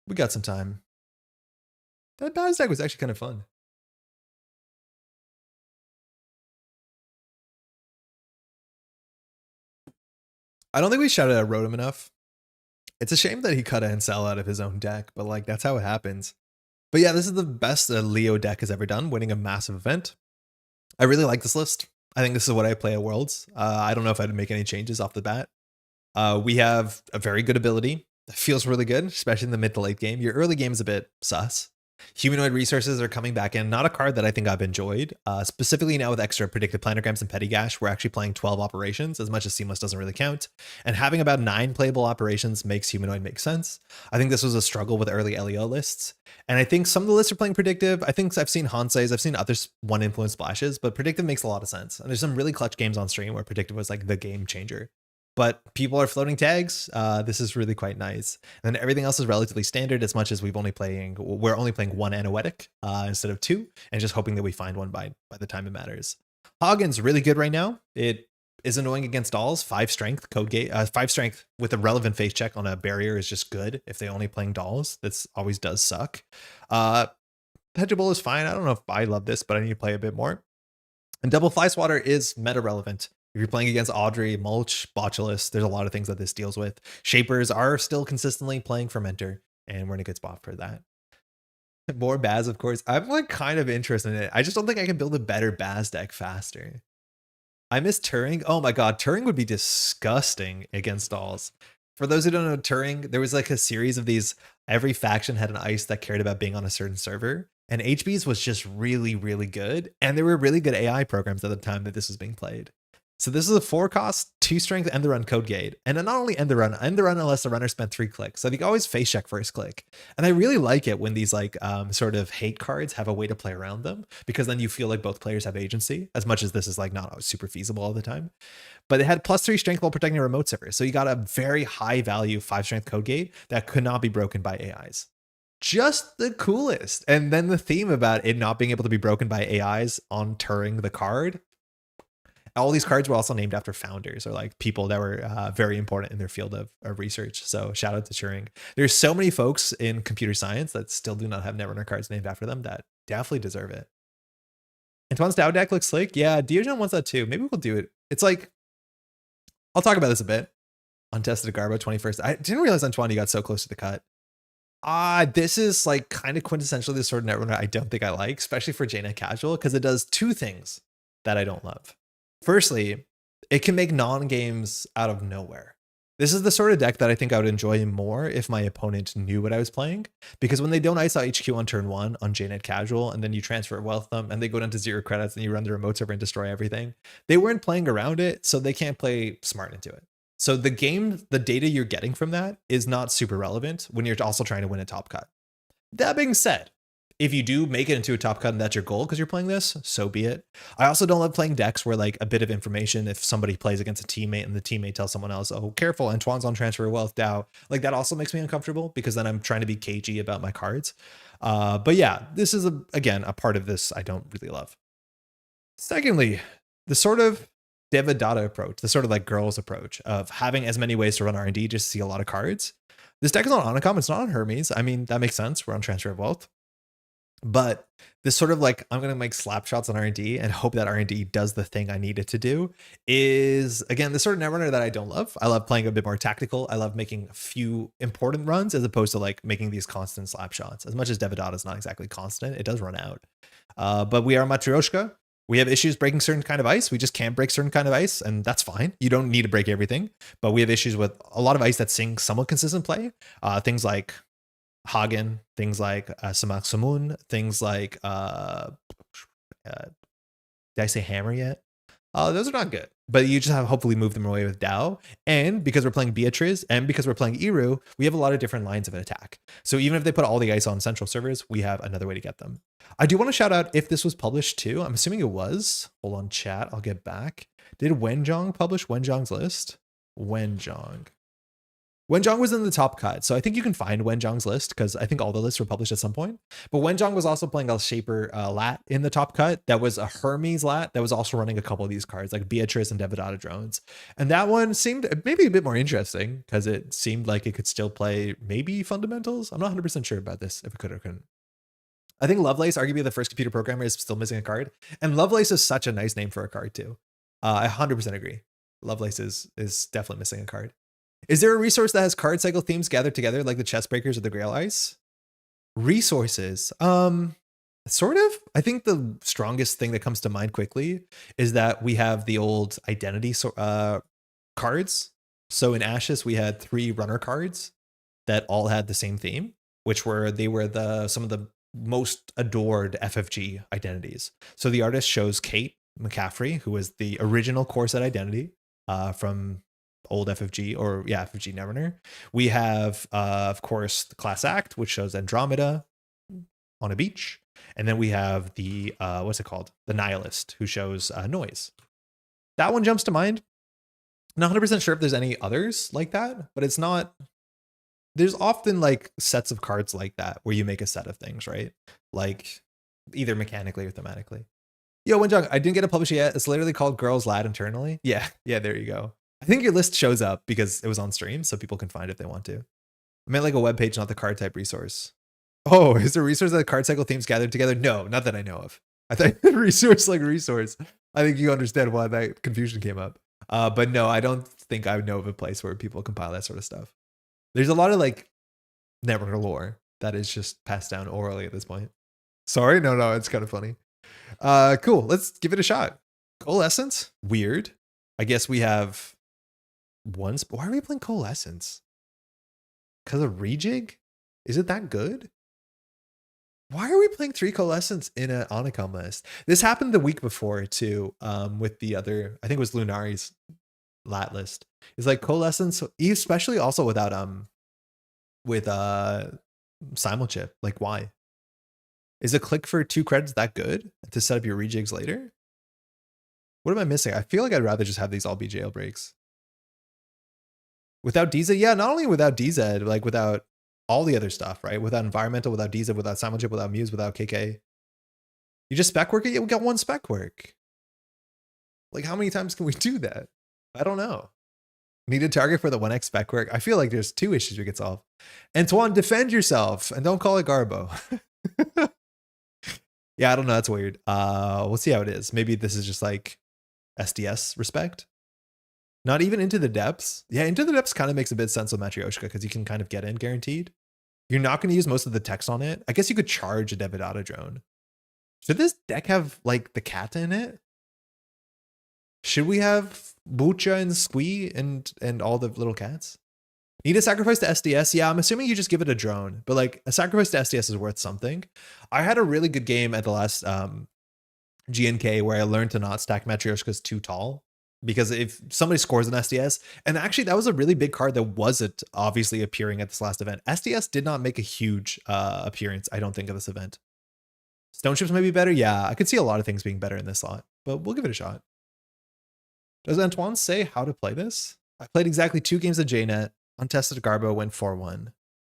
We got some time. That Baz deck was actually kind of fun. I don't think we shouted out Rotom enough. It's a shame that he cut Ansel out of his own deck, but like that's how it happens. But yeah, this is the best a Leo deck has ever done, winning a massive event. I really like this list. I think this is what I play at Worlds. I don't know if I'd make any changes off the bat. We have a very good ability. It feels really good, especially in the mid to late game. Your early game is a bit sus. Humanoid resources are coming back in. Not a card that I think I've enjoyed. Specifically now with extra predicted planograms and petty gash, we're actually playing 12 operations, as much as Seamless doesn't really count. And having about 9 playable operations makes humanoid make sense. I think this was a struggle with early LEO lists. And I think some of the lists are playing predictive. I think I've seen Hansei's, I've seen others one influence splashes, but predictive makes a lot of sense. And there's some really clutch games on stream where predictive was like the game changer. But people are floating tags. This is really quite nice. And then everything else is relatively standard, as much as we're only playing 1 Anoetic instead of 2, and just hoping that we find one by the time it matters. Hagen's really good right now. It is annoying against dolls. 5 strength code gate, 5 strength with a relevant face check on a barrier is just good. If they only playing dolls, that's always does suck. Hedgeable is fine. I don't know if I love this, but I need to play a bit more. And double fly swatter is meta relevant. If you're playing against Audrey, Mulch, Botulus, there's a lot of things that this deals with. Shapers are still consistently playing Fermenter, and we're in a good spot for that. More Baz, of course. I'm like kind of interested in it. I just don't think I can build a better Baz deck faster. I miss Turing. Oh my god, Turing would be disgusting against dolls. For those who don't know Turing, there was like a series of these. Every faction had an ice that cared about being on a certain server. And HB's was just really, really good. And there were really good AI programs at the time that this was being played. So this is a 4 cost, 2 strength, end the run code gate. And then not only end the run unless the runner spent 3 clicks. So you can always face check first click. And I really like it when these like sort of hate cards have a way to play around them, because then you feel like both players have agency, as much as this is like not super feasible all the time. But it had +3 strength while protecting a remote server. So you got a very high value 5 strength code gate that could not be broken by AIs. Just the coolest. And then the theme about it not being able to be broken by AIs on Turing the card. All these cards were also named after founders or like people that were very important in their field of research. So shout out to Turing. There's so many folks in computer science that still do not have Netrunner cards named after them that definitely deserve it. Antoine's DAO deck looks slick. Yeah, Diogen wants that too. Maybe we'll do it. It's like, I'll talk about this a bit. Untested Garbo 21st. I didn't realize Antoine, you got so close to the cut. This is like kind of quintessentially the sort of Netrunner I don't think I like, especially for JNet Casual, because it does 2 things that I don't love. Firstly, it can make non-games out of nowhere. This is the sort of deck that I think I would enjoy more if my opponent knew what I was playing, because when they don't ice out HQ on turn 1 on JNet Casual, and then you transfer wealth them, and they go down to 0 credits, and you run the remote server and destroy everything, they weren't playing around it, so they can't play smart into it. So the data you're getting from that is not super relevant when you're also trying to win a top cut. That being said, if you do make it into a top cut and that's your goal because you're playing this, so be it. I also don't love playing decks where like a bit of information, if somebody plays against a teammate and the teammate tells someone else, oh, careful, Antoine's on transfer wealth DAO. Like that also makes me uncomfortable because then I'm trying to be cagey about my cards. But yeah, this is, again, a part of this I don't really love. Secondly, the sort of Devadatta approach, the sort of like girls approach of having as many ways to run R&D just to see a lot of cards. This deck is on Onacom, it's not on Hermes. I mean, that makes sense. We're on Transfer of Wealth. But this sort of like, I'm going to make slap shots on R&D and hope that R&D does the thing I need it to do is, again, the sort of Netrunner that I don't love. I love playing a bit more tactical. I love making a few important runs as opposed to like making these constant slap shots. As much as Devadatta is not exactly constant, it does run out. But we are Matryoshka. We have issues breaking certain kind of ice. We just can't break certain kind of ice, and that's fine. You don't need to break everything. But we have issues with a lot of ice that sing somewhat consistent play. Things like Hagen, things like Samak Samun, things like did I say Hammer yet? Those are not good, but you just have hopefully move them away with DAO. And because we're playing Beatrice and because we're playing Iru, we have a lot of different lines of an attack. So even if they put all the ice on central servers, we have another way to get them. I do want to shout out if this was published too. I'm assuming it was. Hold on, chat. I'll get back. Did Wenjong publish Wenjong's list? Wenjong was in the top cut, so I think you can find Wenjong's list because I think all the lists were published at some point. But Wenjong was also playing a Shaper lat in the top cut. That was a Hermes lat that was also running a couple of these cards like Beatrice and Devadatta drones. And that one seemed maybe a bit more interesting because it seemed like it could still play maybe fundamentals. I'm not 100% sure about this if it could or couldn't. I think Lovelace, arguably the first computer programmer, is still missing a card. And Lovelace is such a nice name for a card too. I 100% agree. Lovelace is definitely missing a card. Is there a resource that has card cycle themes gathered together like the chest breakers or the Grail Ice? Resources. Sort of. I think the strongest thing that comes to mind quickly is that we have the old identity cards. So in Ashes, we had 3 runner cards that all had the same theme, which were some of the most adored FFG identities. So the artist shows Kate McCaffrey, who was the original core set identity from old FFG FFG Netrunner. We have, of course, the class act, which shows Andromeda on a beach. And then we have the, what's it called? The Nihilist, who shows Noise. That one jumps to mind. Not 100% sure if there's any others like that, but it's not. There's often like sets of cards like that where you make a set of things, right? Like either mechanically or thematically. Yo, Wenjung, I didn't get it published yet. It's literally called Girls Lad internally. Yeah, there you go. I think your list shows up because it was on stream, so people can find it if they want to. I meant like a web page, not the card type resource. Oh, is there a resource that card cycle themes gathered together? No, not that I know of. I thought resource like resource. I think you understand why that confusion came up. But no, I don't think I know of a place where people compile that sort of stuff. There's a lot of like Netrunner lore that is just passed down orally at this point. Sorry, no, it's kind of funny. Cool, let's give it a shot. Coalescence, weird. I guess we have one. Why are we playing Coalescence? Because of rejig? Is it that good? Why are we playing 3 Coalescence in an Onicom list? This happened the week before too, with the other, I think it was Lunari's lat list. It's like Coalescence, especially also without with Simulchip. Like why? Is a click for 2 credits that good to set up your rejigs later? What am I missing? I feel like I'd rather just have these all be jailbreaks. Without DZ, yeah, not only without DZ, like without all the other stuff, right? Without environmental, without DZ, without Simulchip, without Muse, without KK. You just spec work it? Yeah, we got 1 spec work. Like how many times can we do that? I don't know. Need a target for the 1x spec work? I feel like there's 2 issues we could solve. Antoine, defend yourself and don't call it Garbo. Yeah, I don't know. That's weird. We'll see how it is. Maybe this is just like SDS respect. Not even Into the Depths. Yeah, Into the Depths kind of makes a bit sense with Matryoshka because you can kind of get in guaranteed. You're not going to use most of the text on it. I guess you could charge a Devidata drone. Should this deck have like the cat in it? Should we have Bucha and Squee and all the little cats? Need a sacrifice to SDS? Yeah, I'm assuming you just give it a drone, but like a sacrifice to SDS is worth something. I had a really good game at the last GNK where I learned to not stack Matryoshkas too tall. Because if somebody scores an SDS, and actually that was a really big card that wasn't obviously appearing at this last event. SDS did not make a huge appearance, I don't think, of this event. Stone Ships may be better. Yeah, I could see a lot of things being better in this slot, but we'll give it a shot. Does Antoine say how to play this? I played exactly 2 games of JNet, untested Garbo, went 4-1.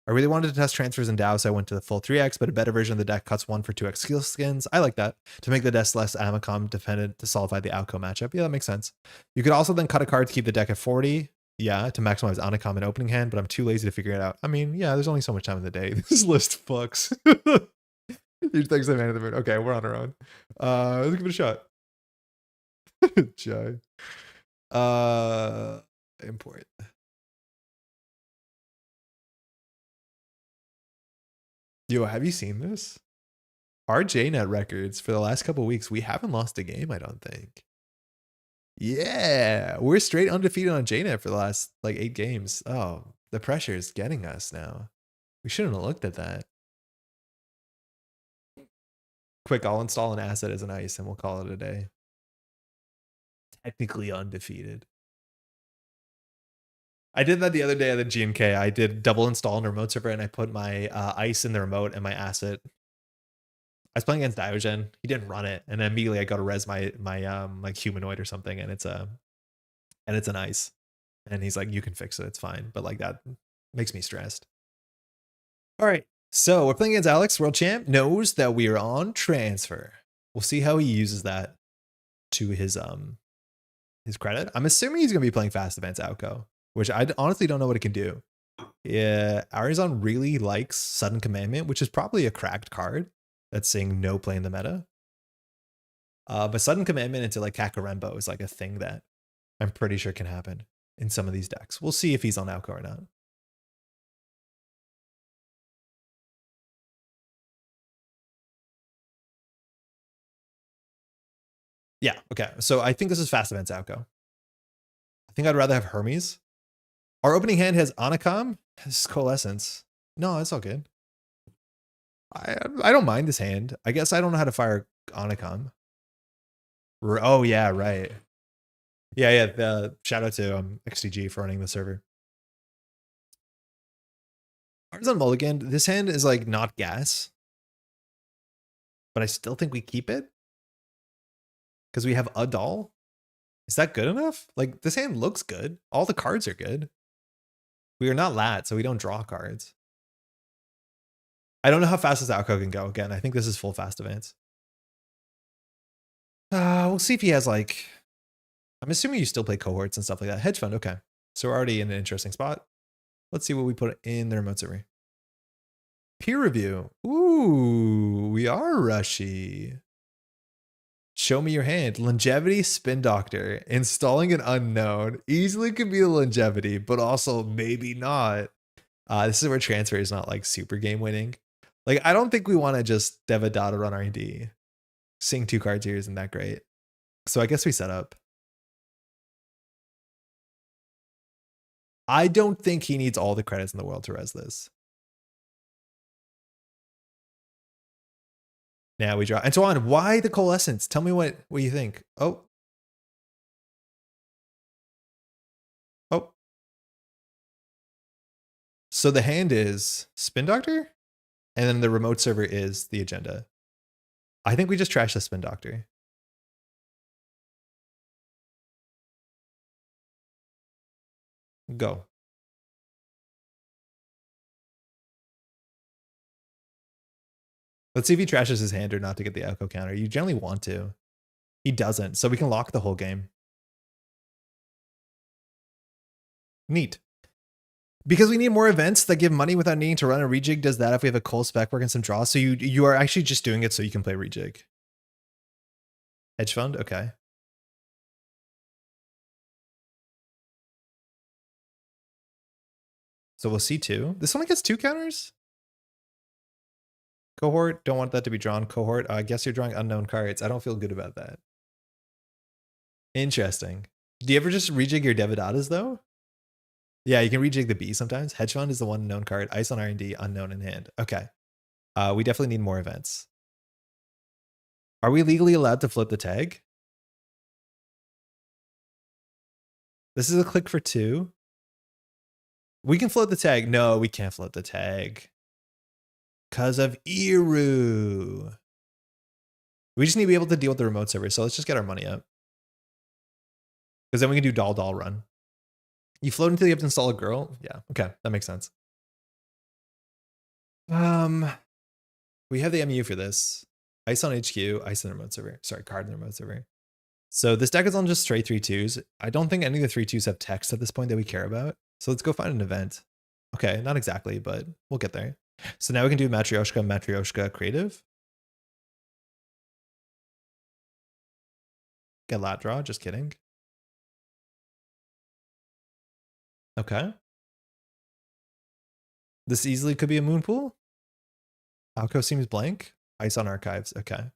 I really wanted to test transfers in DAO, so I went to the full 3x, but a better version of the deck cuts 1 for 2x skill skins. I like that. To make the deck less Amicom dependent to solidify the outcome matchup. Yeah, that makes sense. You could also then cut a card to keep the deck at 40. Yeah, to maximize Amicom and opening hand, but I'm too lazy to figure it out. I mean, yeah, there's only so much time in the day. This list fucks. Huge thanks to Man of the Moon. Okay, we're on our own. Let's give it a shot. Jai. Import. Yo, have you seen this? Our JNet records for the last couple of weeks, we haven't lost a game, I don't think. Yeah, we're straight undefeated on JNet for the last like 8 games. Oh, the pressure is getting us now. We shouldn't have looked at that. Quick, I'll install an asset as an ice and we'll call it a day. Technically undefeated. I did that the other day at the GNK. I did double install on a remote server and I put my ice in the remote and my asset. I was playing against Diogen. He didn't run it, and then immediately I got to res my like humanoid or something, and it's an ice. And he's like, "You can fix it. It's fine." But like that makes me stressed. All right, so we're playing against Alex, world champ, knows that we are on transfer. We'll see how he uses that to his credit. I'm assuming he's gonna be playing fast advance outgo, which I honestly don't know what it can do. Yeah, Arizon really likes Sudden Commandment, which is probably a cracked card that's saying no play in the meta. But Sudden Commandment into like Kakarembo is like a thing that I'm pretty sure can happen in some of these decks. We'll see if he's on Alco or not. Yeah, okay. So I think this is fast events Alco. I think I'd rather have Hermes. Our opening hand has Anacom, has Coalescence. No, it's all good. I don't mind this hand. I guess I don't know how to fire Anacom. Oh yeah, right. Yeah. Shout out to XTG for running the server. Ours on Mulligan. This hand is like not gas, but I still think we keep it because we have a doll. Is that good enough? Like this hand looks good. All the cards are good. We are not lat, so we don't draw cards. I don't know how fast this outcome can go. Again, I think this is full fast advance. We'll see if he has like, I'm assuming you still play cohorts and stuff like that. Hedge fund, okay. So we're already in an interesting spot. Let's see what we put in the remote server. Peer review. Ooh, we are rushy. Show me your hand. Longevity spin doctor. Installing an unknown. Easily could be a longevity, but also maybe not. This is where transfer is not like super game winning. Like, I don't think we want to just dev a data run R&D. Seeing 2 cards here isn't that great. So I guess we set up. I don't think he needs all the credits in the world to res this. Now we draw. And so on. Why the coalescence? Tell me what you think. Oh. Oh. So the hand is Spin Doctor, and then the remote server is the agenda. I think we just trash the Spin Doctor. Go. Let's see if he trashes his hand or not to get the echo counter. You generally want to. He doesn't, so we can lock the whole game. Neat. Because we need more events that give money without needing to run a rejig, does that if we have a coal spec work and some draws. So you are actually just doing it so you can play rejig. Hedge fund, okay. So we'll see 2. This only gets 2 counters? Cohort, don't want that to be drawn. Cohort, I guess you're drawing unknown cards. I don't feel good about that. Interesting. Do you ever just rejig your Devidatas though? Yeah, you can rejig the B sometimes. Hedge fund is the one known card. Ice on R&D, unknown in hand. Okay. We definitely need more events. Are we legally allowed to flip the tag? This is a click for 2. We can float the tag. No, we can't float the tag. Because of Iru. We just need to be able to deal with the remote server. So let's just get our money up. Because then we can do doll run. You float until you have to install a girl? Yeah, okay, that makes sense. We have the MU for this. Ice on HQ, ice in the remote server. Sorry, card in the remote server. So this deck is on just straight 3/2s. I don't think any of the 3/2s have text at this point that we care about. So let's go find an event. Okay, not exactly, but we'll get there. So now we can do Matryoshka creative. Get lat draw, just kidding. Okay. This easily could be a moon pool. Alco seems blank. Ice on archives. Okay.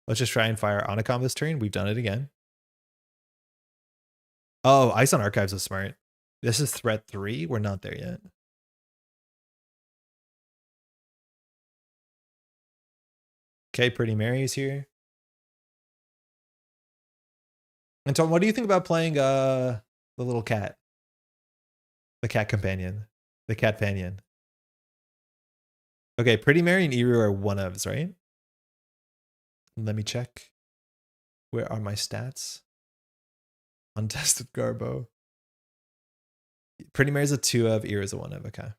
Let's just try and fire Onacom this turn. We've done it again. Oh, ice on archives is smart. This is threat 3. We're not there yet. Okay, Pretty Mary's here. And Tom, what do you think about playing the little cat? The cat companion. The cat panion. Okay, Pretty Mary and Iru are one ofs, right? Let me check. Where are my stats? Untested Garbo. Pretty Mary's a 2 of, Iru's a 1 of, okay.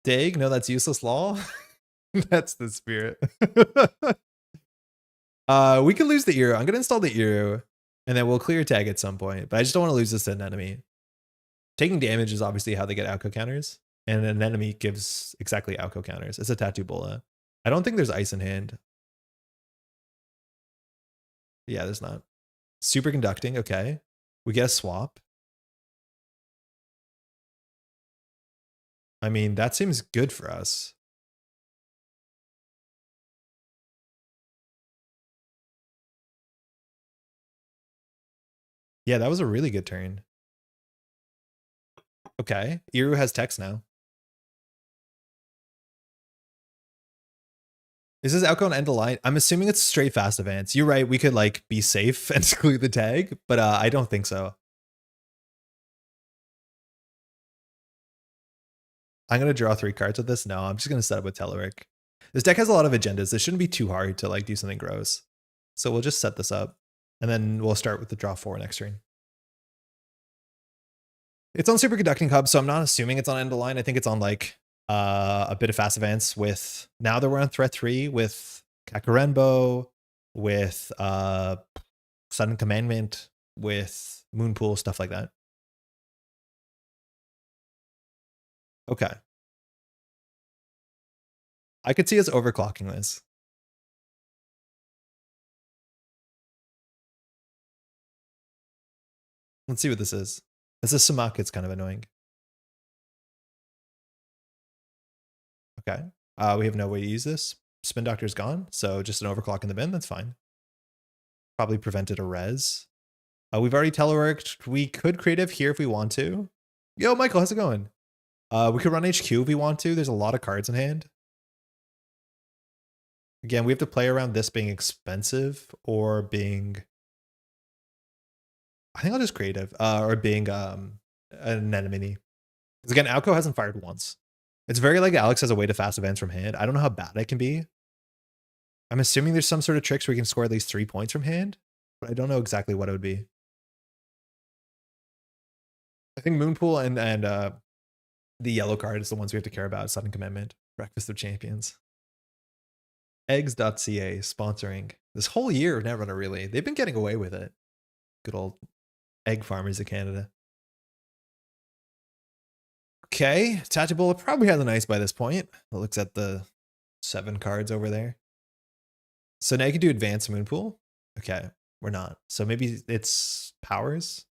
Dag, no, that's useless law. That's the spirit. We could lose the Iru. I'm gonna install the Iru, and then we'll clear tag at some point. But I just don't want to lose this to an enemy. Taking damage is obviously how they get outco counters, and an enemy gives exactly outco counters. It's a tattoo bola. I don't think there's ice in hand. Yeah, there's not. Superconducting, okay. We get a swap. I mean, that seems good for us. Yeah, that was a really good turn. Okay, Iru has text now. Is this outcome end the line? I'm assuming it's straight fast advance. You're right, we could like be safe and exclude the tag, but I don't think so. I'm gonna draw 3 cards with this. No, I'm just gonna set up with Telework. This deck has a lot of agendas. This shouldn't be too hard to like do something gross. So we'll just set this up, and then we'll start with the draw 4 next turn. It's on Superconducting Hub, so I'm not assuming it's on end of line. I think it's on like a bit of fast advance with, now that we're on threat 3 with Kakarenbo, with Sudden Commandment, with Moonpool, stuff like that. Okay. I could see us overclocking this. Let's see what this is. This is Sumak. It's kind of annoying. Okay. We have no way to use this. Spin Doctor's gone, so just an overclock in the bin. That's fine. Probably prevented a res. We've already teleworked. We could creative here if we want to. Yo, Michael, how's it going? We could run HQ if we want to. There's a lot of cards in hand. Again, we have to play around this being expensive or being... I think I'll just creative. Or being an enemy. Because again, Alco hasn't fired once. It's very like Alex has a way to fast advance from hand. I don't know how bad it can be. I'm assuming there's some sort of tricks where you can score at least 3 points from hand, but I don't know exactly what it would be. I think Moonpool and the yellow card is the ones we have to care about. Sudden Commandment, Breakfast of Champions. Eggs.ca sponsoring this whole year of Netrunner, really. They've been getting away with it. Good old egg farmers of Canada. Okay, Tachibula probably has an ice by this point. It looks at the 7 cards over there. So now you can do advanced Moonpool. Okay, we're not. So maybe it's powers.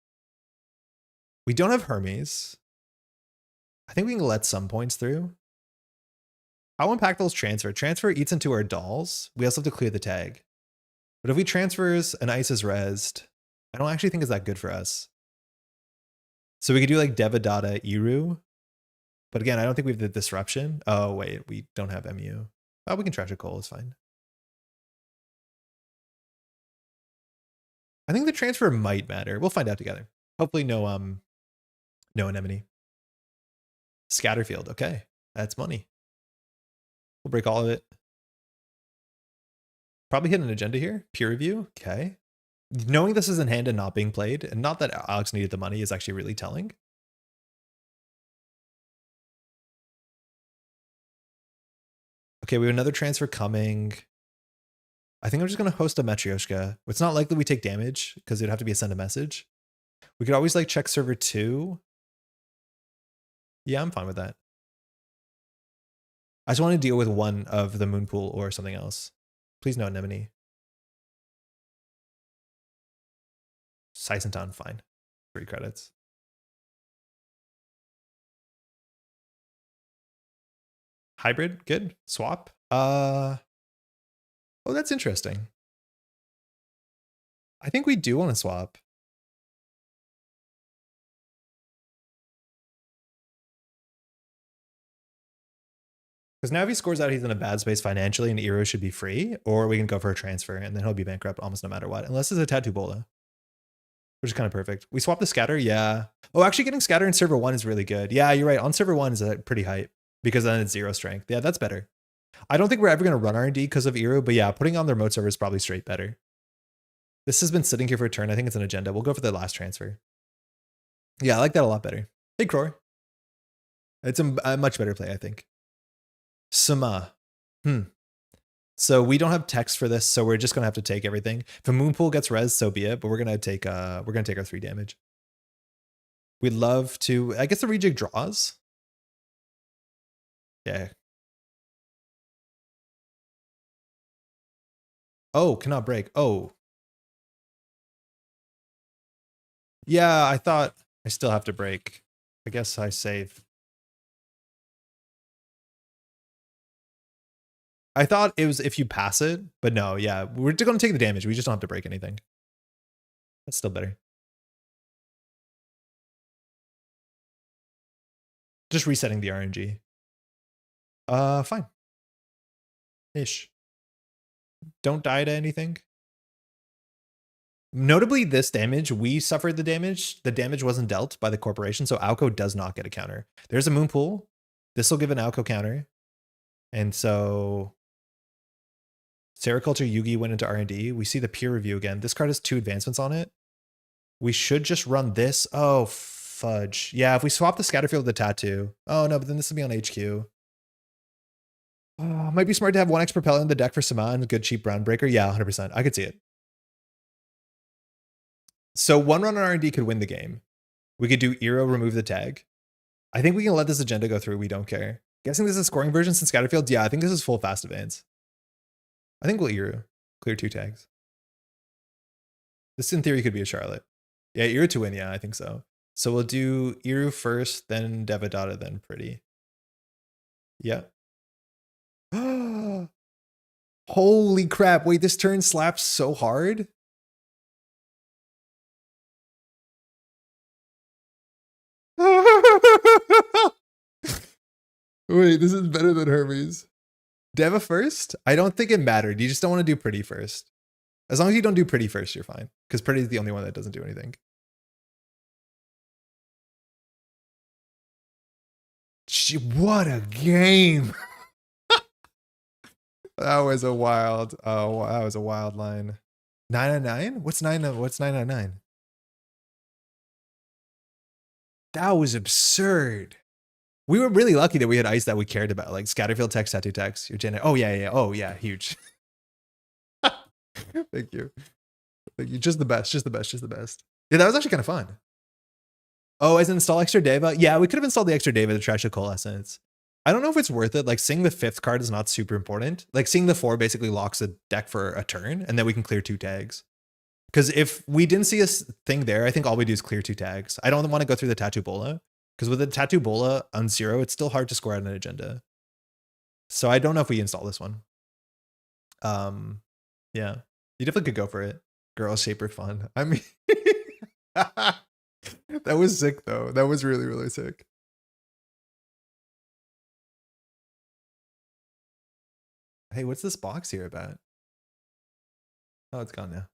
We don't have Hermes. I think we can let some points through. How impactful is transfer? Transfer eats into our dolls. We also have to clear the tag. But if we transfers and ice is rezzed, I don't actually think it's that good for us. So we could do like Devadatta Iru. But again, I don't think we have the disruption. Oh, wait, we don't have MU. Oh, we can trash a coal, it's fine. I think the transfer might matter. We'll find out together. Hopefully no anemone. Scatterfield, okay. That's money. We'll break all of it. Probably hit an agenda here. Peer review, okay. Knowing this is in hand and not being played, and not that Alex needed the money, is actually really telling. Okay, we have another transfer coming. I think I'm just going to host a Matryoshka. It's not likely we take damage because it'd have to be a send a message. We could always like check server 2. Yeah, I'm fine with that. I just want to deal with one of the Moonpool or something else. Please no anemone. Saisentan, fine. 3 credits. Hybrid, good. Swap. Oh, that's interesting. I think we do want to swap. Because now if he scores out, he's in a bad space financially and Eero should be free, or we can go for a transfer and then he'll be bankrupt almost no matter what, unless it's a Tattoo Bola, which is kind of perfect. We swap the scatter, yeah. Oh, actually getting scatter in server 1 is really good. Yeah, you're right. On server 1 is pretty hype because then it's 0 strength. Yeah, that's better. I don't think we're ever going to run R&D because of Eero, but yeah, putting on the remote server is probably straight better. This has been sitting here for a turn. I think it's an agenda. We'll go for the last transfer. Yeah, I like that a lot better. Hey, Cror. It's a much better play, I think. Sama. So we don't have text for this, so we're just gonna have to take everything. If a Moonpool gets res, so be it. But we're gonna take our 3 damage. We'd love to. I guess the rejig draws. Yeah. Oh, cannot break. Oh. Yeah, I thought I still have to break. I guess I save. I thought it was if you pass it, but no, yeah, we're going to take the damage. We just don't have to break anything. That's still better. Just resetting the RNG. Fine. Ish. Don't die to anything. Notably, this damage, we suffered the damage. The damage wasn't dealt by the corporation, so Alco does not get a counter. There's a Moonpool. This will give an Alco counter. And so Sericulture Yugi went into R&D. We see the peer review again. This card has 2 advancements on it. We should just run this. Oh, fudge. Yeah, if we swap the Scatterfield with the Tattoo. Oh, no, but then this will be on HQ. Might be smart to have 1x Propel in the deck for Saman. Good cheap brown breaker. Yeah, 100%. I could see it. So 1 run on R&D could win the game. We could do Eero, remove the tag. I think we can let this agenda go through. We don't care. Guessing this is a scoring version since Scatterfield. Yeah, I think this is full fast advance. I think we'll Eero. Clear 2 tags. This in theory could be a Charlotte. Yeah, Eero to win. Yeah, I think so. So we'll do Eero first, then Devadatta, then Pretty. Yeah. Holy crap. Wait, this turn slaps so hard. Wait, this is better than Hermes. Deva first? I don't think it mattered. You just don't want to do Pretty first. As long as you don't do Pretty first, you're fine. Because Pretty is the only one that doesn't do anything. What a game. That was a wild, that was a wild line. 999? What's 999? That was absurd. We were really lucky that we had ice that we cared about, like Scatterfield text, Tattoo text, your Janet. Oh yeah. Oh yeah, huge. Thank you. Thank you. Just the best. Yeah, that was actually kind of fun. Oh, as in install extra Deva? Yeah, we could have installed the extra Deva to trash a Coalescence. I don't know if it's worth it. Like seeing the 5th card is not super important. Like seeing the 4 basically locks a deck for a turn and then we can clear 2 tags. Because if we didn't see a thing there, I think all we do is clear 2 tags. I don't want to go through the Tattoo Bola. Because with the Tattoo Bola on 0, it's still hard to score out an agenda. So I don't know if we install this one. Yeah. You definitely could go for it. Girls Shaper fun. I mean, that was sick though. That was really, really sick. Hey, what's this box here about? Oh, it's gone now.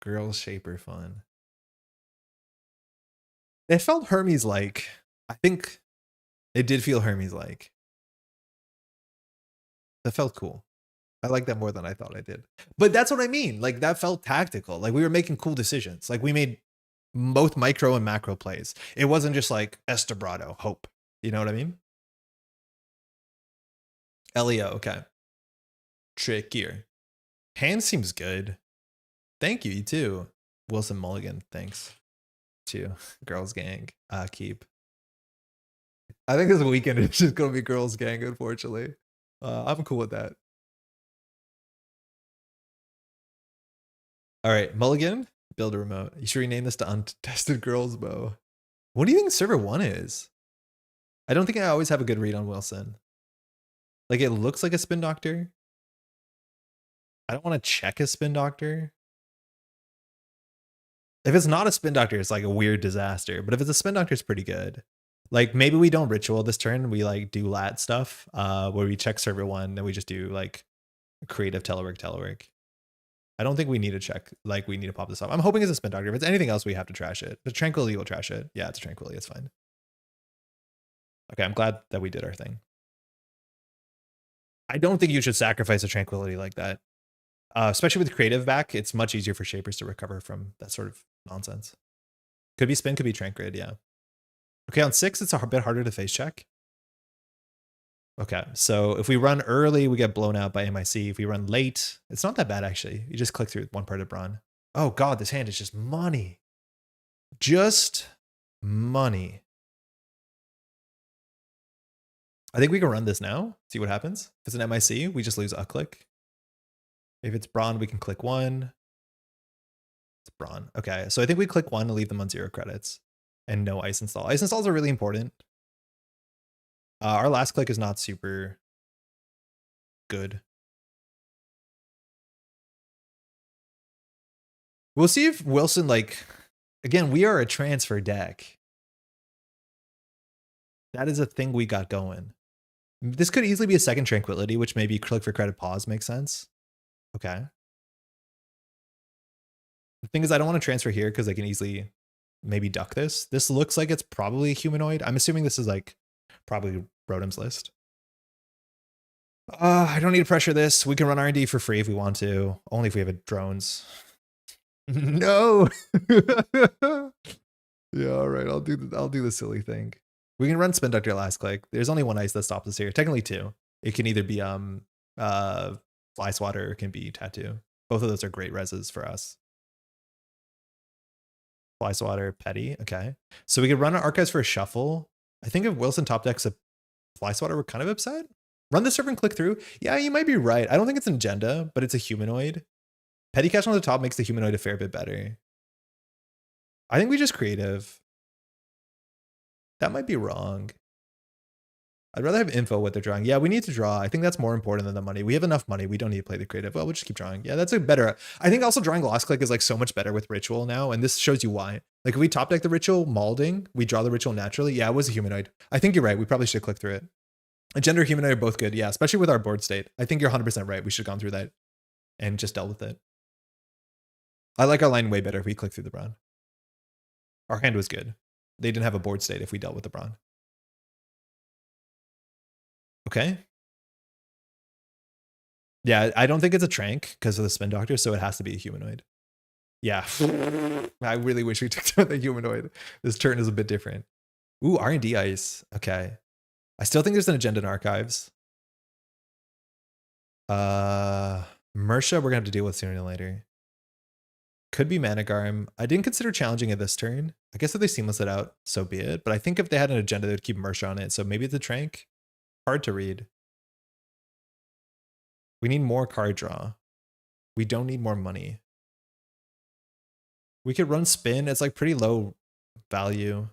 Girls Shaper fun. It felt Hermes-like. I think it did feel Hermes-like. That felt cool. I like that more than I thought I did. But that's what I mean. Like that felt tactical. Like we were making cool decisions. Like we made both micro and macro plays. It wasn't just like Estabrado, hope. You know what I mean? Elio, okay. Trickier. Hand seems good. Thank you, you too. Wilson Mulligan, thanks. Too. Girls Gang. Keep. I think this weekend is just gonna be Girls Gang, unfortunately. I'm cool with that. All right, Mulligan, build a remote. You should rename this to Untested Girls Bow. What do you think server 1 is? I don't think I always have a good read on Wilson. Like it looks like a Spin Doctor. I don't want to check a Spin Doctor. If it's not a Spin Doctor, it's like a weird disaster. But if it's a Spin Doctor, it's pretty good. Like maybe we don't ritual this turn. We like do lat stuff where we check server 1 and we just do like creative telework. I don't think we need to check, like we need to pop this up. I'm hoping it's a Spin Doctor. If it's anything else, we have to trash it. The Tranquility will trash it. Yeah, it's a Tranquility. It's fine. Okay, I'm glad that we did our thing. I don't think you should sacrifice a Tranquility like that. Especially with creative back, it's much easier for Shapers to recover from that sort of nonsense. Could be Spin, could be Trank Grid, yeah. Okay, on 6, it's a bit harder to face check. Okay, so if we run early, we get blown out by MIC. If we run late, it's not that bad, actually. You just click through one part of Braun. Oh, God, this hand is just money. Just money. I think we can run this now, see what happens. If it's an MIC, we just lose a click. If it's Braun, we can click 1. It's Braun. Okay, so I think we click 1 and leave them on 0 credits. And no ice install. Ice installs are really important. Our last click is not super good. We'll see if Wilson, like, again, we are a transfer deck. That is a thing we got going. This could easily be a second Tranquility, which maybe click for credit pause makes sense. Okay. The thing is, I don't want to transfer here because I can easily maybe duck this. This looks like it's probably humanoid. I'm assuming this is like probably Rotom's list. I don't need to pressure this. We can run R&D for free if we want to. Only if we have drones. No. Yeah, all right. I'll do the silly thing. We can run Spin Doctor last click. There's only one ice that stops us here. Technically two. It can either be Fly Swatter or it can be Tattoo. Both of those are great reses for us. Fly Swatter, Petty. Okay. So we could run our Archives for a shuffle. I think if Wilson top decks a Fly Swatter, we're kind of upset. Run the server and click through. Yeah, you might be right. I don't think it's an agenda, but it's a humanoid. Petty Cash on the top makes the humanoid a fair bit better. I think we just creative. That might be wrong. I'd rather have info what they're drawing. Yeah, we need to draw. I think that's more important than the money. We have enough money. We don't need to play the creative. Well, we'll just keep drawing. Yeah, that's a better. I think also drawing last click is like so much better with ritual now. And this shows you why. Like if we top deck the ritual malding, we draw the ritual naturally. Yeah, it was a humanoid. I think you're right. We probably should click through it. A gender humanoid are both good. Yeah, especially with our board state. I think you're 100% right. We should have gone through that and just dealt with it. I like our line way better if we click through the Brawn. Our hand was good. They didn't have a board state if we dealt with the Brawn. Okay. Yeah, I don't think it's a Trank because of the Spin Doctor, so it has to be a humanoid. Yeah. I really wish we took the humanoid. This turn is a bit different. Ooh, R&D ice. Okay. I still think there's an agenda in Archives. Mersha, we're gonna have to deal with sooner than later. Could be Managarm. I didn't consider challenging it this turn. I guess if they seamless it out, so be it. But I think if they had an agenda, they'd keep Mersha on it. So maybe it's a Trank. Hard to read. We need more card draw. We don't need more money. We could run Spin. It's like pretty low value.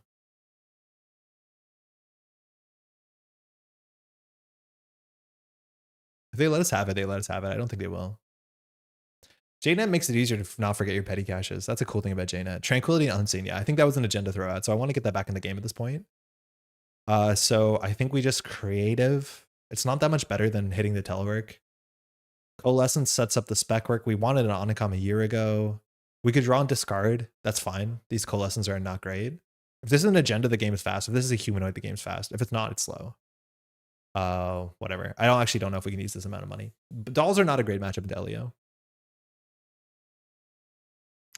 If they let us have it, they let us have it. I don't think they will. JNet makes it easier to not forget your petty caches. That's a cool thing about JNet. Tranquility and Unseen. Yeah, I think that was an agenda throwout. So I want to get that back in the game at this point. So I think we just creative. It's not that much better than hitting the telework. Coalescence sets up the spec work. We wanted an Onicom a year ago. We could draw and discard. That's fine. These coalescence are not great. If this is an agenda, the game is fast. If this is a humanoid, the game's fast. If it's not, it's slow. Whatever. I don't know if we can use this amount of money. But dolls are not a great matchup in Delio.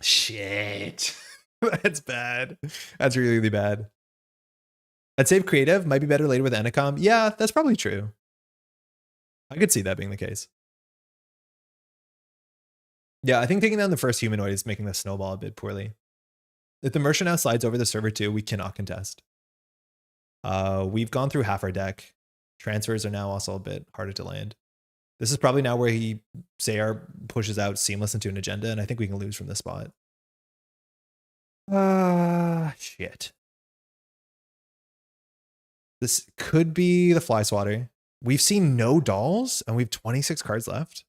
Shit. That's bad. That's really, really bad. I'd save creative. Might be better later with Anacom. Yeah, that's probably true. I could see that being the case. Yeah, I think taking down the first humanoid is making the snowball a bit poorly. If the Merchant now slides over the server too, we cannot contest. We've gone through half our deck. Transfers are now also a bit harder to land. This is probably now where he Sayar pushes out Seamless into an agenda, and I think we can lose from this spot. Shit. This could be the Fly Swatter. We've seen no dolls, and we have 26 cards left.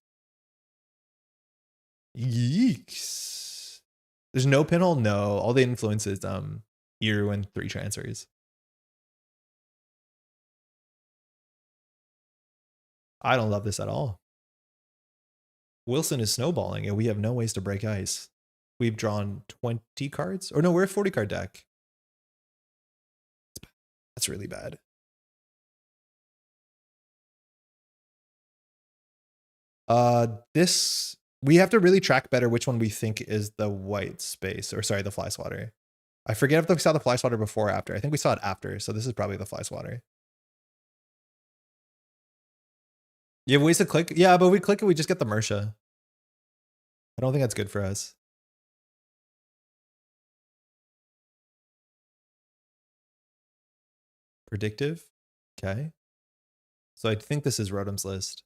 Yeeks. There's no pinhole? No. All the influences, Iru and 3 transfers. I don't love this at all. Wilson is snowballing, and we have no ways to break ice. We've drawn 20 cards? Or no, we're a 40 card deck. That's really bad. This, we have to really track better which one we think is the white space, or sorry, the Fly Swatter. I forget if we saw the Fly Swatter before or after. I think we saw it after, so this is probably the Fly Swatter. You have ways to click? Yeah, but we click it, we just get the Mersha. I don't think that's good for us. Predictive? Okay. So I think this is Rotom's list.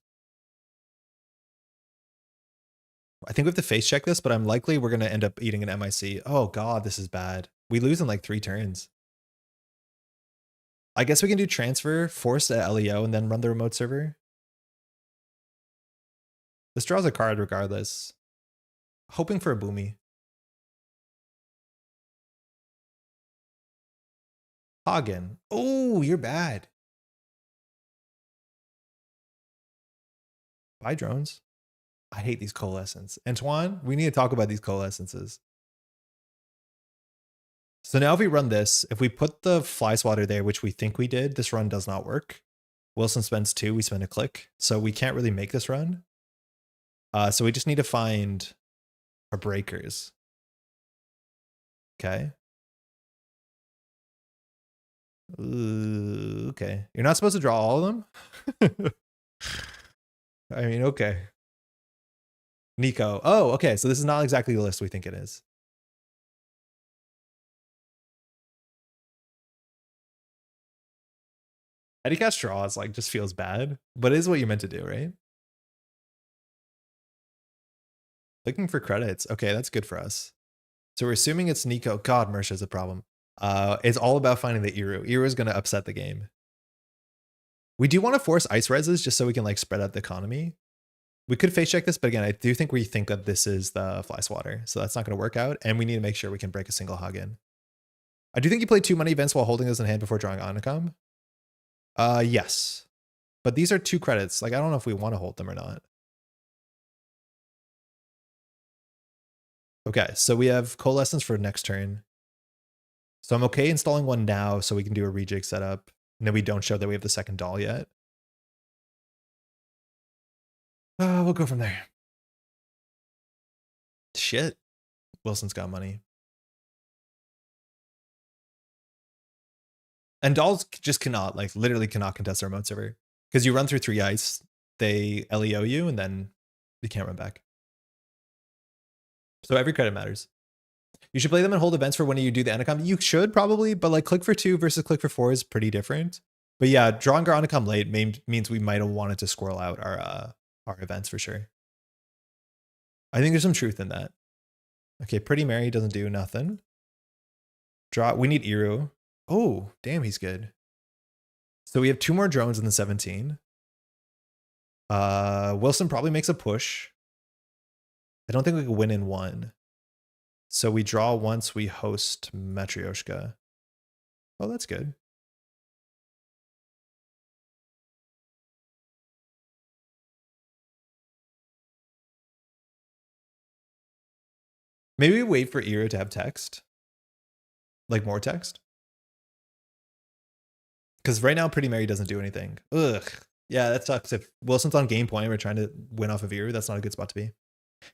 I think we have to face check this, but I'm likely we're going to end up eating an MIC. Oh god, this is bad. We lose in like 3 turns. I guess we can do transfer, force at LEO, and then run the remote server. This draws a card regardless. Hoping for a Boomy. Hagen. Oh, you're bad. Buy drones. I hate these coalescence. Antoine, we need to talk about these coalescences. So now if we run this, if we put the Fly Swatter there, which we think we did, this run does not work. Wilson spends 2, we spend a click. So we can't really make this run. So we just need to find our breakers. Okay. Ooh, okay. You're not supposed to draw all of them? I mean, okay. Nico. Oh, okay. So this is not exactly the list we think it is. Eddie cast draws like just feels bad, but it is what you're meant to do, right? Looking for credits. Okay, that's good for us. So we're assuming it's Nico. God, Mersha's a problem. It's all about finding the Iru. Iru is going to upset the game. We do want to force ice reses just so we can like spread out the economy. We could face check this, but again, I do think we think that this is the fly swatter, so that's not going to work out, and we need to make sure we can break a single hog in. I do think you play 2 money events while holding those in hand before drawing Onacom. Yes. But these are 2 credits. Like, I don't know if we want to hold them or not. Okay, so we have coalescence for next turn. So I'm okay installing one now so we can do a rejig setup. And then we don't show that we have the second doll yet. We'll go from there. Shit. Wilson's got money. And dolls just cannot, like, literally cannot contest the remote server. Because you run through 3 ice, they LEO you, and then you can't run back. So every credit matters. You should play them and hold events for when you do the Anacom. You should probably, but like click for 2 versus click for 4 is pretty different. But yeah, drawing our Anacom late means we might have wanted to squirrel out our events for sure. I think there's some truth in that. Okay, Pretty Mary doesn't do nothing. Draw. We need Iru. Oh, damn, he's good. So we have 2 more drones in the 17. Wilson probably makes a push. I don't think we can win in 1. So we draw once we host Matryoshka. Oh, that's good. Maybe we wait for Iru to have text. Like more text. Because right now Pretty Mary doesn't do anything. Ugh. Yeah, that sucks. If Wilson's on game point, we're trying to win off of Iru. That's not a good spot to be.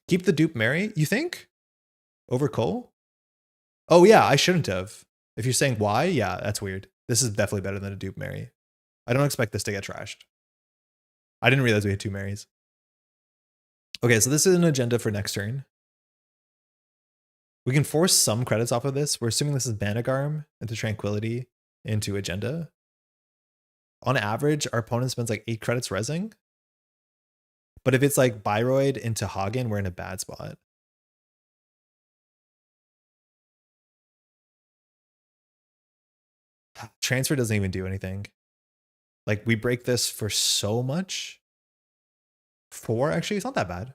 Keep the dupe Mary, you think? Over Cole? Oh yeah, I shouldn't have. If you're saying why, yeah, that's weird. This is definitely better than a dupe Mary. I don't expect this to get trashed. I didn't realize we had 2 Marys. Okay, so this is an agenda for next turn. We can force some credits off of this. We're assuming this is Banagarm into Tranquility into agenda. On average, our opponent spends like 8 credits resing. But if it's like Byroid into Hagen, we're in a bad spot. Transfer doesn't even do anything. Like we break this for so much. 4, actually, it's not that bad.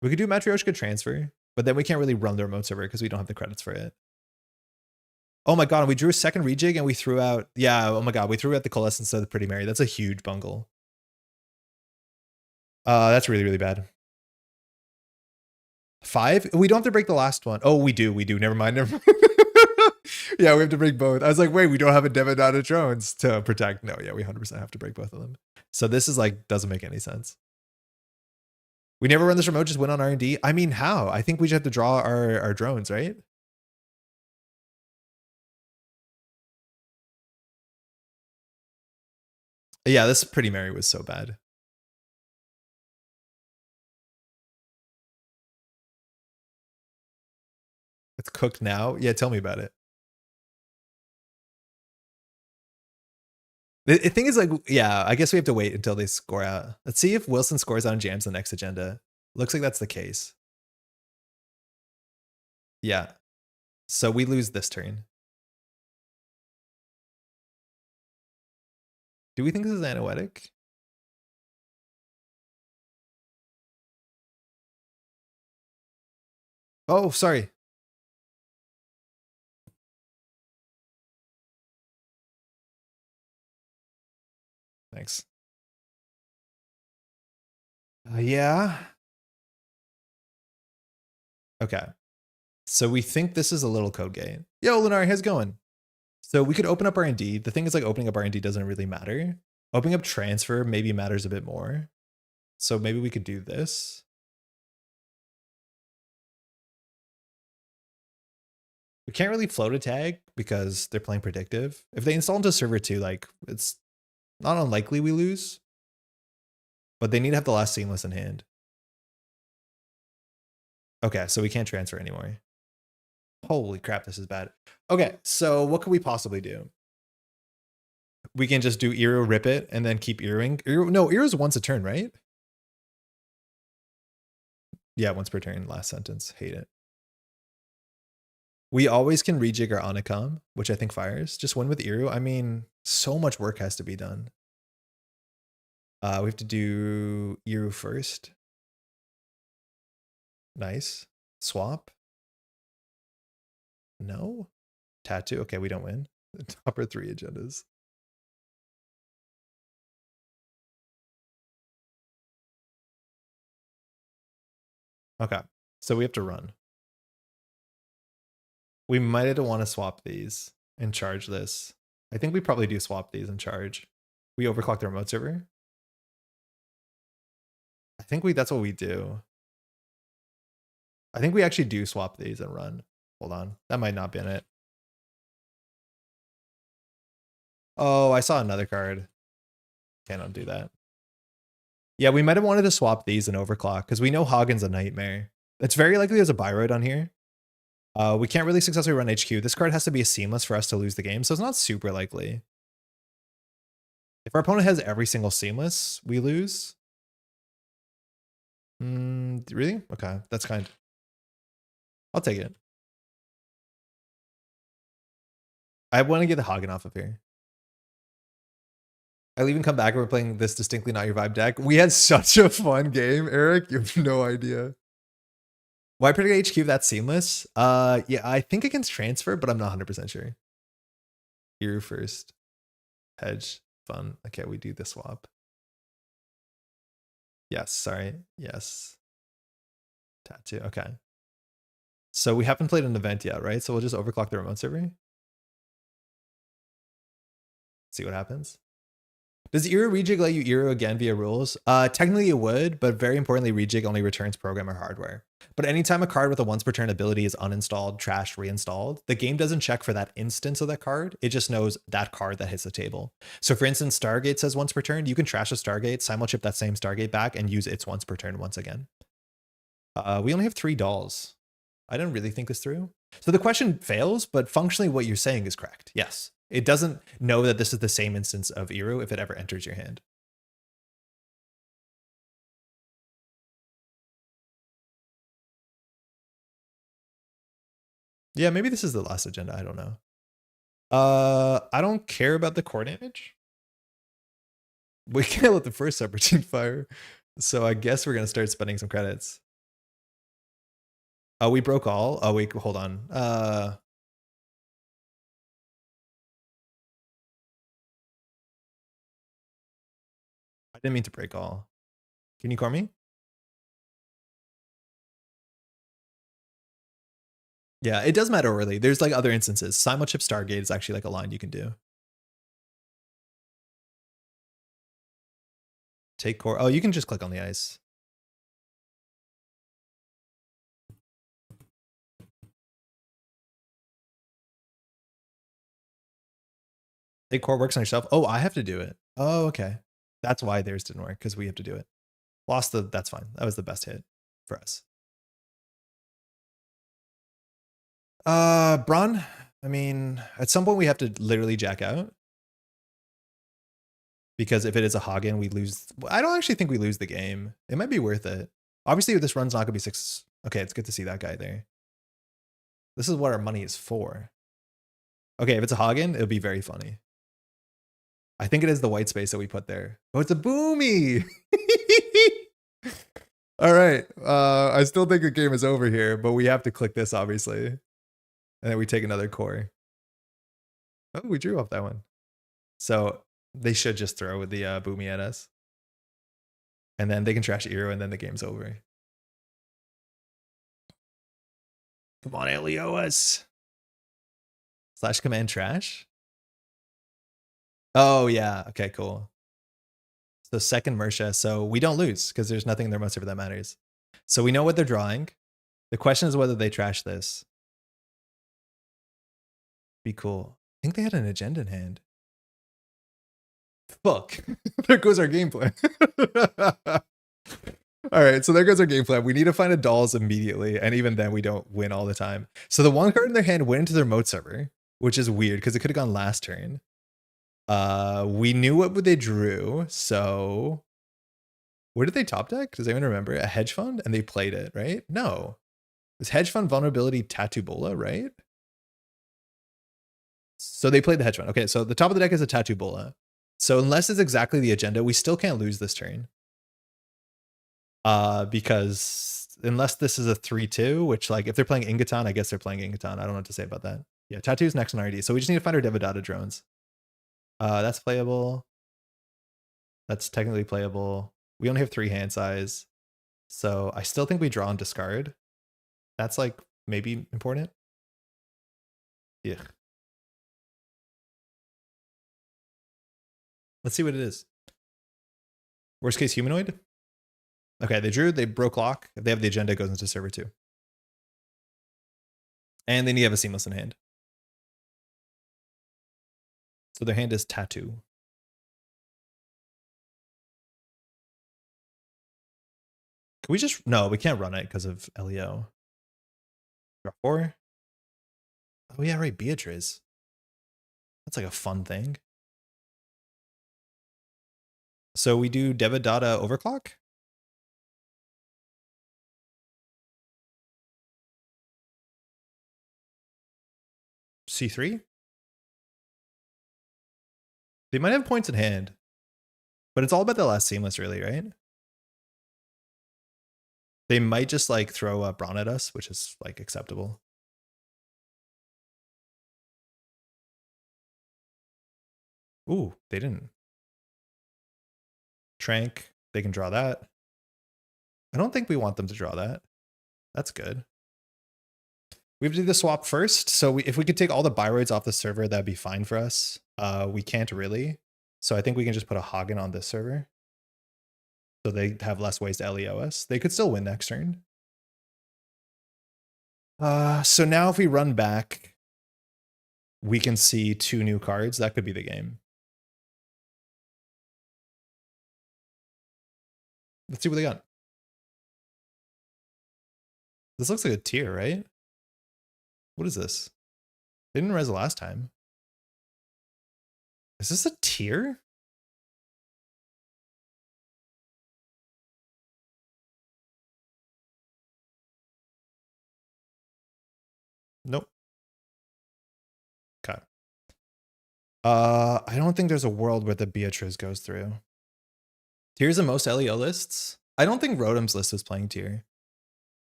We could do Matryoshka transfer, but then we can't really run the remote server because we don't have the credits for it. Oh my god, we drew a second rejig and we threw out, yeah, oh my god, we threw out the coalescence instead of the Pretty Mary. That's a huge bungle. That's really, really bad. 5? We don't have to break the last one. Oh, we do. Never mind. Yeah, we have to break both. I was like, wait, we don't have a Devon out of drones to protect. No, yeah, we 100% have to break both of them. So this is like, doesn't make any sense. We never run this remote, just win on R&D. I mean, how? I think we just have to draw our drones, right? Yeah, this Pretty Mary was so bad. It's cooked now. Yeah, tell me about it. The thing is like, yeah, I guess we have to wait until they score out. Let's see if Wilson scores out and jams the next agenda. Looks like that's the case. Yeah. So we lose this turn. Do we think this is anoetic? Oh, sorry. Thanks. Yeah. Okay. So we think this is a little code gate. Yo, Lunar, how's it going? So we could open up R&D. The thing is like opening up R&D doesn't really matter. Opening up transfer maybe matters a bit more. So maybe we could do this. We can't really float a tag because they're playing predictive. If they install into server 2, like it's not unlikely we lose, but they need to have the last seamless in hand. Okay, so we can't transfer anymore. Holy crap, this is bad. Okay, so what could we possibly do? We can just do Eero, rip it, and then keep Eeroing. No, Eero's once a turn, right? Yeah, once per turn, last sentence. Hate it. We always can rejig our Onicom, which I think fires. Just win with Eero. I mean, so much work has to be done. We have to do Eero first. Nice. Swap. No. Tattoo. Okay, we don't win. Top are 3 agendas. Okay, so we have to run. We might want to swap these and charge this. I think we probably do swap these and charge. We overclock the remote server. I think that's what we do. I think we actually do swap these and run. Hold on. That might not be in it. Oh, I saw another card. Can't do that. Yeah, we might have wanted to swap these and overclock because we know Hagen's a nightmare. It's very likely there's a buy road on here. We can't really successfully run HQ. This card has to be a seamless for us to lose the game, so it's not super likely. If our opponent has every single seamless, we lose. Really? Okay, that's kind. I'll take it. I want to get the Hagen off of here. I'll even come back and we're playing this distinctly not your vibe deck. We had such a fun game, Eric. You have no idea. Why predict HQ if that's seamless? Yeah, I think it can transfer, but I'm not 100% sure. Here first. Hedge. Fun. Okay, we do the swap. Yes, sorry. Yes. Tattoo. Okay. So we haven't played an event yet, right? So we'll just overclock the remote server. See what happens. Does Eero rejig let you Eero again via rules? Technically it would, but very importantly, rejig only returns program or hardware. But anytime a card with a once per turn ability is uninstalled, trashed, reinstalled, the game doesn't check for that instance of that card. It just knows that card that hits the table. So for instance, Stargate says once per turn, you can trash a Stargate, simulchip that same Stargate back and use its once per turn once again. We only have 3 dolls. I didn't really think this through. So the question fails, but functionally what you're saying is correct. Yes. It doesn't know that this is the same instance of Eero if it ever enters your hand. Yeah, maybe this is the last agenda. I don't know. I don't care about the core damage. We can't let the first subroutine fire. So I guess we're going to start spending some credits. We broke all. Oh, wait, hold on. I didn't mean to break all. Can you core me? Yeah, it does matter early. There's like other instances. Simulchip Stargate is actually like a line you can do. Take core. Oh, you can just click on the ice. Take core works on yourself. Oh, I have to do it. Oh, okay. That's why theirs didn't work, because we have to do it. Lost the, that's fine. That was the best hit for us. Braun, I mean, at some point we have to literally jack out. Because if it is a Hagen, we lose. I don't actually think we lose the game. It might be worth it. Obviously, this run's not going to be 6. Okay, it's good to see that guy there. This is what our money is for. Okay, if it's a Hagen, it'll be very funny. I think it is the white space that we put there. Oh, it's a Boomy! All right. I still think the game is over here, but we have to click this, obviously. And then we take another core. Oh, we drew off that one. So they should just throw the Boomy at us. And then they can trash Eero, and then the game's over. Come on, Elios. / command trash? Oh, yeah. Okay, cool. So second Mersha. So we don't lose because there's nothing in their most server that matters. So we know what they're drawing. The question is whether they trash this. Be cool. I think they had an agenda in hand. Fuck. There goes our game plan. All right, so there goes our game plan. We need to find a dolls immediately, and even then we don't win all the time. So the one card in their hand went into their remote server, which is weird because it could have gone last turn. We knew what they drew, so where did they top deck? Does anyone remember? A hedge fund, and they played it, right? No. It's hedge fund vulnerability tattoo bola, right? So they played the hedge fund. Okay, so the top of the deck is a tattoo bola. So unless it's exactly the agenda, we still can't lose this turn. Because unless this is a 3-2, which like if they're playing Ingaton, I guess they're playing Ingaton. I don't know what to say about that. Yeah, tattoo's next on RD. So we just need to find our Devadata drones. That's playable. That's technically playable. We only have 3 hand size. So I still think we draw and discard. That's like maybe important. Yeah. Let's see what it is. Worst case humanoid. Okay, they drew, they broke lock. If they have the agenda, it goes into server 2. And they need to have a seamless in hand. So their hand is tattoo. Can we just, no, we can't run it because of LEO. Draw 4. Oh yeah, right, Beatrice. That's like a fun thing. So we do Devadata overclock. C3. They might have points in hand, but it's all about the last seamless, really, right? They might just like throw a Brawn at us, which is like acceptable. Ooh, they didn't. Trank, they can draw that. I don't think we want them to draw that. That's good. We have to do the swap first. So if we could take all the Byroids off the server, that'd be fine for us. We can't really. So I think we can just put a Hagen on this server. So they have less ways to LEO us. They could still win next turn. So now if we run back, we can see 2 new cards. That could be the game. Let's see what they got. This looks like a tier, right? What is this? They didn't res the last time. Is this a tier? Nope. Okay. I don't think there's a world where the Beatrice goes through. Tier's the most LEO lists. I don't think Rotom's list was playing tier.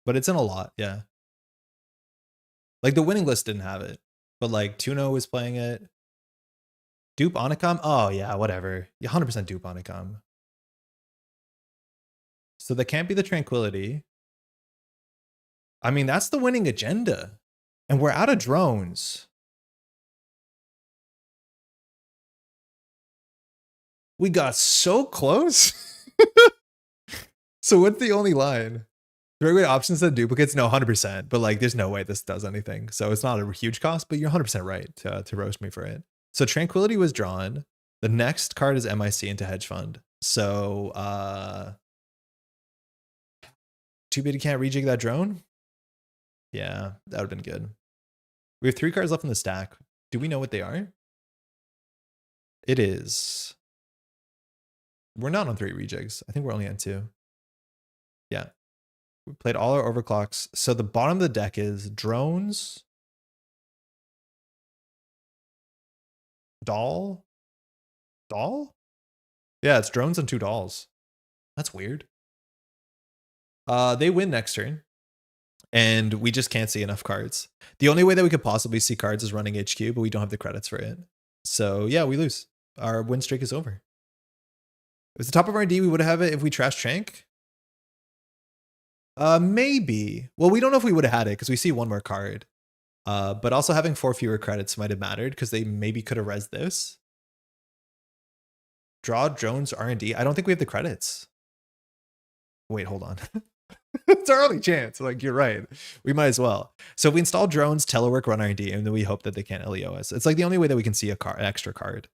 But it's in a lot, yeah. Like the winning list didn't have it. But like Tuno was playing it. Dupe Onicom? Oh yeah, whatever. 100% dupe Onicom. So that can't be the Tranquility. I mean, that's the winning agenda. And we're out of drones. We got so close. So what's the only line? Great options that duplicates? No, 100%. But like, there's no way this does anything. So it's not a huge cost, but you're 100% right to roast me for it. So Tranquility was drawn. The next card is MIC into Hedge Fund. So too bad you can't rejig that drone. Yeah, that would have been good. We have 3 cards left in the stack. Do we know what they are? It is. We're not on 3 rejigs. I think we're only on 2. Yeah. We played all our overclocks. So the bottom of the deck is drones. Doll? Yeah, it's drones and 2 dolls. That's weird. They win next turn. And we just can't see enough cards. The only way that we could possibly see cards is running HQ, but we don't have the credits for it. So yeah, we lose. Our win streak is over. It was the top of our D. We would have it if we trash Trank. Maybe. Well, we don't know if we would have had it because we see 1 more card. But also having 4 fewer credits might have mattered because they maybe could have res this. Draw drones R&D. I don't think we have the credits. Wait, hold on. It's our only chance. Like, you're right. We might as well. So if we install drones, telework, run R&D, and then we hope that they can't LEO us. It's like the only way that we can see an extra card.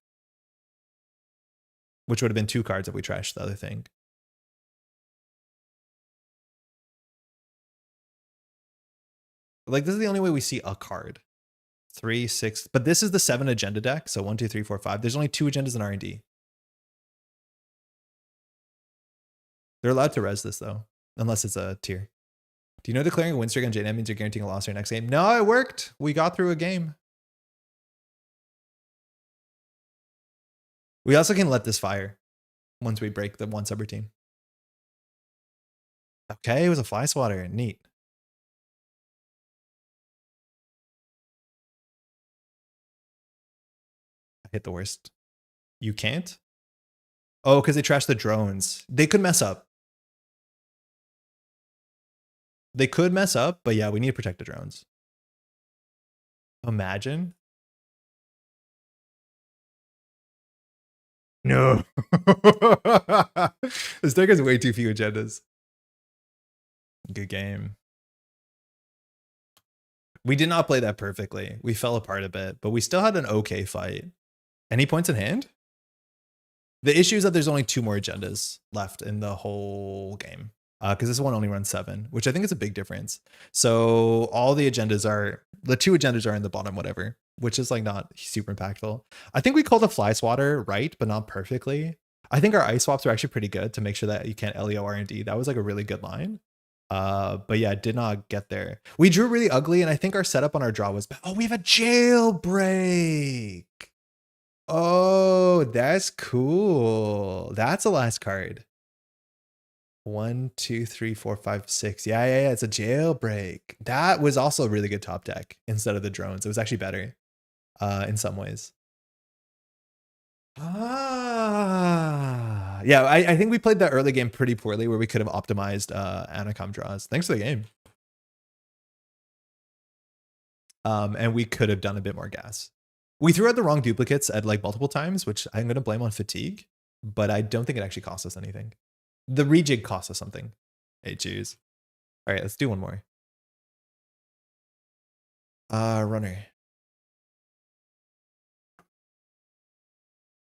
Which would have been 2 cards if we trashed the other thing. Like, this is the only way we see a card. 3, 6. But this is the 7 agenda deck. So 1, 2, 3, 4, 5. There's only 2 agendas in R&D. They're allowed to res this, though. Unless it's a tier. Do you know declaring a win streak on JNet means you're guaranteeing a loss in your next game? No, it worked. We got through a game. We also can let this fire once we break the 1 subroutine. Okay, it was a fly swatter. Neat. I hit the worst. You can't? Oh, because they trashed the drones. They could mess up. They could mess up, but yeah, we need to protect the drones. Imagine. No. This deck has way too few agendas. Good game. We did not play that perfectly. We fell apart a bit, but we still had an okay fight. Any points in hand? The issue is that there's only 2 more agendas left in the whole game. Because this one only runs 7, which I think is a big difference. So all the 2 agendas are in the bottom, whatever, which is like not super impactful. I think we called a fly swatter right, but not perfectly. I think our ice swaps are actually pretty good to make sure that you can't LEO R&D. That was like a really good line. But yeah, it did not get there. We drew really ugly, and I think our setup on our draw was bad. Oh, we have a jailbreak. Oh, that's cool. That's the last card. 1, 2, 3, 4, 5, 6. Yeah. It's a jailbreak. That was also a really good top deck instead of the drones. It was actually better in some ways. Yeah, I think we played that early game pretty poorly where we could have optimized Anacom draws. Thanks for the game. And we could have done a bit more gas. We threw out the wrong duplicates at like multiple times, which I'm going to blame on fatigue, but I don't think it actually cost us anything. The rejig cost us something. Hey, choose. All right, let's do one more. Runner.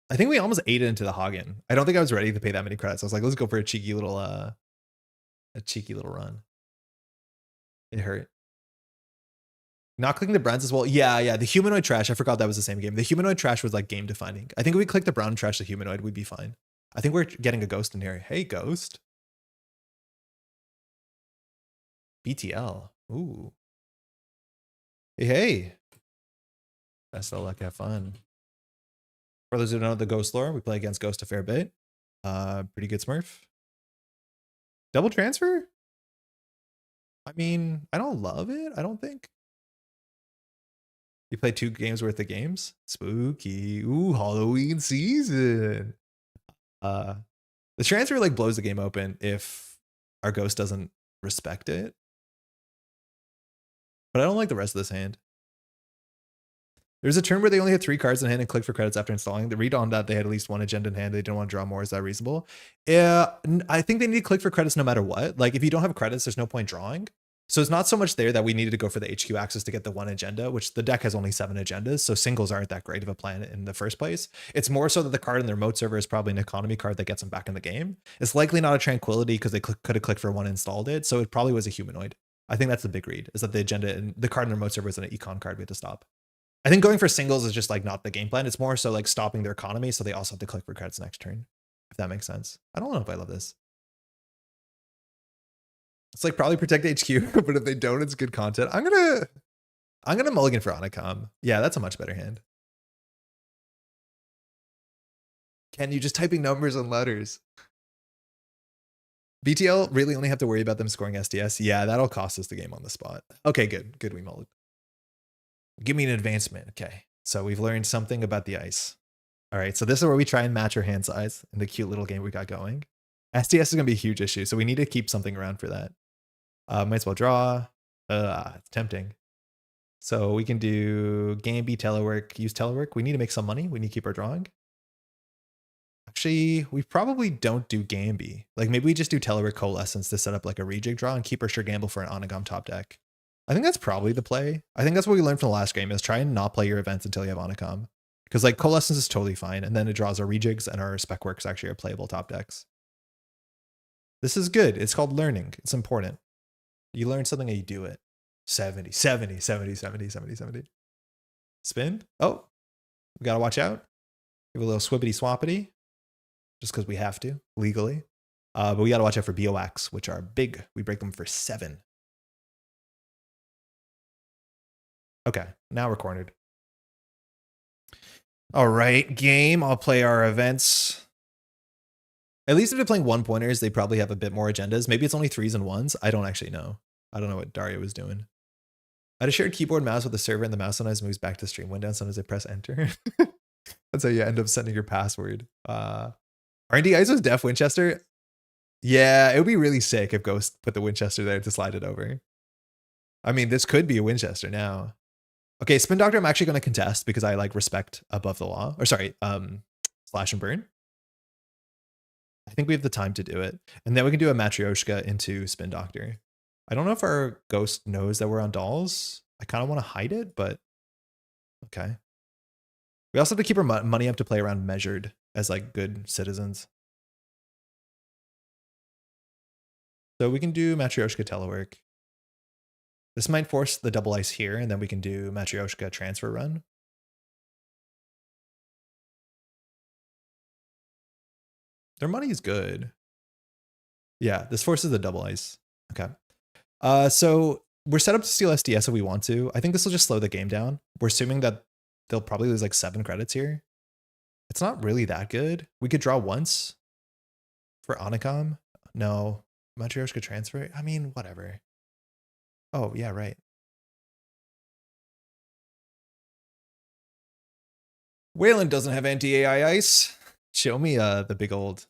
I think we almost ate it into the Hagen. I don't think I was ready to pay that many credits. I was like, let's go for a cheeky little run. It hurt. Not clicking the browns as well. Yeah. The humanoid trash. I forgot that was the same game. The humanoid trash was like game defining. I think if we click the brown and trash the humanoid, we'd be fine. I think we're getting a ghost in here. Hey, ghost. BTL. Ooh. Hey. Best of luck. Have fun. For those who don't know the ghost lore, we play against Ghost a fair bit. Pretty good smurf. Double transfer? I mean, I don't love it, I don't think. You play 2 games worth of games? Spooky. Ooh, Halloween season. The transfer like blows the game open if our ghost doesn't respect it. But I don't like the rest of this hand. There's a turn where they only had 3 cards in hand and click for credits after installing. The read on that they had at least 1 agenda in hand. They didn't want to draw more. Is that reasonable? Yeah, I think they need to click for credits no matter what. Like if you don't have credits, there's no point drawing. So it's not so much there that we needed to go for the HQ access to get the 1 agenda, which the deck has only 7 agendas. So singles aren't that great of a plan in the first place. It's more so that the card in the remote server is probably an economy card that gets them back in the game. It's likely not a tranquility because they could have clicked for 1 and installed it. So it probably was a humanoid. I think that's the big read, is that the agenda and the card in the remote server is an econ card we have to stop. I think going for singles is just like not the game plan. It's more so like stopping their economy. So they also have to click for credits next turn, if that makes sense. I don't know if I love this. It's like probably protect HQ, but if they don't, it's good content. I'm gonna mulligan for Anacom. Yeah, that's a much better hand. Ken, you just typing numbers and letters. BTL really only have to worry about them scoring SDS. Yeah, that'll cost us the game on the spot. Okay, good. Good, we mulligan. Give me an advancement. Okay, so we've learned something about the ice. All right, so this is where we try and match our hand size in the cute little game we got going. SDS is gonna be a huge issue, so we need to keep something around for that. Might as well draw. It's tempting. So we can do game B telework, use telework. We need to make some money. We need to keep our drawing. Actually, we probably don't do Gamby. Like maybe we just do Telework Coalescence to set up like a rejig draw and keep our sure gamble for an Onagam top deck. I think that's probably the play. I think that's what we learned from the last game is try and not play your events until you have Onagam. Because like Coalescence is totally fine, and then it draws our rejigs and our spec works actually are playable top decks. This is good. It's called learning. It's important. You learn something and you do it. 70, 70, 70, 70, 70, 70. Spin. Oh, we gotta watch out. Give a little swippity swappity. Just because we have to, legally. But we gotta watch out for BOX, which are big. We break them for 7. Okay, now we're cornered. All right, game. I'll play our events. At least if they're playing 1-pointers, they probably have a bit more agendas. Maybe it's only 3s and 1s. I don't actually know. I don't know what Dario was doing. I had a shared keyboard mouse with the server, and the mouse sometimes moves back to stream window. Sometimes I press enter. That's how you end up sending your password. R&D ISO's def Winchester. Yeah, it would be really sick if Ghost put the Winchester there to slide it over. I mean, this could be a Winchester now. Okay, Spin Doctor I'm actually going to contest because I like respect above the law. Or sorry, slash and burn. I think we have the time to do it. And then we can do a Matryoshka into Spin Doctor. I don't know if our Ghost knows that we're on dolls. I kind of want to hide it, but okay. We also have to keep our money up to play around measured as like good citizens. So we can do Matryoshka telework. This might force the double ice here, and then we can do Matryoshka transfer run. Their money is good. Yeah, this forces the double ice. Okay. So we're set up to steal SDS if we want to. I think this will just slow the game down. We're assuming that they'll probably lose like 7 credits here. It's not really that good. We could draw once for Onagam. No. Matryoshka transfer? I mean, whatever. Oh, yeah, right. Wayland doesn't have anti-AI ice. Show me the big old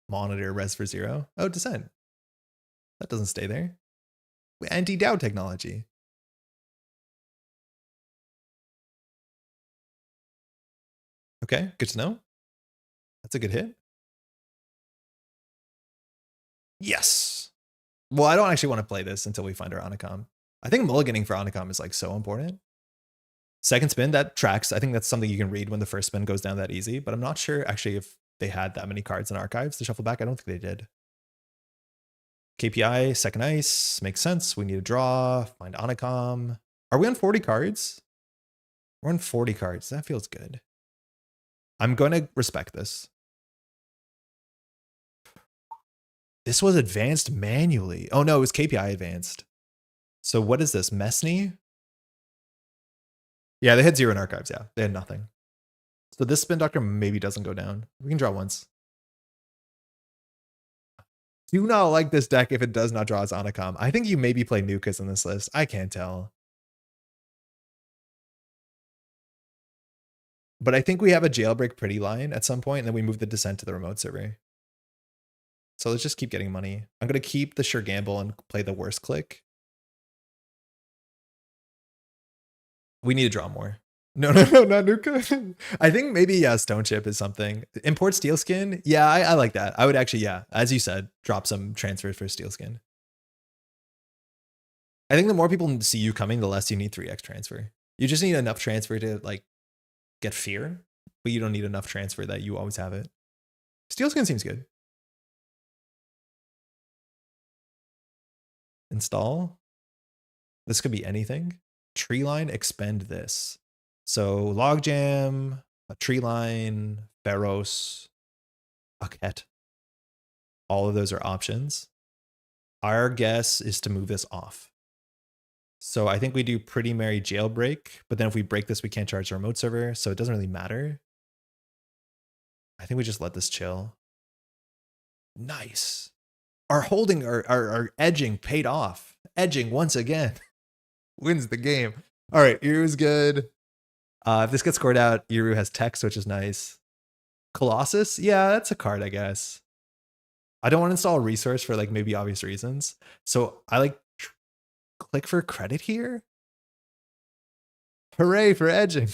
monitor res for 0. Oh, Descent. That doesn't stay there. Anti-DAO technology. Okay, good to know. That's a good hit. Yes. Well, I don't actually want to play this until we find our Onagam. I think mulliganing for Onagam is like so important. Second spin, that tracks. I think that's something you can read when the first spin goes down that easy, but I'm not sure actually if they had that many cards in archives to shuffle back. I don't think they did. KPI, second ice, makes sense. We need a draw, find Onagam. Are we on 40 cards? We're on 40 cards. That feels good. I'm going to respect this. This was advanced manually. Oh no, it was KPI advanced. So what is this, Messney? Yeah, they had 0 in archives, yeah. They had nothing. So this Spin Doctor maybe doesn't go down. We can draw once. Do not like this deck if it does not draw as Onagam. I think you maybe play Nukas in this list. I can't tell. But I think we have a jailbreak pretty line at some point, and then we move the Descent to the remote server. So let's just keep getting money. I'm going to keep the sure gamble and play the worst click. We need to draw more. No, not Nuka. I think maybe, yeah, Stone Chip is something. Import Steel Skin. Yeah, I like that. I would actually, yeah, as you said, drop some transfers for Steel Skin. I think the more people see you coming, the less you need 3x transfer. You just need enough transfer to like get fear, but you don't need enough transfer that you always have it. Steel Skin seems good. Install. This could be anything. Tree line, expend this. So Logjam, a tree line, Pharos, Bucket. All of those are options. Our guess is to move this off. So I think we do Pretty Merry Jailbreak, but then if we break this, we can't charge the remote server, so it doesn't really matter. I think we just let this chill. Nice. Our holding, our edging paid off. Edging once again wins the game. All right, Iru's good. If this gets scored out, Iru has text, which is nice. Colossus? Yeah, that's a card, I guess. I don't want to install a resource for like maybe obvious reasons. So I like click for credit here. Hooray for edging.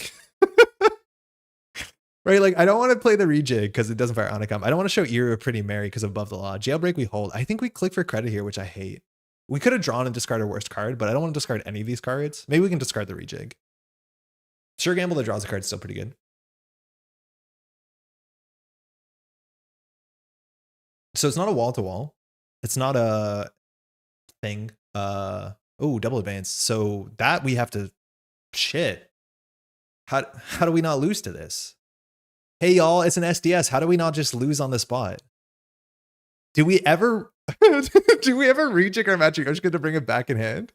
Right, like I don't want to play the rejig because it doesn't fire Onicom. I don't want to show Era Pretty Mary because of above the law. Jailbreak we hold. I think we click for credit here, which I hate. We could have drawn and discard our worst card, but I don't want to discard any of these cards. Maybe we can discard the rejig. Sure Gamble that draws a card is still pretty good. So it's not a wall to wall. It's not a thing. Oh, double advance. So that we have to shit. How do we not lose to this? Hey y'all, it's an SDS. How do we not just lose on the spot? Do we ever rejig our magic? I'm just going to bring it back in hand.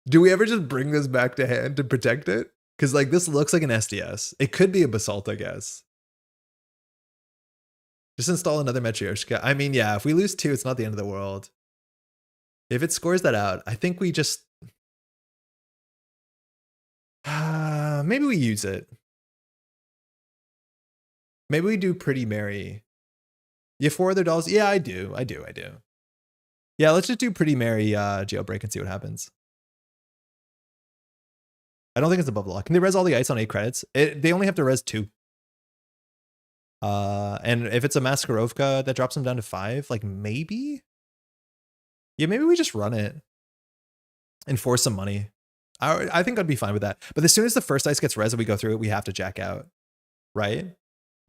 Do we ever just bring this back to hand to protect it? Because like this looks like an SDS. It could be a Basalt, I guess. Just install another Matryoshka. I mean, yeah, if we lose 2, it's not the end of the world. If it scores that out, I think we just... maybe we use it. Maybe we do Pretty Mary. You have 4 other dolls? Yeah, I do. Yeah, let's just do Pretty Mary jailbreak and see what happens. I don't think it's above the law. Can they res all the ice on 8 credits? They only have to res 2. And if it's a Maskarovka that drops them down to 5, like maybe? Yeah, maybe we just run it and force some money. I think I'd be fine with that. But as soon as the first ice gets res and we go through it, we have to jack out, right?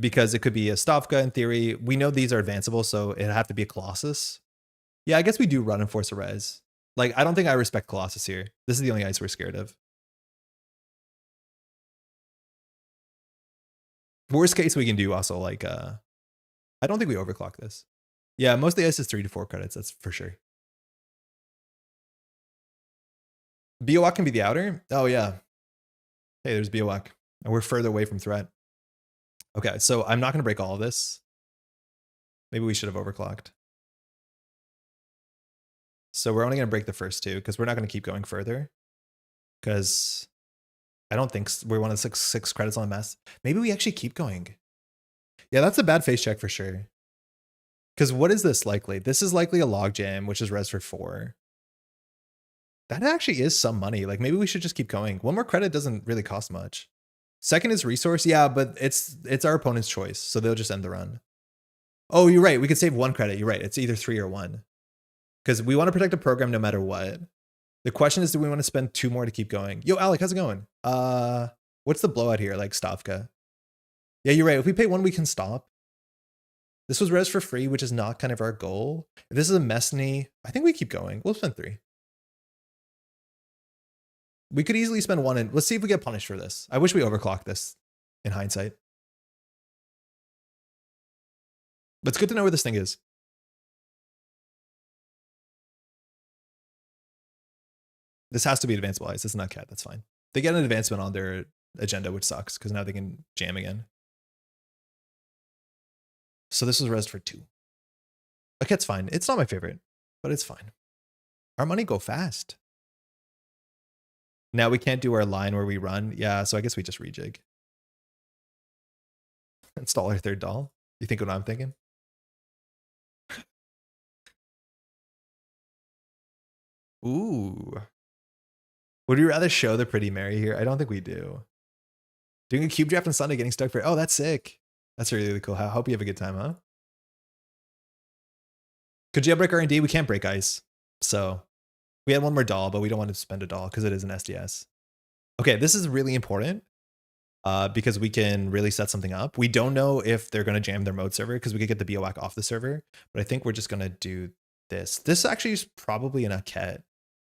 Because it could be a Stavka in theory. We know these are advanceable, so it'd have to be a Colossus. Yeah, I guess we do run and force a res. Like, I don't think I respect Colossus here. This is the only ice we're scared of. Worst case we can do also like, I don't think we overclock this. Yeah, most of the ice is 3 to 4 credits, that's for sure. Biowak can be the outer? Oh yeah. Hey, there's Biowak. And we're further away from threat. Okay, so I'm not going to break all of this. Maybe we should have overclocked. So we're only going to break the first 2 because we're not going to keep going further. Because I don't think we're one of the six credits on the mess. Maybe we actually keep going. Yeah, that's a bad face check for sure. Because what is this likely? This is likely a logjam, which is res for 4. That actually is some money. Like maybe we should just keep going. 1 more credit doesn't really cost much. Second is resource. Yeah, but it's our opponent's choice. So they'll just end the run. Oh, you're right. We could save 1 credit. You're right. It's either 3 or 1. Because we want to protect the program no matter what. The question is, do we want to spend 2 more to keep going? Yo, Alec, how's it going? What's the blowout here? Like Stavka. Yeah, you're right. If we pay 1, we can stop. This was res for free, which is not kind of our goal. If this is a Messney, I think we keep going. We'll spend 3. We could easily spend 1 and let's see if we get punished for this. I wish we overclocked this in hindsight. But it's good to know where this thing is. This has to be advanceable ice. It's not cat. That's fine. They get an advancement on their agenda, which sucks because now they can jam again. So this was res for 2. A cat's fine. It's not my favorite, but it's fine. Our money go fast. Now we can't do our line where we run. Yeah, so I guess we just rejig. Install our 3rd doll. You think what I'm thinking? Ooh. Would we rather show the Pretty Mary here? I don't think we do. Doing a cube draft on Sunday, getting stuck for... Oh, that's sick. That's really, really cool. I hope you have a good time, huh? Could jailbreak R&D? We can't break ice. So we had 1 more doll, but we don't want to spend a doll because it is an SDS. Okay, this is really important because we can really set something up. We don't know if they're going to jam their mode server because we could get the Biowak off the server, but I think we're just going to do this. This actually is probably an Aket.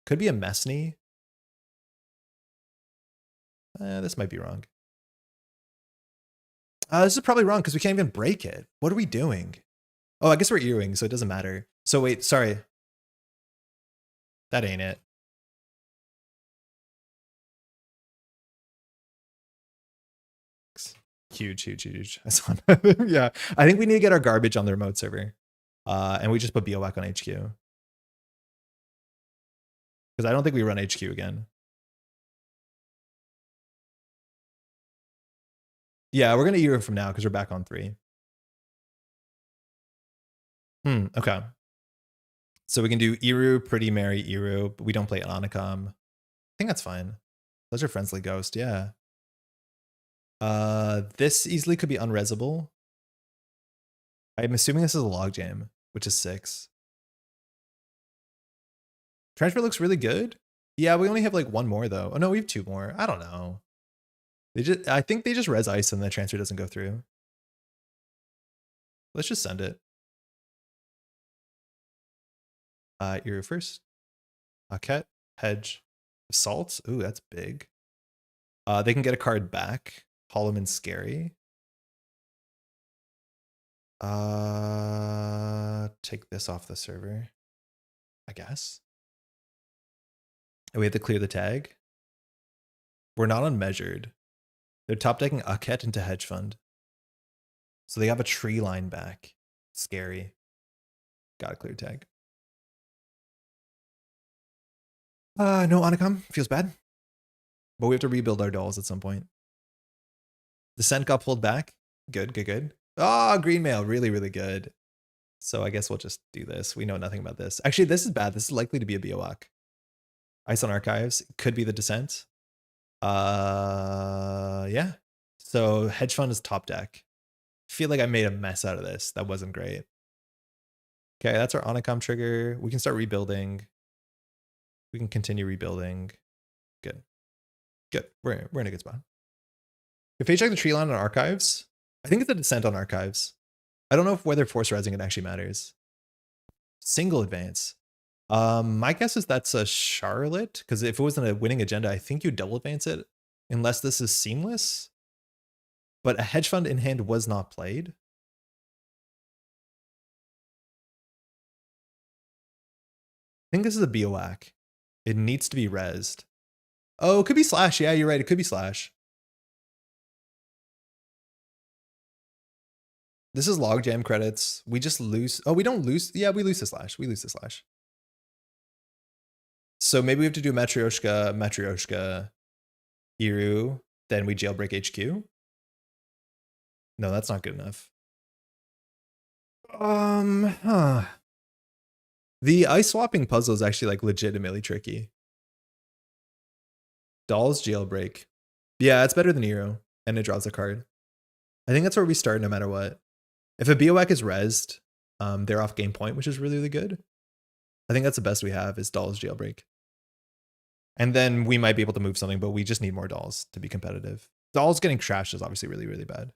Could be a Messney. This might be wrong. This is probably wrong because we can't even break it. What are we doing? Oh, I guess we're earring, so it doesn't matter. So wait, sorry. That ain't it. Huge. I saw that. Yeah, I think we need to get our garbage on the remote server. And we just put Biowak on HQ. Because I don't think we run HQ again. Yeah, we're going to earring from now because we're back on 3. Okay. So we can do Iru, Pretty Mary, Iru, but we don't play Anakom. I think that's fine. Those are Friendly Ghost, yeah. This easily could be unresable. I'm assuming this is a logjam, which is 6. Transfer looks really good. Yeah, we only have like 1 more though. Oh no, we have 2 more. I don't know. I think they just res ice and the transfer doesn't go through. Let's just send it. You're first. Ket, hedge, assault. Ooh, that's big. They can get a card back. Holloman Scary. Take this off the server, I guess. And we have to clear the tag. We're not unmeasured. They're top decking Ket into hedge fund. So they have a tree line back. Scary. Got a clear tag. No Onacom. Feels bad. But we have to rebuild our dolls at some point. Descent got pulled back. Good, good, good. Ah, green mail. Really, really good. So I guess we'll just do this. We know nothing about this. Actually, this is bad. This is likely to be a BOAC. Ice on Archives. Could be the Descent. Yeah. So hedge fund is top deck. I feel like I made a mess out of this. That wasn't great. Okay, that's our Onacom trigger. We can start rebuilding. We can continue rebuilding. Good. Good. We're in a good spot. If they check the tree line on Archives, I think it's a Descent on Archives. I don't know if whether force resing it actually matters. Single advance. My guess is that's a Charlotte, because if it wasn't a winning agenda, I think you double advance it, unless this is seamless. But a hedge fund in hand was not played. I think this is a BOAC. It needs to be rezzed. Oh, it could be slash. Yeah, you're right. It could be slash. This is logjam credits. We just lose. Oh, we don't lose. Yeah, we lose the slash. We lose the slash. So maybe we have to do Matryoshka, Iru, then we jailbreak HQ. No, that's not good enough. The ice swapping puzzle is actually like legitimately tricky. Dolls jailbreak. Yeah, it's better than Iru, and it draws a card. I think that's where we start no matter what. If a BOAC is rezzed, they're off game point, which is really, really good. I think that's the best we have is dolls jailbreak. And then we might be able to move something, but we just need more dolls to be competitive. Dolls getting trashed is obviously really, really bad.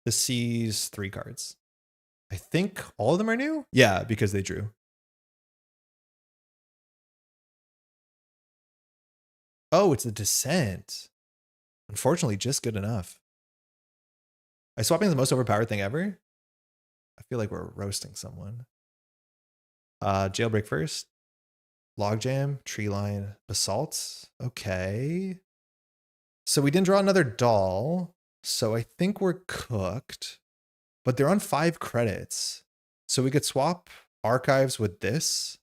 This sees 3 cards. I think all of them are new? Yeah, because they drew. Oh, it's a Descent. Unfortunately, just good enough. Ice swapping is the most overpowered thing ever? I feel like we're roasting someone. Jailbreak first. Logjam, tree line, basalt. Okay. So we didn't draw another doll. So I think we're cooked. But they're on 5 credits. So we could swap Archives with this.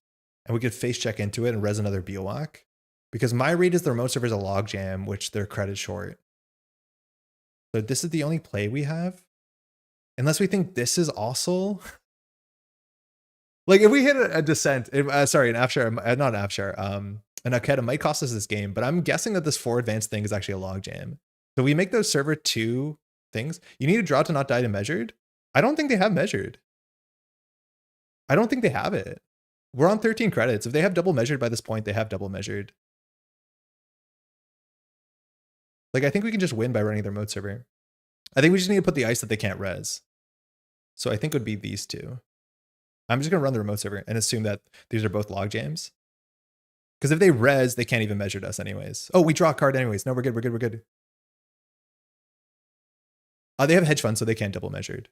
And we could face check into it and res another BOAC. Because my read is their most server is a logjam, which they're credit short. So this is the only play we have. Unless we think this is also. Like if we hit a Descent, sorry, an Afshar, not an Afshar, an Akeda might cost us this game, but I'm guessing that this 4 advanced thing is actually a logjam. So we make those server 2 things. You need to draw to not die to measured. I don't think they have measured. I don't think they have it. We're on 13 credits. If they have double measured by this point, they have double measured. Like I think we can just win by running their mode server. I think we just need to put the ice that they can't res. So I think it would be these 2. I'm just going to run the remote server and assume that these are both log jams. Because if they res, they can't even measure us anyways. Oh, we draw a card anyways. No, we're good, we're good, we're good. They have hedge funds, so they can't double measured.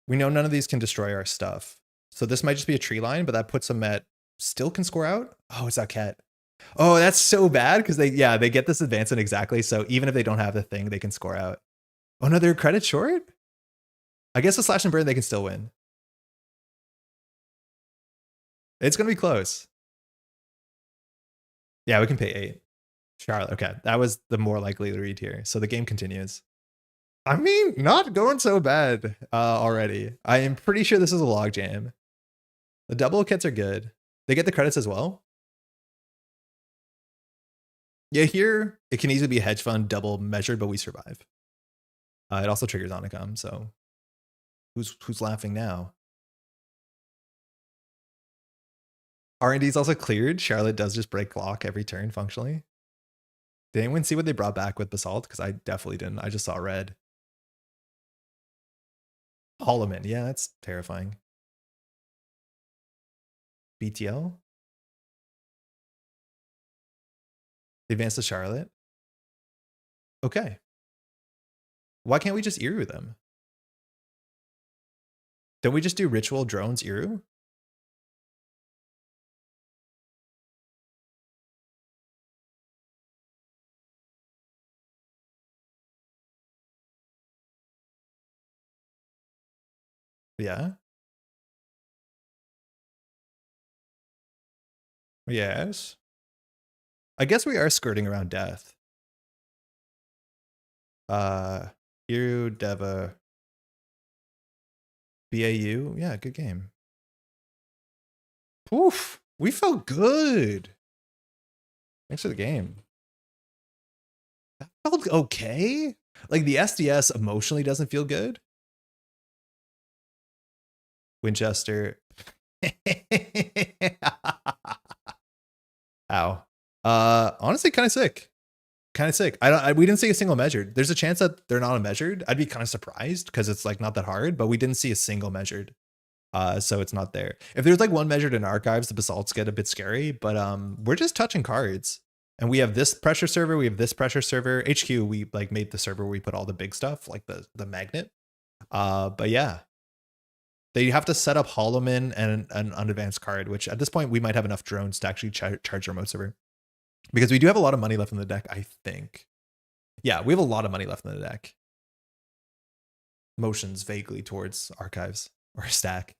We know none of these can destroy our stuff. So this might just be a tree line, but that puts them at still can score out. Oh, it's that cat. Oh, that's so bad because they get this advance in exactly. So even if they don't have the thing, they can score out. Oh no, they're credit short? I guess with slash and burn, they can still win. It's going to be close. Yeah, we can pay 8. Charlotte. Okay, that was the more likely read here. So the game continues. I mean, not going so bad already. I am pretty sure this is a log jam. The double kits are good. They get the credits as well. Yeah, here it can easily be a hedge fund double measured, but we survive. It also triggers Onicom, so who's laughing now? R&D is also cleared. Charlotte does just break clock every turn functionally. Did anyone see what they brought back with Basalt? Because I definitely didn't. I just saw red. Holloman. Yeah, that's terrifying. BTL. They advanced to Charlotte. Okay. Why can't we just Iru them? Don't we just do Ritual Drones Iru? Yeah. Yes. I guess we are skirting around death. Iru, Deva, BAU. Yeah, good game. Poof. We felt good. Thanks for the game. That felt okay. Like the SDS emotionally doesn't feel good. Winchester. Ow. Honestly, kind of sick. Kind of sick. We didn't see a single measured. There's a chance that they're not a measured. I'd be kind of surprised because it's like not that hard, but we didn't see a single measured. So it's not there. If there's like one measured in archives, the basalts get a bit scary, but we're just touching cards. And we have this pressure server, we have this pressure server. HQ, we like made the server where we put all the big stuff, like the magnet. But yeah. They have to set up Hollowman and an unadvanced card, which at this point we might have enough drones to actually charge remote server. Because we do have a lot of money left in the deck, I think. Yeah, we have a lot of money left in the deck. Motions vaguely towards archives or stack.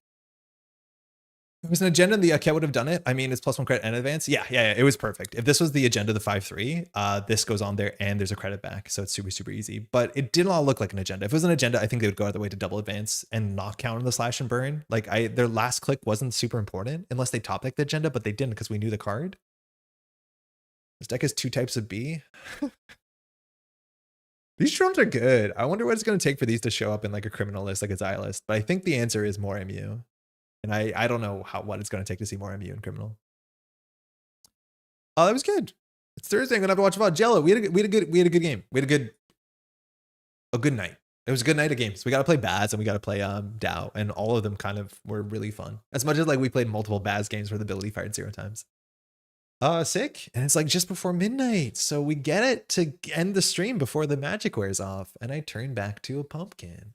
If it was an agenda and the Ket would have done it, I mean, it's +1 credit and advance. Yeah, it was perfect. If this was the agenda, the 5-3, this goes on there and there's a credit back. So it's super, super easy. But it did not look like an agenda. If it was an agenda, I think they would go out of the way to double advance and not count on the slash and burn. Like their last click wasn't super important unless they top deck the agenda, but they didn't because we knew the card. This deck has 2 types of B. These drums are good. I wonder what it's going to take for these to show up in like a criminal list, like a Xyz list. But I think the answer is more MU. And I don't know what it's going to take to see more MU in criminal. Oh, that was good. It's Thursday. I'm gonna have to watch VOD. Jello, we had a good game. We had a good night. It was a good night of games. We got to play Baz and we got to play DAO, and all of them kind of were really fun. As much as like we played multiple Baz games where the ability fired 0 times. Sick. And it's like just before midnight, so we get it to end the stream before the magic wears off, and I turn back to a pumpkin.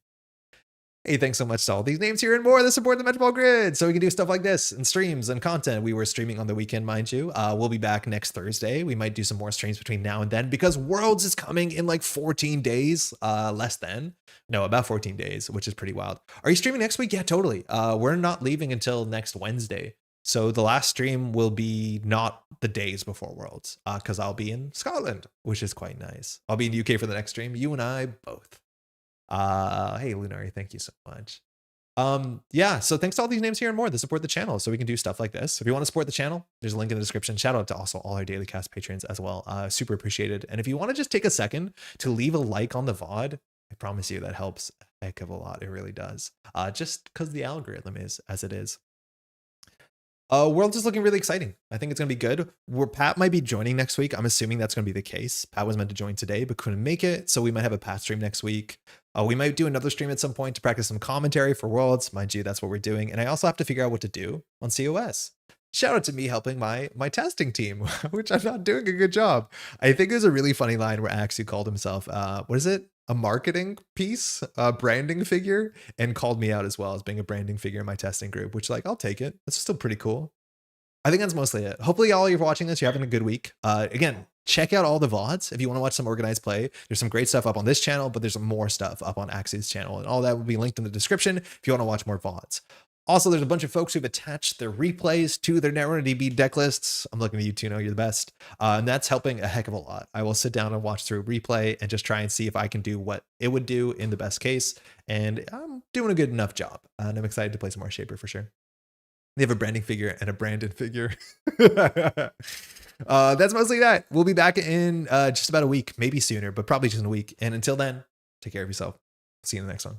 Hey, thanks so much to all these names here and more that support the Métropole Grid, so we can do stuff like this and streams and content. We were streaming on the weekend, mind you. We'll be back next Thursday. We might do some more streams between now and then because Worlds is coming in like 14 days, about 14 days, which is pretty wild. Are you streaming next week? Yeah, totally. We're not leaving until next Wednesday. So the last stream will be not the days before Worlds because I'll be in Scotland, which is quite nice. I'll be in the UK for the next stream. You and I both. Hey Lunari, thank you so much. Yeah, so thanks to all these names here and more that support the channel so we can do stuff like this. If you want to support the channel, there's a link in the description. Shout out to also all our daily cast patrons as well. Super appreciated. And if you want to just take a second to leave a like on the VOD, I promise you that helps a heck of a lot. It really does. Just because the algorithm is as it is. Worlds is looking really exciting. I think it's going to be good. Pat might be joining next week. I'm assuming that's going to be the case. Pat was meant to join today, but couldn't make it. So we might have a Pat stream next week. We might do another stream at some point to practice some commentary for Worlds. Mind you, that's what we're doing. And I also have to figure out what to do on COS. Shout out to me helping my testing team, which I'm not doing a good job. I think there's a really funny line where Axie called himself, what is it? A marketing piece, a branding figure, and called me out as well as being a branding figure in my testing group, which like, I'll take it. That's still pretty cool. I think that's mostly it. Hopefully all you're watching this, you're having a good week. Again, check out all the VODs if you want to watch some organized play. There's some great stuff up on this channel, but there's more stuff up on Axie's channel, and all that will be linked in the description if you want to watch more VODs. Also, there's a bunch of folks who've attached their replays to their Netrunner DB deck lists. I'm looking at you, Tuno. You're the best. And that's helping a heck of a lot. I will sit down and watch through a replay and just try and see if I can do what it would do in the best case. And I'm doing a good enough job. And I'm excited to play some more Shaper for sure. They have a branding figure and a Brandon figure. That's mostly that. We'll be back in just about a week, maybe sooner, but probably just in a week. And until then, take care of yourself. See you in the next one.